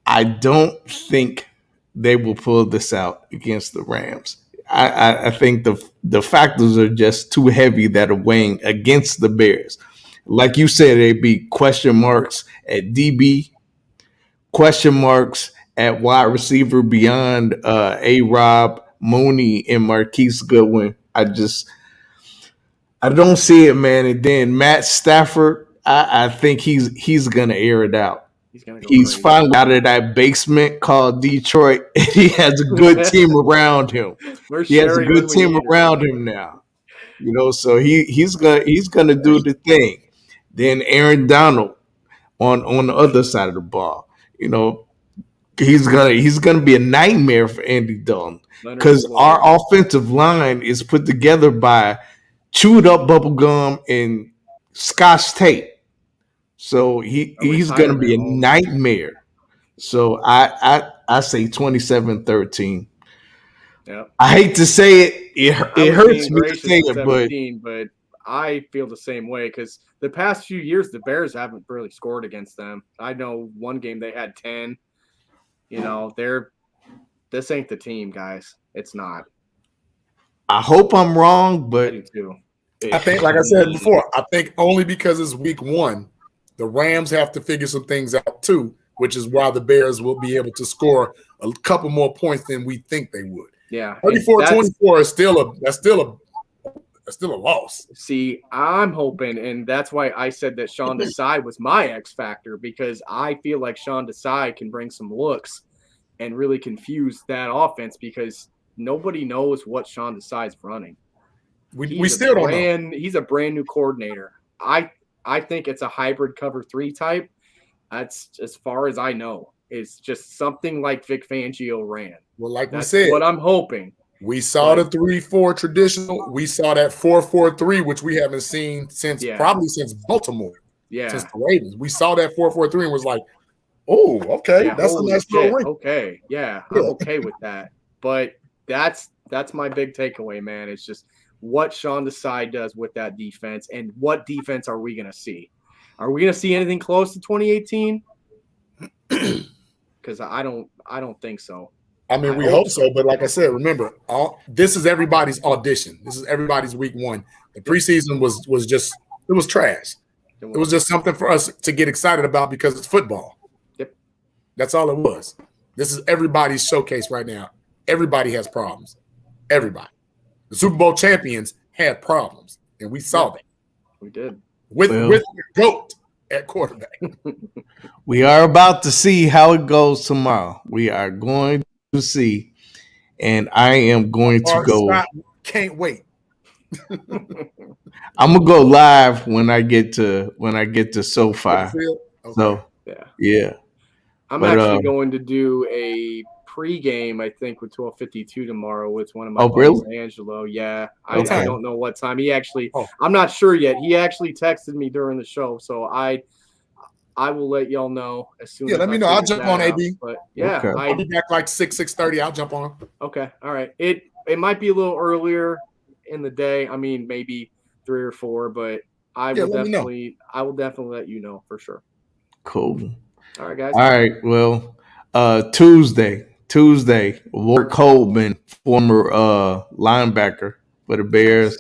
Speaker 3: I don't think they will pull this out against the Rams. I think the factors are just too heavy that are weighing against the Bears. Like you said, they'd be question marks at DB, question marks at wide receiver beyond A-Rob, Mooney, and Marquise Goodwin. I don't see it, man. And then Matt Stafford, I think he's gonna air it out. He's finally out of that basement called Detroit. He has a good team around him. He has a good team around him now. So he's gonna do the thing. Then Aaron Donald on the other side of the ball. He's gonna be a nightmare for Andy Dalton because our offensive line is put together by chewed up bubblegum and Scotch tape. So he's going to be a nightmare. So I say 27-13.
Speaker 5: Yep.
Speaker 3: I hate to say it. It hurts me to say it,
Speaker 5: but I feel the same way because the past few years the Bears haven't really scored against them. I know one game they had 10. This ain't the team, guys. It's not.
Speaker 3: I hope I'm wrong, but
Speaker 4: I think, like I said before, I think only because it's week 1. The Rams have to figure some things out too, which is why the Bears will be able to score a couple more points than we think they would.
Speaker 5: Yeah.
Speaker 4: 34-24 is still a loss.
Speaker 5: See, I'm hoping, and that's why I said that Sean Desai was my X factor, because I feel like Sean Desai can bring some looks and really confuse that offense because nobody knows what Sean Desai is running.
Speaker 4: We still don't know.
Speaker 5: He's a brand new coordinator. I think it's a hybrid cover 3 type. That's as far as I know. It's just something like Vic Fangio ran.
Speaker 4: Well, like
Speaker 5: that's
Speaker 4: we said,
Speaker 5: what I'm hoping.
Speaker 4: We saw the 3-4 traditional. We saw that 4-4-3, which we haven't seen since Baltimore.
Speaker 5: Yeah.
Speaker 4: Since the Ravens. We saw that 4-4-3 and was like, oh, okay.
Speaker 5: Yeah,
Speaker 4: that's a nice little win.
Speaker 5: Okay. Yeah, I'm okay with that. But that's my big takeaway, man. It's just what Sean Desai does with that defense, and what defense are we going to see? Are we going to see anything close to 2018? Because I don't think so.
Speaker 4: I mean, we hope so, but like I said, remember, this is everybody's audition. This is everybody's week 1. The preseason was just trash. It was just something for us to get excited about because it's football.
Speaker 5: Yep.
Speaker 4: That's all it was. This is everybody's showcase right now. Everybody has problems. Everybody. The Super Bowl champions had problems, and we saw that.
Speaker 5: We did.
Speaker 4: With the GOAT at quarterback.
Speaker 3: We are about to see how it goes tomorrow. We are going to see, and I am going to go.
Speaker 4: Can't wait.
Speaker 3: I'm gonna go live when I get to SoFi. Okay. So yeah.
Speaker 5: I'm actually going to do a pregame, I think, with 12:52 tomorrow with one of my buddies, Angelo. Yeah, I don't know what time. He actually, I'm not sure yet. He actually texted me during the show, so I will let y'all know as soon as.
Speaker 4: Yeah, let me know. I'll jump on, AB.
Speaker 5: But yeah,
Speaker 4: I'll be back like 6:30. I'll jump on.
Speaker 5: Okay, all right. It might be a little earlier in the day. I mean, maybe 3 or 4, but I will definitely let you know for sure.
Speaker 3: Cool.
Speaker 5: All right, guys.
Speaker 3: All right. Well, Tuesday, Ward Coleman, former linebacker for the Bears.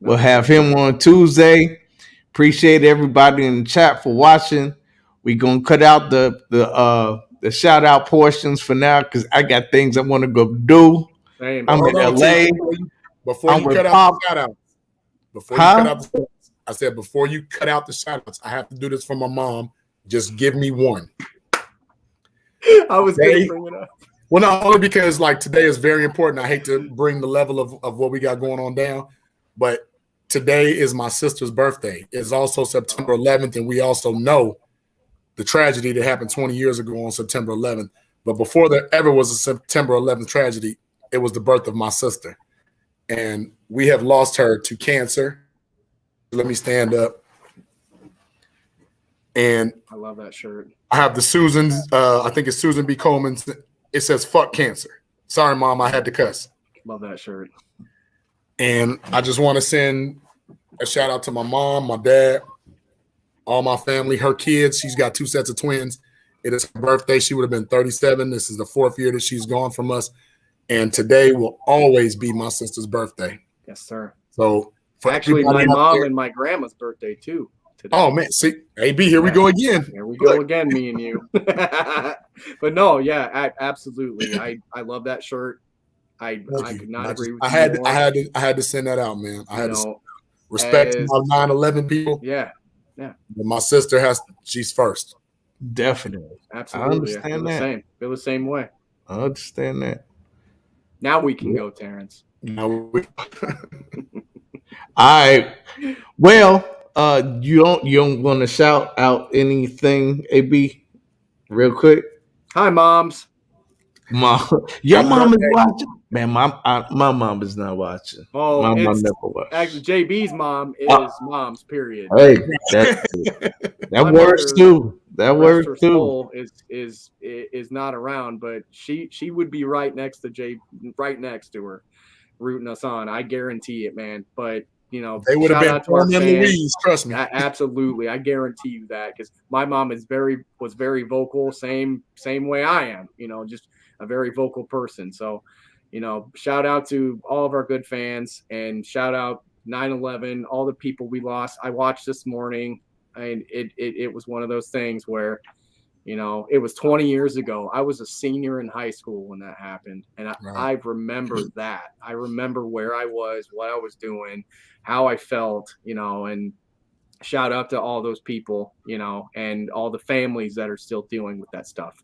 Speaker 3: We'll have him on Tuesday. Appreciate everybody in the chat for watching. We're gonna cut out the shout out portions for now because I got things I want to go do.
Speaker 5: Same.
Speaker 3: I'm in LA.
Speaker 4: Before you cut out the shout outs, I said before you cut out the shout outs, I have to do this for my mom. Just give me one.
Speaker 5: I was going to bring it up.
Speaker 4: Well, not only because like today is very important. I hate to bring the level of what we got going on down, but today is my sister's birthday. It's also September 11th, and we also know the tragedy that happened 20 years ago on September 11th. But before there ever was a September 11th tragedy, it was the birth of my sister. And we have lost her to cancer. Let me stand up. And
Speaker 5: I love that shirt.
Speaker 4: I have the Susan's, I think it's Susan B. Coleman's. It says, fuck cancer. Sorry, Mom, I had to cuss.
Speaker 5: Love that shirt.
Speaker 4: And I just want to send a shout out to my mom, my dad, all my family, her kids. She's got 2 sets of twins. It is her birthday. She would have been 37. This is the 4th year that she's gone from us. And today will always be my sister's birthday.
Speaker 5: Yes, sir.
Speaker 4: So
Speaker 5: actually, my mom and my grandma's birthday too today.
Speaker 4: Oh man, see, AB, here we go again.
Speaker 5: Here we go again, me and you. But no, yeah, absolutely. I love that shirt. I could not agree with you.
Speaker 4: I had to send that out, man. I had to respect to my 9/11 people.
Speaker 5: Yeah.
Speaker 4: But my sister she's first.
Speaker 3: Definitely.
Speaker 5: Absolutely.
Speaker 3: I understand that.
Speaker 5: Feel the same way.
Speaker 3: I understand that.
Speaker 5: Now we can go, Terrence.
Speaker 3: All right. Well, you don't want to shout out anything, AB, real quick?
Speaker 5: Hi, moms.
Speaker 3: Mom, your mom is watching. Man, my mom is not watching.
Speaker 5: Oh,
Speaker 3: my mom never watched.
Speaker 5: Actually, JB's mom is mom's. Period.
Speaker 3: Hey, that works too. That works too.
Speaker 5: Is not around, but she would be right next to her, rooting us on. I guarantee it, man. But you know,
Speaker 4: they would have been born in Louise. Trust me.
Speaker 5: Absolutely, I guarantee you that because my mom was very vocal. Same way I am. You know, just a very vocal person. So, you know, shout out to all of our good fans and shout out 9/11, all the people we lost. I watched this morning. And it was one of those things where, you know, it was 20 years ago. I was a senior in high school when that happened. And I remember that. I remember where I was, what I was doing, how I felt, you know, and shout out to all those people, you know, and all the families that are still dealing with that stuff.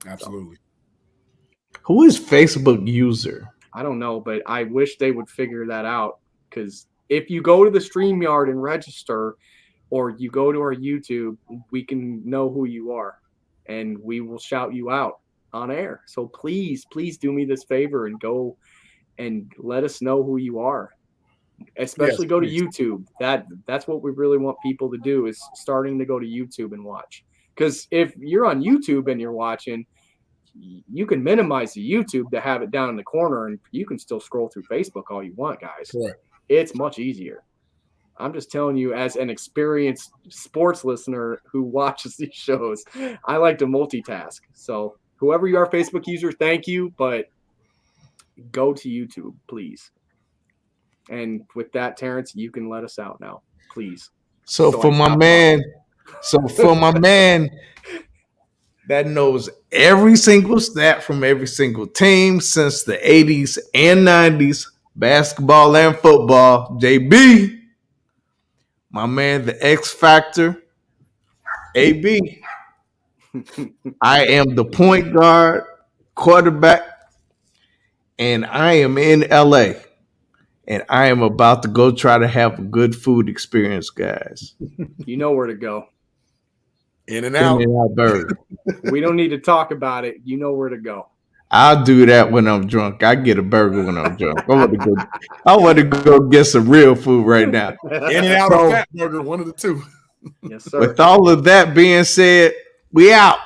Speaker 4: Absolutely.
Speaker 5: So,
Speaker 3: who is Facebook user?
Speaker 5: I don't know, but I wish they would figure that out. Because if you go to the StreamYard and register, or you go to our YouTube, we can know who you are and we will shout you out on air. So please do me this favor and go and let us know who you are. Especially go to YouTube. That's what we really want people to do is starting to go to YouTube and watch. Because if you're on YouTube and you're watching, you can minimize the YouTube to have it down in the corner and you can still scroll through Facebook all you want, guys.
Speaker 4: Correct.
Speaker 5: It's much easier. I'm just telling you, as an experienced sports listener who watches these shows, I like to multitask. So whoever you are, Facebook user, thank you, but go to YouTube, please. And with that, Terrence, you can let us out now, please.
Speaker 3: So for my man that knows every single stat from every single team since the 80s and 90s, basketball and football, JB, my man, the X Factor, AB. I am the point guard, quarterback, and I am in LA. And I am about to go try to have a good food experience, guys.
Speaker 5: You know where to go.
Speaker 4: In-N-Out.
Speaker 3: In-N-Out Burger.
Speaker 5: We don't need to talk about it. You know where to go.
Speaker 3: I'll do that when I'm drunk. I get a burger when I'm drunk. I want to go get some real food right now.
Speaker 4: In-N-Out or Fat Burger, one of the two.
Speaker 5: Yes, sir.
Speaker 3: With all of that being said, we out.